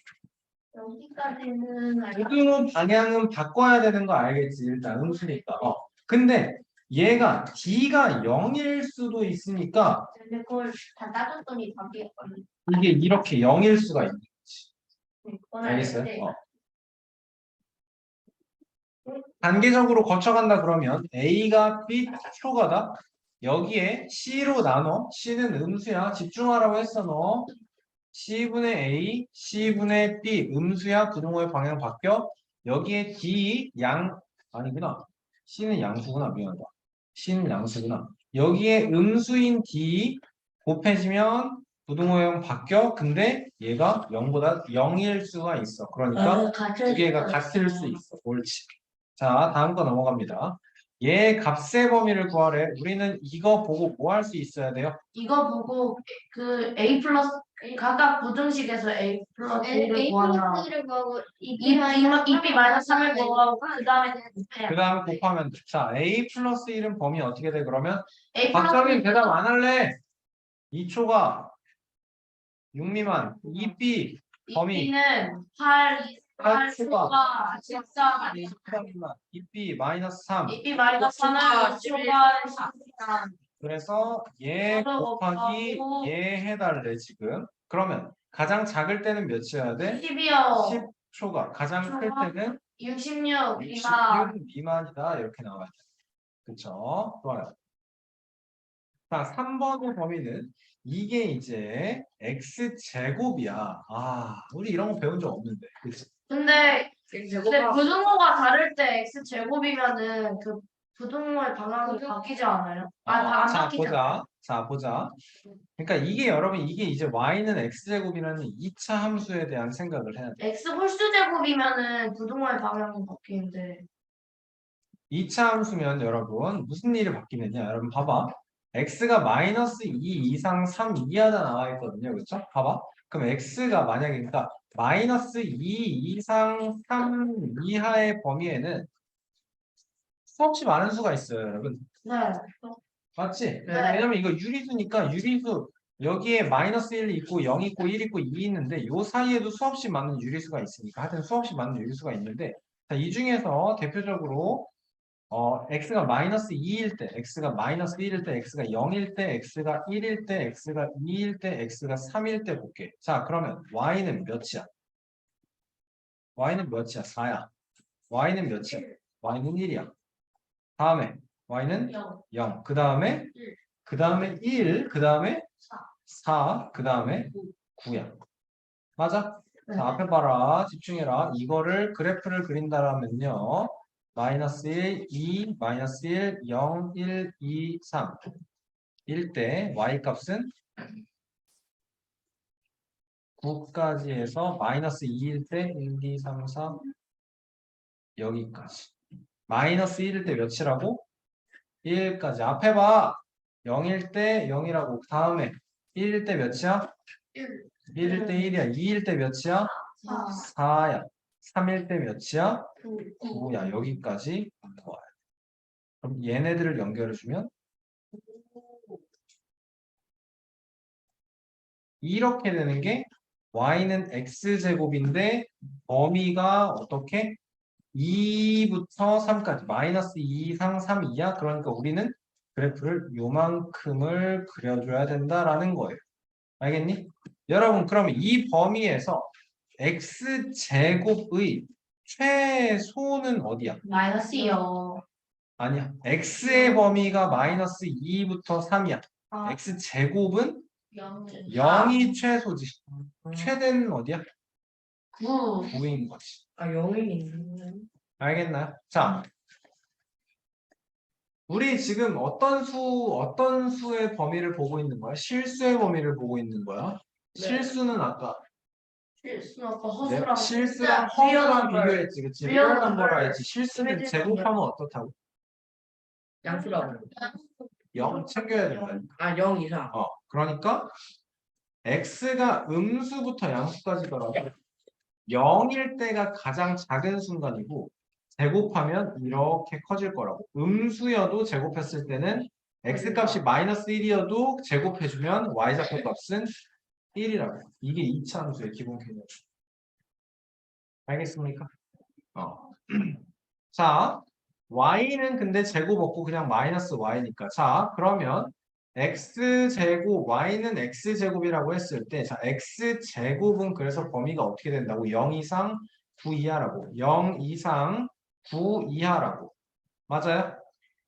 [SPEAKER 2] 여기까지는
[SPEAKER 1] 부등호 방향은 바꿔야 되는 거 알겠지? 일단 음수니까. 근데 얘가 D가 0일 수도 있으니까
[SPEAKER 2] 근데 그걸 다 따졌더니 답이었거든.
[SPEAKER 1] 이게 이렇게 0일 수가 있는 거지.
[SPEAKER 2] 그건
[SPEAKER 1] 알겠어요?
[SPEAKER 2] 알겠지?
[SPEAKER 1] 단계적으로 거쳐간다 그러면 A가 B 초과다. 여기에 C로 나눠. C는 음수야. 집중하라고 했어 너. C분의 A, C분의 B 음수야. 부등호의 방향 바뀌어. 여기에 D 아니구나. C는 양수구나. 미안하다. C는 양수구나. 여기에 음수인 D 곱해지면 부등호형 바뀌어. 근데 얘가 0보다 0일 수가 있어. 그러니까 두 개가 같을 수 있어. 옳지. 자, 다음 거 넘어갑니다. 얘 값의 범위를 구하래. 우리는 이거 보고 뭐 할 수 있어야 돼요?
[SPEAKER 2] 이거 보고 그 A 플러스 각각 부등식에서 A 플러스 1을 구하나 EP 마이너스 3을 구하고 그 다음에
[SPEAKER 1] 그 다음에 곱하면 돼. 자, A 플러스 1은 범위 어떻게 돼? 그러면
[SPEAKER 2] A
[SPEAKER 1] 박정희 대답 안 할래? 2초가 6 미만. 2B 범위.
[SPEAKER 2] EP는 8 초과 14
[SPEAKER 1] 2B 마이너스 3.
[SPEAKER 2] EP 마이너스 3은 초과 14
[SPEAKER 1] 그래서 얘
[SPEAKER 2] 서로
[SPEAKER 1] 곱하기
[SPEAKER 2] 곱하고
[SPEAKER 1] 얘 해달래 지금. 그러면 가장 작을 때는 몇이어야 돼?
[SPEAKER 2] 10이요
[SPEAKER 1] 10초가. 가장 클 때는
[SPEAKER 2] 66 미만
[SPEAKER 1] 66 미만이다. 이렇게 나와요. 그쵸? 좋아요. 자, 3번의 범위는 이게 이제 x제곱이야. 우리 이런 거 배운 적 없는데. 그치?
[SPEAKER 2] 근데
[SPEAKER 3] 제곱하
[SPEAKER 2] 부등호가 다를 때 x 제곱이면은 그 부등호의 방향이 바뀌지 않아요? 다 안
[SPEAKER 1] 자,
[SPEAKER 2] 바뀌잖아요.
[SPEAKER 1] 보자. 그러니까 이게 여러분, 이게 이제 y는 x제곱이라는 2차 함수에 대한 생각을 해야 돼.
[SPEAKER 2] x 홀수 제곱이면은 부등호의 방향이 바뀌는데
[SPEAKER 1] 2차 함수면 여러분, 무슨 일이 바뀌느냐? 여러분, 봐봐. x가 마이너스 2 이상 3 이하다 나와 있거든요. 그렇죠? 봐봐. 그럼 x가 만약에 그러니까 마이너스 2 이상 3 이하의 범위에는 수없이 많은 수가 있어요, 여러분.
[SPEAKER 2] 네.
[SPEAKER 1] 맞지?
[SPEAKER 2] 네.
[SPEAKER 1] 왜냐면 이거 유리수니까 유리수 여기에 마이너스 1 있고 0 있고 1 있고 2 있는데 요 사이에도 수없이 많은 유리수가 있으니까 하여튼 수없이 많은 유리수가 있는데 자, 이 중에서 대표적으로 x가 마이너스 2일 때, x가 마이너스 1일 때, x가 0일 때, x가 1일 때, x가 2일 때, x가 3일 때 볼게. 자, 그러면 y는 몇이야? y는 몇이야? 4야. y는 몇이야? y는 1이야. 다음에 y는 0. 그 다음에 1, 그 다음에 4, 그 다음에 9야. 맞아?
[SPEAKER 2] 네.
[SPEAKER 1] 자, 앞에 봐라. 집중해라. 이거를 그래프를 그린다라면요. 마이너스 1, 2, 마이너스 1, 0, 1, 2, 3. 1 때 y 값은 9까지 해서 마이너스 2일 때 1, 2, 3, 4 여기까지. 마이너스 1일 때 몇이라고? 1까지. 앞에 봐. 0일 때 0이라고. 다음에 1일 때 몇이야? 1일 때 1이야. 2일 때 몇이야? 4야. 3일 때 몇이야? 9야. 여기까지 나와요. 그럼 얘네들을 연결해주면 이렇게 되는 게 y는 x제곱인데 범위가 어떻게? 2부터 3까지 마이너스 2 이상 3 이하 그러니까 우리는 그래프를 요만큼을 그려줘야 된다라는 거예요. 알겠니? 여러분 그러면 이 범위에서 x제곱의 최소는 어디야?
[SPEAKER 2] 마이너스 2요.
[SPEAKER 1] 아니야. x의 범위가 마이너스 2부터 3이야.
[SPEAKER 2] 아,
[SPEAKER 1] x제곱은
[SPEAKER 2] 0.
[SPEAKER 1] 0이 최소지. 최대는 어디야?
[SPEAKER 2] 9.
[SPEAKER 1] 9인 거지.
[SPEAKER 3] 아, 0이 있네.
[SPEAKER 1] 알겠나요? 자, 우리 지금 어떤 수의 범위를 보고 있는 거야? 실수의 범위를 보고 있는 거야?
[SPEAKER 3] 네.
[SPEAKER 1] 실수는 아까
[SPEAKER 2] 실수는 아까 허수랑
[SPEAKER 1] 실수랑
[SPEAKER 2] 리얼
[SPEAKER 1] 허수랑
[SPEAKER 2] 넘버.
[SPEAKER 1] 비교했지, 그치?
[SPEAKER 2] 리얼
[SPEAKER 1] 리얼 넘버라
[SPEAKER 2] 넘버.
[SPEAKER 1] 했지. 실수는
[SPEAKER 2] 리얼
[SPEAKER 1] 제곱하면 어떻다고?
[SPEAKER 3] 양수라고.
[SPEAKER 1] 0 챙겨야 된다.
[SPEAKER 3] 아, 0 이상.
[SPEAKER 1] 그러니까 x가 음수부터 양수까지더라도 0일 때가 가장 작은 순간이고 제곱하면 이렇게 커질 거라고. 음수여도 제곱했을 때는 x값이 마이너스 1이어도 제곱해주면 y좌표 값은 1이라고. 이게 이차함수의 기본 개념. 알겠습니까? 자, y는 근데 제곱 없고 그냥 마이너스 y니까. 자, 그러면 x제곱, y는 x제곱이라고 했을 때, 자, x제곱은 그래서 범위가 어떻게 된다고? 0 이상 9 이하라고. 0 이상 9 이하라고. 맞아요?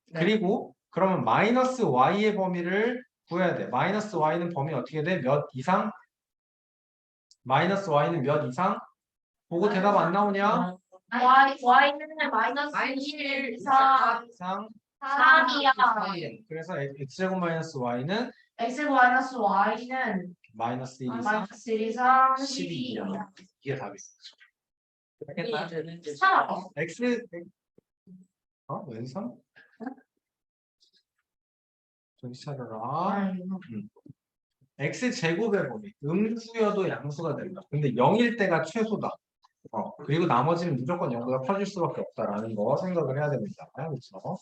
[SPEAKER 3] 네.
[SPEAKER 1] 그리고 그러면 마이너스 y의 범위를 구해야 돼. 마이너스 y는 범위 어떻게 돼? 몇 이상? 마이너스 y는 몇 이상? 보고 대답 안 나오냐?
[SPEAKER 2] y는 마이너스 1 이상
[SPEAKER 1] 이상
[SPEAKER 2] 3이야.
[SPEAKER 1] 그래서 x제곱 마이너스 y는
[SPEAKER 2] x고 마이너스 y는
[SPEAKER 1] 마이너스 1 이상
[SPEAKER 2] 마이너스 1 이상
[SPEAKER 1] 12
[SPEAKER 2] 12이야.
[SPEAKER 1] 이하. 이게 답이죠. 알겠나?
[SPEAKER 3] 되는데.
[SPEAKER 2] 3.
[SPEAKER 1] x 왼손? 정신 차려라. x제곱의 범위 음수여도 양수가 된다. 근데 0일 때가 최소다. 그리고 나머지는 무조건 0보다 커질 수밖에 없다라는 거 생각을 해야 됩니다. 그렇죠?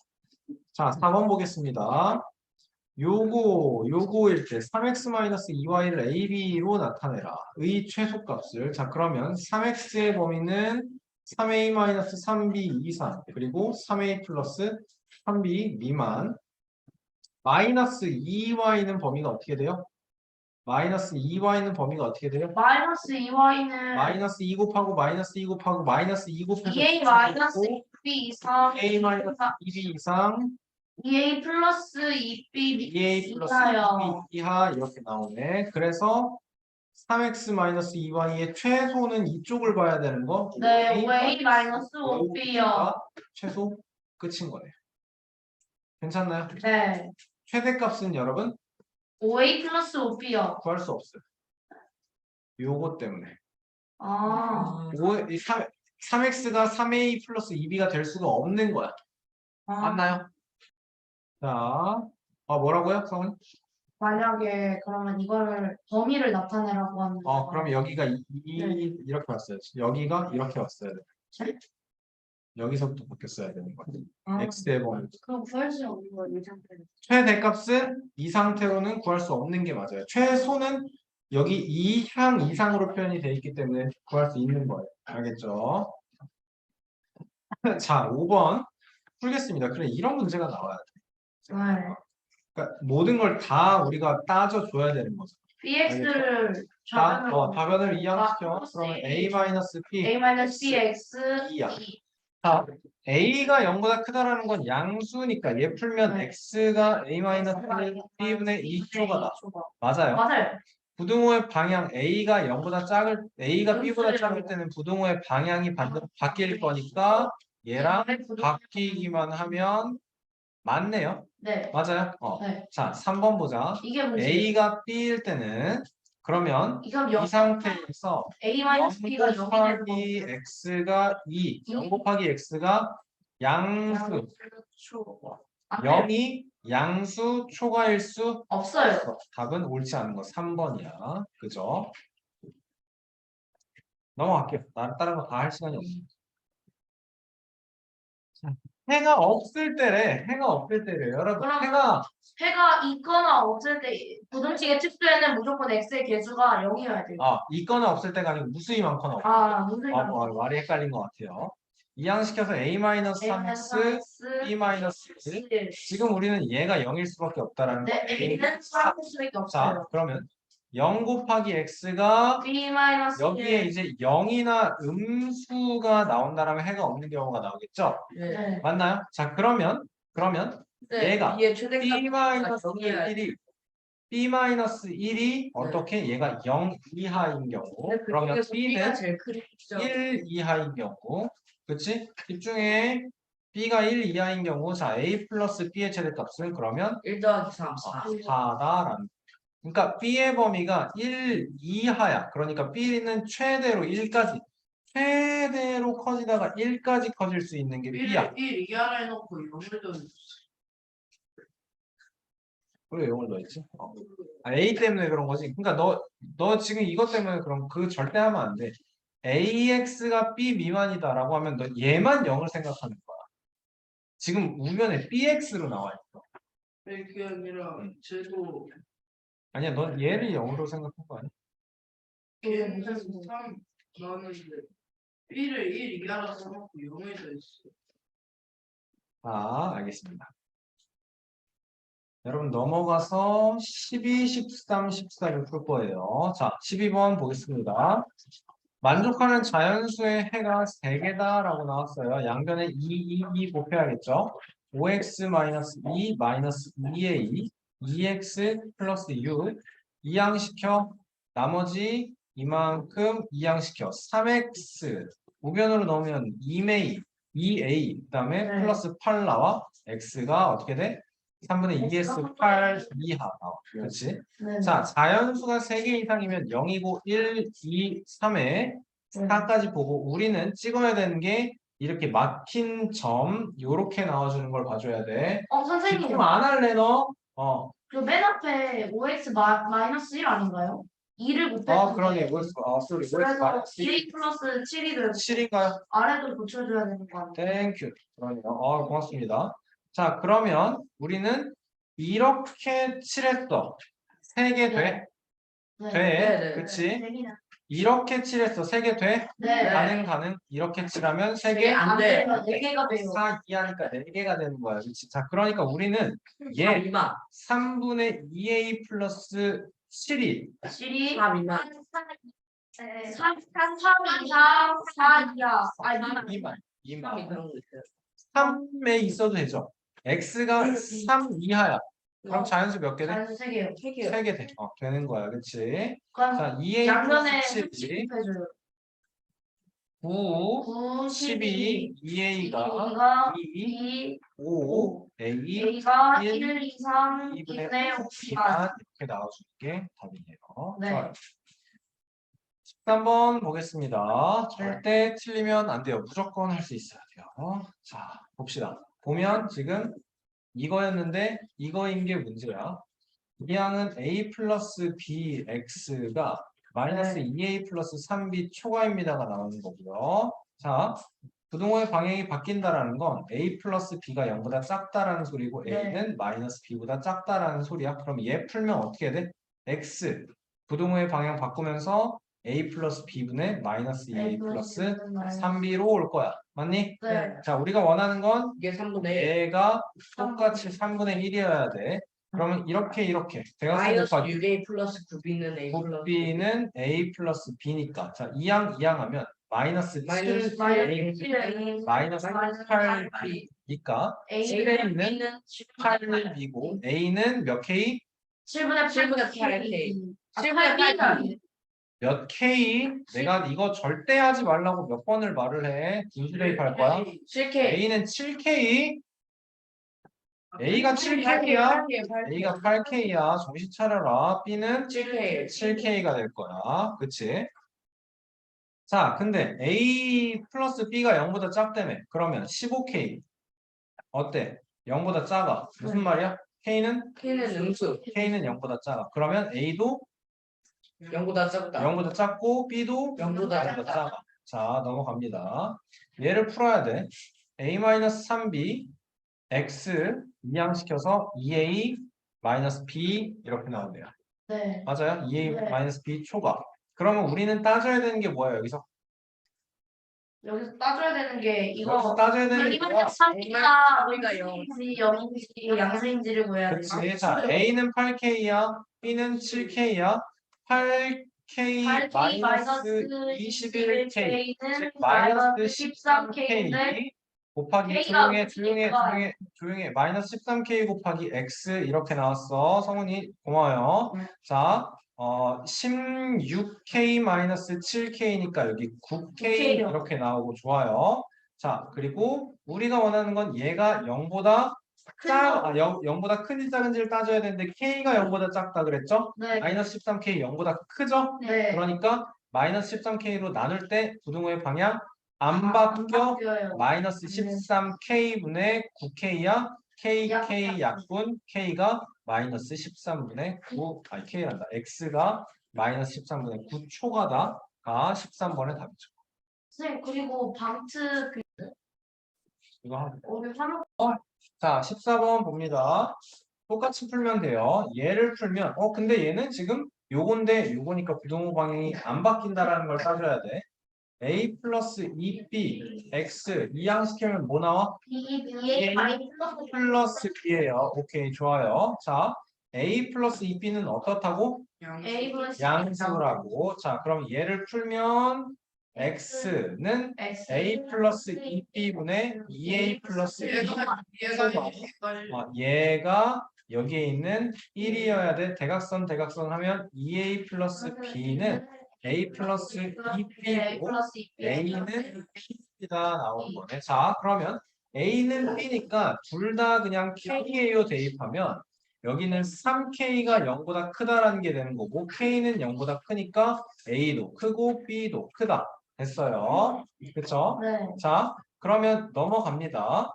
[SPEAKER 1] 자, 4번 보겠습니다. 요거일 때 3x-2y를 ab로 나타내라. 의 최소값을. 자, 그러면 3x의 범위는 3a-3b 이상 그리고 3a 플러스 3b 미만. 마이너스 2y는 범위가 어떻게 돼요? 마이너스 2y는 범위가 어떻게 돼요?
[SPEAKER 2] 마이너스 2y는
[SPEAKER 1] 마이너스 2 곱하고 마이너스 2 곱하고 마이너스 2 곱해서
[SPEAKER 2] 2a 마이너스 2b 이상
[SPEAKER 1] 2a 마이너스 2b 이상
[SPEAKER 2] 2a 플러스 2b
[SPEAKER 1] 2a 플러스
[SPEAKER 2] 이하요.
[SPEAKER 1] 2b 이하 이렇게 나오네. 그래서 3x 마이너스 2y의 최소는 이쪽을 봐야 되는 거.
[SPEAKER 2] 네, 5a 마이너스 5b요.
[SPEAKER 1] 최소 끝인 거네요. 괜찮나요?
[SPEAKER 2] 네,
[SPEAKER 1] 최대값은 여러분
[SPEAKER 2] 5a 플러스 5b요.
[SPEAKER 1] 구할 수 없어요. 요거 때문에.
[SPEAKER 2] 아,
[SPEAKER 1] 3x가 3a 플러스 2b가 될 수가 없는 거야. 맞나요? 자, 뭐라고요, 성은?
[SPEAKER 2] 만약에 그러면 이거를 범위를 나타내라고 하는
[SPEAKER 1] 그러면 여기가
[SPEAKER 2] 네.
[SPEAKER 1] 이렇게 왔어요. 여기가 이렇게 왔어야 돼. 여기서부터 바뀌었어야 되는 거야. x의 범위.
[SPEAKER 2] 그럼 구할 수 없는 거예요, 이 상태로.
[SPEAKER 1] 최대값은 이 상태로는 구할 수 없는 게 맞아요. 최소는 여기 이항 이상으로 표현이 되어 있기 때문에 구할 수 있는 거예요. 알겠죠? 자, 5번 풀겠습니다. 그래, 이런 문제가 나와야 돼.
[SPEAKER 2] 네.
[SPEAKER 1] 그러니까 모든 걸 다 우리가 따져줘야 되는 거죠.
[SPEAKER 2] bx를
[SPEAKER 1] 다변을 이항시켜. 그러면 a-p
[SPEAKER 2] a 마이너스 bx
[SPEAKER 1] 이야. 자, a가 0보다 크다라는 건 양수니까 얘 풀면
[SPEAKER 2] 네.
[SPEAKER 1] x가 a-b분의 2초가 나. 맞아요.
[SPEAKER 2] 맞아요.
[SPEAKER 1] 부등호의 방향 a가 0보다 a가 b보다
[SPEAKER 2] 음수예요.
[SPEAKER 1] 작을 때는 부등호의 방향이 바뀔 거니까 얘랑 바뀌기만 하면 맞네요.
[SPEAKER 2] 네.
[SPEAKER 1] 맞아요.
[SPEAKER 2] 네.
[SPEAKER 1] 자, 3번 보자.
[SPEAKER 2] 이게 문제.
[SPEAKER 1] a가 b일 때는 그러면
[SPEAKER 2] 이건
[SPEAKER 1] 이
[SPEAKER 2] 0,
[SPEAKER 1] 상태에서
[SPEAKER 2] a 마이너스
[SPEAKER 1] 0
[SPEAKER 2] b가 0이 되는
[SPEAKER 1] 곱하기 x가 2, 0 곱하기 x가 양수,
[SPEAKER 2] 거.
[SPEAKER 1] 0이 양수 초과일 수
[SPEAKER 2] 없어요.
[SPEAKER 1] 답은 옳지 않은 거 3번이야. 그죠? 넘어갈게요. 다른 거 다 할 시간이 없어. 해가 없을 때래. 해가 없을 때래. 여러분,
[SPEAKER 2] 그럼 해가 있거나 없을 때 부등식의 측수에는 무조건 x의 개수가 0이어야 돼요.
[SPEAKER 1] 있거나 없을 때가 아니고 무수히 많거나 없거나.
[SPEAKER 2] 무슨
[SPEAKER 1] 말이 헷갈린 것 같아요. 이항시켜서 A-3x, B-1. 지금 우리는 얘가 0일 수밖에 없다라는
[SPEAKER 2] 네,
[SPEAKER 1] 거예요.
[SPEAKER 2] A는 4일 수밖에
[SPEAKER 1] 자,
[SPEAKER 2] 없어요.
[SPEAKER 1] 그러면 0 곱하기 x가 여기에
[SPEAKER 2] 1.
[SPEAKER 1] 이제 0이나 음수가 나온다라면 해가 없는 경우가 나오겠죠?
[SPEAKER 3] 네.
[SPEAKER 2] 네.
[SPEAKER 1] 맞나요? 자, 그러면
[SPEAKER 3] 네.
[SPEAKER 1] 얘가
[SPEAKER 3] 이게 최대값
[SPEAKER 1] B-1이 B-1이 어떻게 얘가 0 이하인 경우 그러면 B는
[SPEAKER 3] 제일 크죠.
[SPEAKER 1] 1 이하인 경우 그치? 집중해. B가 1 이하인 경우 자 A 플러스 B의 최대값은 그러면
[SPEAKER 3] 1 더하기 3, 4.
[SPEAKER 1] 4다라는 그러니까 B의 범위가 1 이하야. 그러니까 B는 최대로 1까지 최대로 커지다가 1까지 커질 수 있는 게 B야.
[SPEAKER 4] 1 이하라 해놓고 0을 더
[SPEAKER 1] 왜 0을 넣었지? A 때문에 그런 거지. 그러니까 너 지금 이것 때문에 그럼 그 절대 하면 안 돼. AX가 B 미만이다라고 하면 너 얘만 0을 생각하는 거야. 지금 우변에 BX로 나와 있어.
[SPEAKER 4] 그게 아니라 쟤도
[SPEAKER 1] 아니야, 넌 얘를 0으로 생각한 거 아니야?
[SPEAKER 4] 걔는 3 나왔는데 1을 1 이하라 써놓고 0을 더했어.
[SPEAKER 1] 알겠습니다. 여러분 넘어가서 12, 13, 14를 풀 거예요. 자, 12번 보겠습니다. 만족하는 자연수의 해가 3개다라고 나왔어요. 양변에 2 곱해야겠죠. 5x-2 2a 2x 플러스 6 이항시켜 나머지 이만큼 이항시켜 3x 우변으로 넣으면 2a 그 다음에
[SPEAKER 2] 네.
[SPEAKER 1] 플러스 8 나와 x가 어떻게 돼? 3분의 2s 8 이하 나와. 그렇지?
[SPEAKER 2] 네.
[SPEAKER 1] 자, 자연수가 3개 이상이면 0이고 1, 2, 3에 4까지 보고 우리는 찍어야 되는 게 이렇게 막힌 점 요렇게 나와주는 걸 봐줘야 돼.
[SPEAKER 2] 선생님.
[SPEAKER 1] 집중 안 할래 너?
[SPEAKER 2] 그 맨 앞에 5x 마이너스 1 아닌가요? 2를 곱했는데.
[SPEAKER 1] 그러네. 쏘리.
[SPEAKER 2] 그래서 2 플러스 7이 되고
[SPEAKER 1] 7인가요?
[SPEAKER 2] 아래도 붙여줘야 되는 거 아니에요?
[SPEAKER 1] 땡큐. 그러네요. 고맙습니다. 자, 그러면 우리는 이렇게 칠했어. 3개 돼?
[SPEAKER 2] 네.
[SPEAKER 1] 돼.
[SPEAKER 3] 네.
[SPEAKER 1] 그치? 이렇게 칠했어. 3개 돼?
[SPEAKER 2] 네.
[SPEAKER 1] 가능. 이렇게 칠하면 3개?
[SPEAKER 3] 안 돼.
[SPEAKER 2] 4개가 돼요.
[SPEAKER 1] 4 이하니까 4개가 되는 거야. 그치? 자, 그러니까 우리는 얘
[SPEAKER 3] 3 미만.
[SPEAKER 1] 3분의 2a 플러스 7이
[SPEAKER 2] 7이
[SPEAKER 3] 3 미만.
[SPEAKER 2] 3 이상 4 이하. 아니,
[SPEAKER 1] 2만.
[SPEAKER 3] 3이 그런 거 있어요.
[SPEAKER 1] 3에 있어도 되죠. x가 3 이하야. 그럼 자연수 몇 개 돼?
[SPEAKER 2] 자연수 3개요.
[SPEAKER 1] 3개 돼. 되는 거야. 그치?
[SPEAKER 2] 그럼
[SPEAKER 1] 자, 2a
[SPEAKER 2] 양면에
[SPEAKER 1] 플러스 7이
[SPEAKER 2] 30 해줘요.
[SPEAKER 1] 9,
[SPEAKER 2] 9,
[SPEAKER 1] 12, 2a가
[SPEAKER 2] 2가
[SPEAKER 1] 2,
[SPEAKER 2] 2,
[SPEAKER 1] 5, a,
[SPEAKER 2] A가
[SPEAKER 1] 1,
[SPEAKER 2] 1, 2, 3,
[SPEAKER 1] 2분의
[SPEAKER 2] 2분의
[SPEAKER 1] 5만 이렇게 나와주는 게 답이에요.
[SPEAKER 2] 네.
[SPEAKER 1] 좋아요. 13번 보겠습니다.
[SPEAKER 2] 네.
[SPEAKER 1] 절대 틀리면 안 돼요. 무조건 할 수 있어야 돼요. 자, 봅시다. 보면 지금 이거였는데 이거인 게 문제야. 이 항은 a 플러스 bx가 마이너스
[SPEAKER 2] 네.
[SPEAKER 1] 2a 플러스 3b 초과입니다가 나오는 거고요. 자, 부동호의 방향이 바뀐다라는 건 a 플러스 b가 0보다 작다라는 소리고
[SPEAKER 2] 네.
[SPEAKER 1] a는 마이너스 b보다 작다라는 소리야. 그럼 얘 풀면 어떻게 돼? x 부동호의 방향 바꾸면서 a 플러스 b분의 마이너스 2a 플러스 3b로 올 거야. 맞니?
[SPEAKER 2] 네.
[SPEAKER 1] 자, 우리가 원하는 건
[SPEAKER 3] 이게 3분의 1.
[SPEAKER 1] 얘가 똑같이 3분의 1이어야 돼. 그러면 이렇게 대각선
[SPEAKER 3] 마이너스
[SPEAKER 1] 곱하기
[SPEAKER 3] 6a 플러스 9b는 a 플러스
[SPEAKER 1] b는 a 플러스 b니까 자, 이항하면 마이너스 7 마이너스 8b니까
[SPEAKER 2] A는
[SPEAKER 1] 7A는 8b고 A는 몇 K?
[SPEAKER 2] 7분의
[SPEAKER 3] 8K.
[SPEAKER 2] 7분의 8K.
[SPEAKER 1] 몇 K? 내가 이거 절대 하지 말라고 몇 번을 말을 해. 분수 대입할 거야.
[SPEAKER 3] 7k.
[SPEAKER 1] A는 7K. A가 7K야. A가 8K야. 정신 차려라. B는
[SPEAKER 3] 7k.
[SPEAKER 1] 7K가 될 거야. 그치? 자, 근데 A 플러스 B가 0보다 작다며. 그러면 15K. 어때? 0보다 작아. 무슨 말이야? K는
[SPEAKER 3] k는 음수.
[SPEAKER 1] 0보다 작아. 그러면 A도
[SPEAKER 3] 0보다 작다.
[SPEAKER 1] 0보다 작고 B도
[SPEAKER 3] 0보다
[SPEAKER 1] 0보다
[SPEAKER 3] 작다.
[SPEAKER 1] 작아. 자, 넘어갑니다. 얘를 풀어야 돼. A-3B X 이항시켜서 2A 마이너스 B 이렇게 나오네요.
[SPEAKER 2] 네.
[SPEAKER 1] 맞아요? 2A
[SPEAKER 2] 네.
[SPEAKER 1] 마이너스 B 초과. 그러면 우리는 따져야 되는 게 뭐예요? 여기서
[SPEAKER 2] 여기서 따져야 되는 게
[SPEAKER 1] 여기서
[SPEAKER 2] 이거
[SPEAKER 1] 따져야 되는 게 뭐야?
[SPEAKER 2] 3K가
[SPEAKER 3] 우리가 영.
[SPEAKER 2] 0인지 양수인지를 구해야 돼.
[SPEAKER 1] 그치. 자, A는 8K야, B는 7K야. 8K 마이너스 21K, 즉 마이너스 13K 곱하기 조용해. 마이너스 13K 곱하기 X 이렇게 나왔어. 성훈이 고마워요. 자, 16K 마이너스 7K니까 여기 9K
[SPEAKER 2] 요.
[SPEAKER 1] 이렇게 나오고 좋아요. 자, 그리고 우리가 원하는 건 얘가 0보다 0보다 큰지 작은지를 따져야 되는데 K가 0보다 작다 그랬죠?
[SPEAKER 2] 네.
[SPEAKER 1] 마이너스 13K 0보다 크죠?
[SPEAKER 2] 네.
[SPEAKER 1] 그러니까 마이너스 13K로 나눌 때 부등호의 방향 안 바뀌어.
[SPEAKER 2] 바뀌어요.
[SPEAKER 1] 마이너스 13K분의 9K야. KK 약분 K가 마이너스 13분의 9, 아니 K란다. X가 마이너스 13분의 9초가다가 13번의 답이죠.
[SPEAKER 2] 선생님 그리고 방트
[SPEAKER 1] 이거 하나.
[SPEAKER 2] 우리 화면
[SPEAKER 1] 자, 14번 봅니다. 똑같이 풀면 돼요. 얘를 풀면, 근데 얘는 지금 요건데 요거니까 부등호 방향이 안 바뀐다라는 걸 따져야 돼. A 플러스 2B, X 이항시키면 뭐 나와?
[SPEAKER 2] B에
[SPEAKER 1] 플러스 B예요. 오케이, 좋아요. 자, A 플러스 2B는 어떻다고?
[SPEAKER 2] A 플러스
[SPEAKER 1] 양수라고. 자, 그럼 얘를 풀면 X는 A 플러스 2B분의 2A 플러스 2. 얘가 여기에 있는 1이어야 돼. 대각선 하면 2A 플러스 B는 A 플러스 2B고 A는 B다 나오는 거네. 자, 그러면 A는 B니까 둘 다 그냥 K예요 대입하면 여기는 3K가 0보다 크다라는 게 되는 거고 K는 0보다 크니까 A도 크고 B도 크다. 됐어요. 그쵸?
[SPEAKER 2] 네.
[SPEAKER 1] 자, 그러면 넘어갑니다.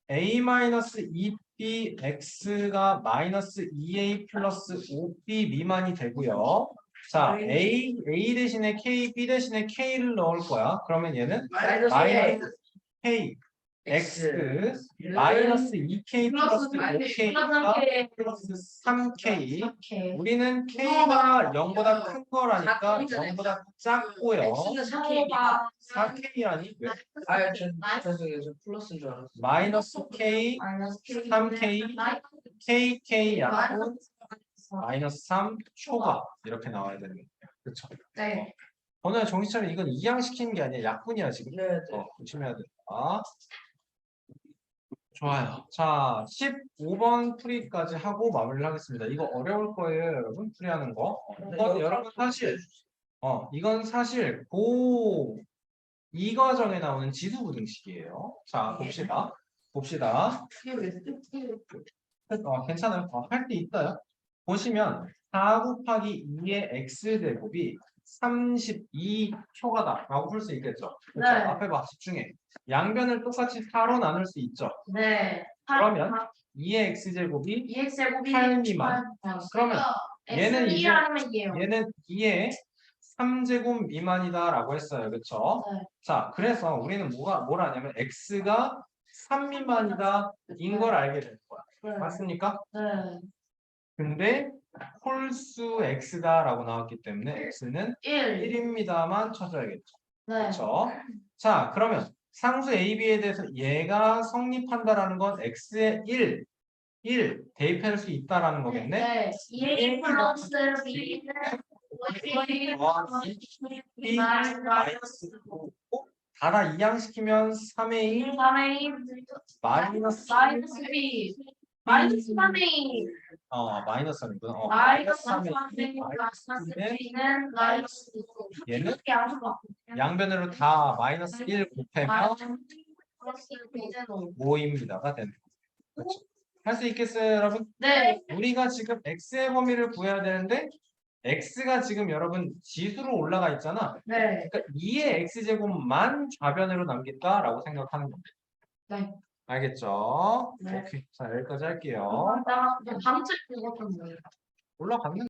[SPEAKER 1] A-2B X가 마이너스 2A 플러스 5B 미만이 되고요. 자, A 대신에 K, B 대신에 K를 넣을 거야. 그러면 얘는 마이너스 K, X, 마이너스 2K 플러스 5K가 플러스 3K. 우리는 K가 0보다 큰 거라니까 0보다 작고요. 4K라니? 왜?
[SPEAKER 3] 죄송해요. 저 플러스인 줄 알았어.
[SPEAKER 1] 마이너스 K, 3K, KK 약분 마이너스 3 초과 이렇게 나와야 되는 거예요. 그렇죠?
[SPEAKER 2] 네.
[SPEAKER 1] 오늘 정신차려 이건 이항시키는 게 아니라 약분이야 지금.
[SPEAKER 3] 네, 네.
[SPEAKER 1] 조심해야 된다. 좋아요. 자, 15번 풀이까지 하고 마무리를 하겠습니다. 이거 어려울 거예요, 여러분. 풀이하는 거. 이건 여러분 사실 이건 사실 이 과정에 나오는 지수부등식이에요. 자, 봅시다. 괜찮아요. 할 때 있어요. 보시면 4 곱하기 2의 x제곱이 32초가다 라고 풀 수 있겠죠. 그렇죠?
[SPEAKER 2] 네.
[SPEAKER 1] 앞에 봐, 집중해. 양변을 똑같이 4로 나눌 수 있죠.
[SPEAKER 2] 네.
[SPEAKER 1] 그러면 2의 x제곱이
[SPEAKER 2] 2x제곱이
[SPEAKER 1] 8 미만. 그러면 얘는 이제 얘는 2의 3제곱 미만이다 라고 했어요. 그렇죠?
[SPEAKER 2] 네.
[SPEAKER 1] 자, 그래서 우리는 뭘 하냐면 x가 3 미만이다 인 걸 알게 될 거야.
[SPEAKER 2] 네.
[SPEAKER 1] 맞습니까?
[SPEAKER 2] 네.
[SPEAKER 1] 근데 홀수 x다 라고 나왔기 때문에 x는 1입니다만 쳐줘야겠죠.
[SPEAKER 2] 네.
[SPEAKER 1] 그렇죠? 자, 그러면 상수 a, b에 대해서 얘가 성립한다라는 건 x의 1 대입할 수 있다라는 거겠네.
[SPEAKER 2] 네. 2a 플러스 b는
[SPEAKER 1] b 마이너스 9 달아 이항시키면 3a
[SPEAKER 2] 3a
[SPEAKER 1] 마이너스
[SPEAKER 2] b 마이너스 3a
[SPEAKER 1] 마이너스 3이구나.
[SPEAKER 2] 마이너스
[SPEAKER 1] 3a
[SPEAKER 2] 3a
[SPEAKER 1] 마이너스
[SPEAKER 2] 마이너스
[SPEAKER 1] 3는
[SPEAKER 2] b는 마이너스 9
[SPEAKER 1] 얘는
[SPEAKER 2] 이렇게 아주 막
[SPEAKER 1] 양변으로 다 마이너스 1 곱하면
[SPEAKER 2] 플러스 b는 5
[SPEAKER 1] 5입니다가 되는 거죠. 할 수 있겠어요, 여러분?
[SPEAKER 2] 네.
[SPEAKER 1] 우리가 지금 x의 범위를 구해야 되는데 x가 지금 여러분 지수로 올라가 있잖아.
[SPEAKER 2] 네.
[SPEAKER 1] 그러니까 2의 x제곱만 좌변으로 남겠다라고 생각하는 겁니다.
[SPEAKER 2] 네.
[SPEAKER 1] 알겠죠?
[SPEAKER 2] 네.
[SPEAKER 1] 오케이. 자, 여기까지 할게요.
[SPEAKER 2] 나 방책 그거 좀
[SPEAKER 1] 올라갔는